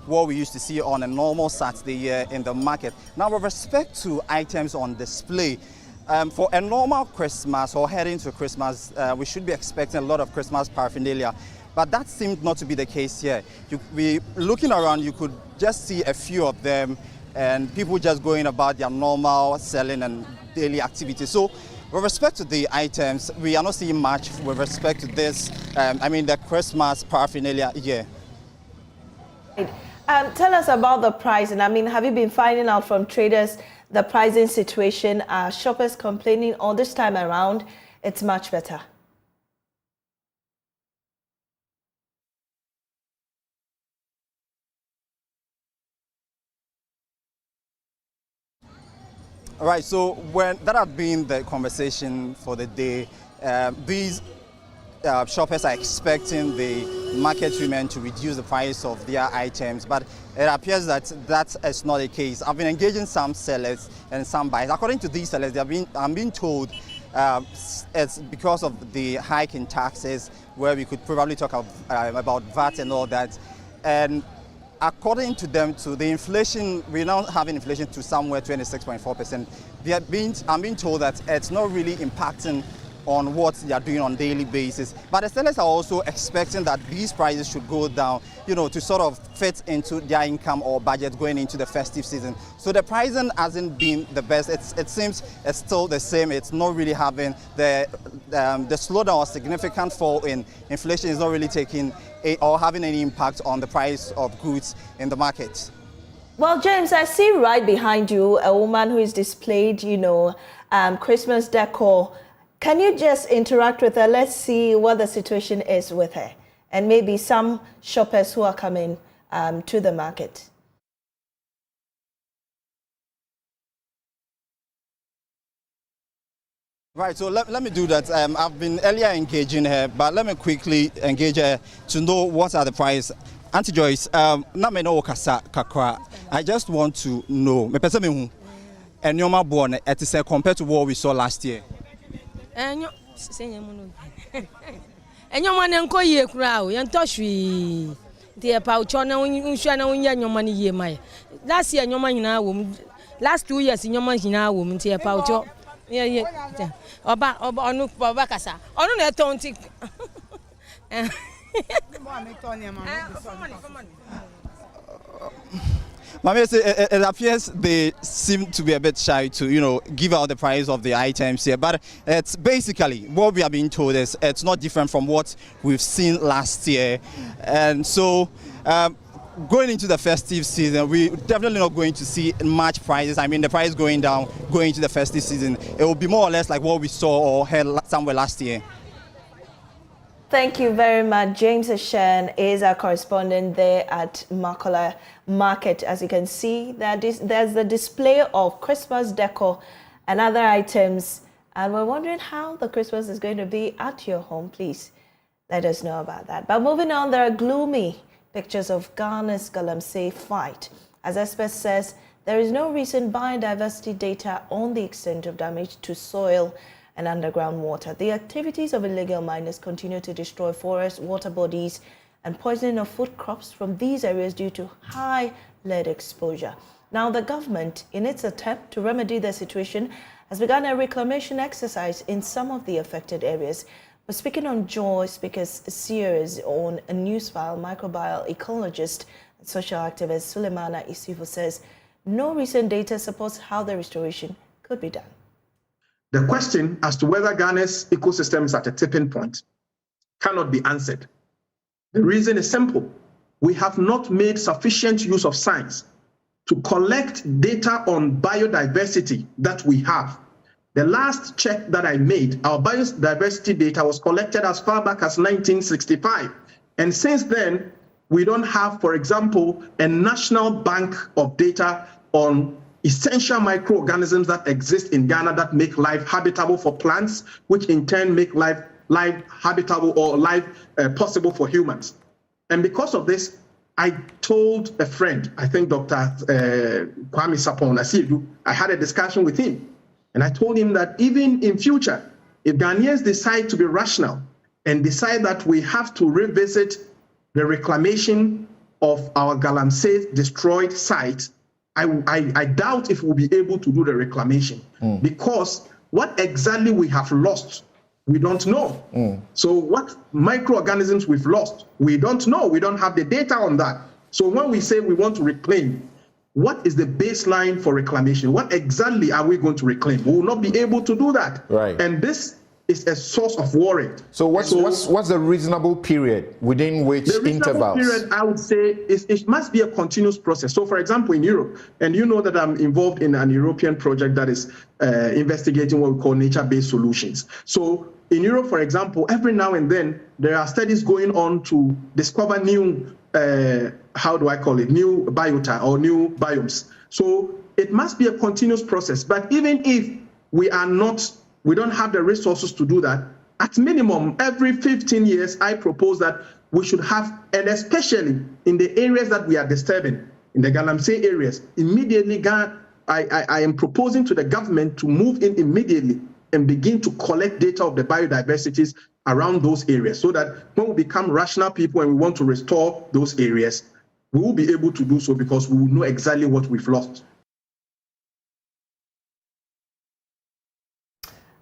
what we used to see on a normal Saturday here in the market. Now, with respect to items on display, for a normal Christmas or heading to Christmas, we should be expecting a lot of Christmas paraphernalia. But that seemed not to be the case here. Looking around, you could just see a few of them and people just going about their normal selling and daily activities. So with respect to the items, we are not seeing much with respect to this, the Christmas paraphernalia here. Tell us about the pricing. Have you been finding out from traders the pricing situation? Are shoppers complaining all this time around? It's much better. All right, so when that had been the conversation for the day, these shoppers are expecting the market women to reduce the price of their items, but it appears that that is not the case. I've been engaging some sellers and some buyers. According to these sellers, I'm being told it's because of the hike in taxes, where we could probably talk about VAT and all that. And according to them, to the inflation, we're now having inflation to somewhere 26.4%. I'm being told that it's not really impacting on what they are doing on a daily basis. But the sellers are also expecting that these prices should go down, to sort of fit into their income or budget going into the festive season. So the pricing hasn't been the best. It seems it's still the same. It's not really having the slowdown or significant fall in inflation is not really taking or having any impact on the price of goods in the market. Well, James, I see right behind you a woman who is displayed, Christmas decor. Can you just interact with her? Let's see what the situation is with her and maybe some shoppers who are coming to the market. Right, so let me do that. I've been earlier engaging her, but let me quickly engage her to know what are the prices. Auntie Joyce, I just want to know, and your born at the compared to what we saw last year. And your man and call ye crow, and touch we dear Pauchona when you shine on your money ye my. Last year, your man in our woman, last 2 years in your money in our woman, dear Paucho. Yeah. Oba onu Babakasa. Onu na tonti. It appears they seem to be a bit shy to, give out the price of the items here. But it's basically what we are being told is it's not different from what we've seen last year. And so going into the festive season, we're definitely not going to see much prices. The price going down, going into the festive season. It will be more or less like what we saw or heard somewhere last year. Thank you very much. James Ashen is our correspondent there at Makola Market. As you can see, there's the display of Christmas decor and other items. And we're wondering how the Christmas is going to be at your home. Please let us know about that. But moving on, there are gloomy pictures of Ghana's Galamsey fight. As experts says, there is no recent biodiversity data on the extent of damage to soil and underground water. The activities of illegal miners continue to destroy forests, water bodies, and poisoning of food crops from these areas due to high lead exposure. Now, the government, in its attempt to remedy the situation, has begun a reclamation exercise in some of the affected areas. But speaking on Joy Speaker's series on a Newsfile, microbial ecologist and social activist Sulemana Isifu says no recent data supports how the restoration could be done. The question as to whether Ghana's ecosystem is at a tipping point cannot be answered. The reason is simple. We have not made sufficient use of science to collect data on biodiversity that we have. The last check that I made, our biodiversity data was collected as far back as 1965. And since then, we don't have, for example, a national bank of data on essential microorganisms that exist in Ghana that make life habitable for plants, which in turn make life habitable or life possible for humans. And because of this, I told a friend, I think Dr. Kwame Sapon Asidu, I had a discussion with him, and I told him that even in future, if Ghanaians decide to be rational and decide that we have to revisit the reclamation of our Galamsey destroyed site, I doubt if we'll be able to do the reclamation because what exactly we have lost, we don't know. So what microorganisms we've lost, we don't know. We don't have the data on that. So when we say we want to reclaim, what is the baseline for reclamation? What exactly are we going to reclaim? We will not be able to do that. Right. And this is a source of worry. So what's the reasonable period within which the reasonable period, I would say, it must be a continuous process. So for example, in Europe, and you know that I'm involved in an European project that is investigating what we call nature-based solutions. So in Europe, for example, every now and then, there are studies going on to discover new, how do I call it, new biota or new biomes. So it must be a continuous process. But even if we don't have the resources to do that, at minimum, every 15 years, I propose that we should have, and especially in the areas that we are disturbing, in the Galamsey areas, immediately, I am proposing to the government to move in immediately and begin to collect data of the biodiversities around those areas so that when we become rational people and we want to restore those areas, we will be able to do so because we will know exactly what we've lost.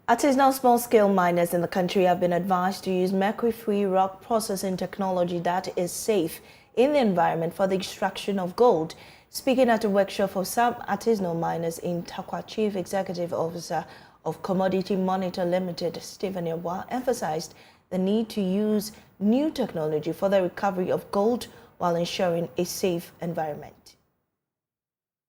Artisanal small-scale miners in the country have been advised to use mercury-free rock processing technology that is safe in the environment for the extraction of gold. Speaking at a workshop for some artisanal miners in Takwa, Chief Executive Officer of Commodity Monitor Limited, Stephen Yabwa, emphasized the need to use new technology for the recovery of gold while ensuring a safe environment.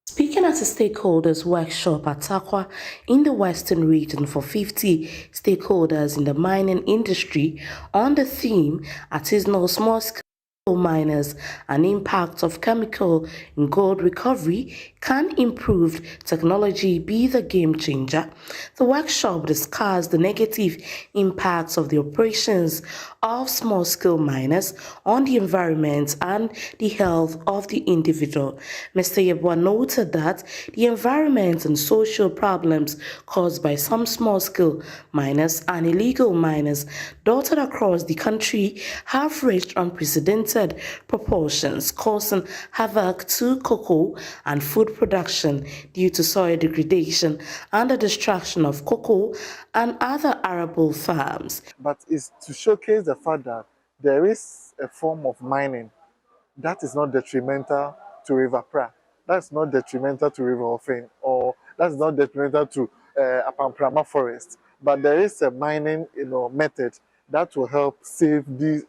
Speaking at a stakeholders workshop at Takwa in the Western region for 50 stakeholders in the mining industry on the theme Artisanal Small-Scale Miners and Impact of Chemical in Gold Recovery, Can Improved Technology Be the Game Changer? The workshop discussed the negative impacts of the operations of small-scale miners on the environment and the health of the individual. Mr. Yabwa noted that the environment and social problems caused by some small-scale miners and illegal miners dotted across the country have reached unprecedented proportions, causing havoc to cocoa and food production due to soil degradation and the destruction of cocoa and other arable farms. But it's to showcase the fact that there is a form of mining that is not detrimental to River Pra, that's not detrimental to River Ofin, or that's not detrimental to Apamprama Forest. But there is a mining, method that will help save these,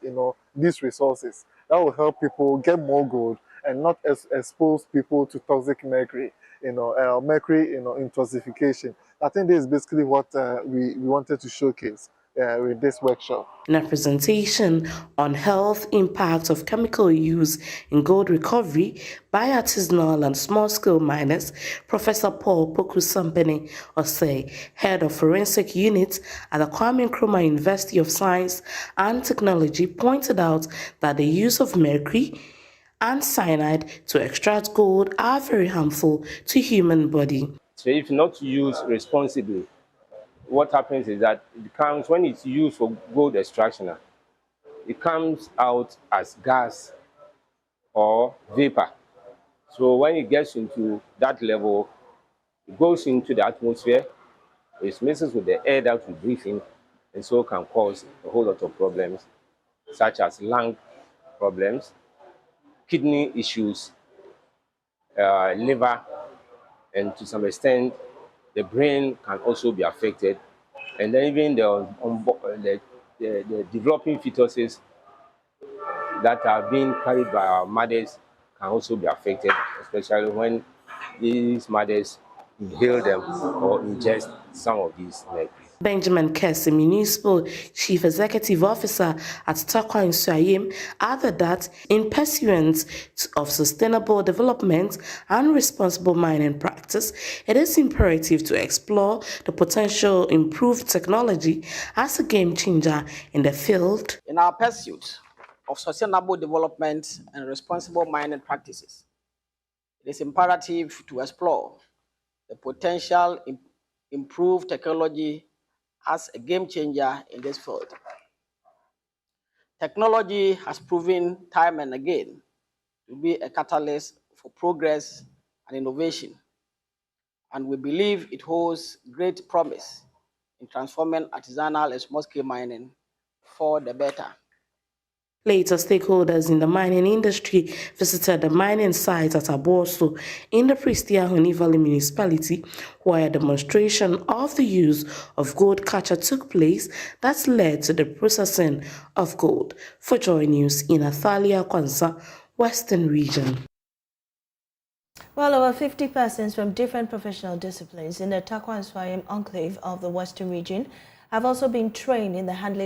these resources. That will help people get more gold and not expose people to toxic mercury, mercury, intoxication. I think this is basically what we wanted to showcase with this workshop. In a presentation on health impacts of chemical use in gold recovery by artisanal and small-scale miners, Professor Paul Poku-Sampeni Osei, head of forensic unit at the Kwame Nkrumah University of Science and Technology, pointed out that the use of mercury and cyanide to extract gold are very harmful to human body. So if not used responsibly, what happens is that it comes, when it's used for gold extraction, it comes out as gas or vapor. So when it gets into that level, it goes into the atmosphere, it mixes with the air that we breathe in, and so can cause a whole lot of problems, such as lung problems, kidney issues, liver, and to some extent, the brain can also be affected, and then even the developing fetuses that are being carried by our mothers can also be affected, especially when these mothers inhale them or ingest some of these mercury. Benjamin Kessi, Municipal Chief Executive Officer at Takwa Nsuyim, added that in pursuance of sustainable development and responsible mining practice, it is imperative to explore the potential improved technology as a game changer in the field. In our pursuit of sustainable development and responsible mining practices. It is imperative to explore the potential improved technology as a game changer in this field. Technology has proven time and again to be a catalyst for progress and innovation, and we believe it holds great promise in transforming artisanal and small-scale mining for the better. Later, stakeholders in the mining industry visited the mining site at Aboso in the Pristiahoni Valley municipality, where a demonstration of the use of gold catcher took place that led to the processing of gold. For JoyNews in Athalia, Kwanza, Western Region. Well, over 50 persons from different professional disciplines in the Takwa and Swayam enclave of the Western Region have also been trained in the handling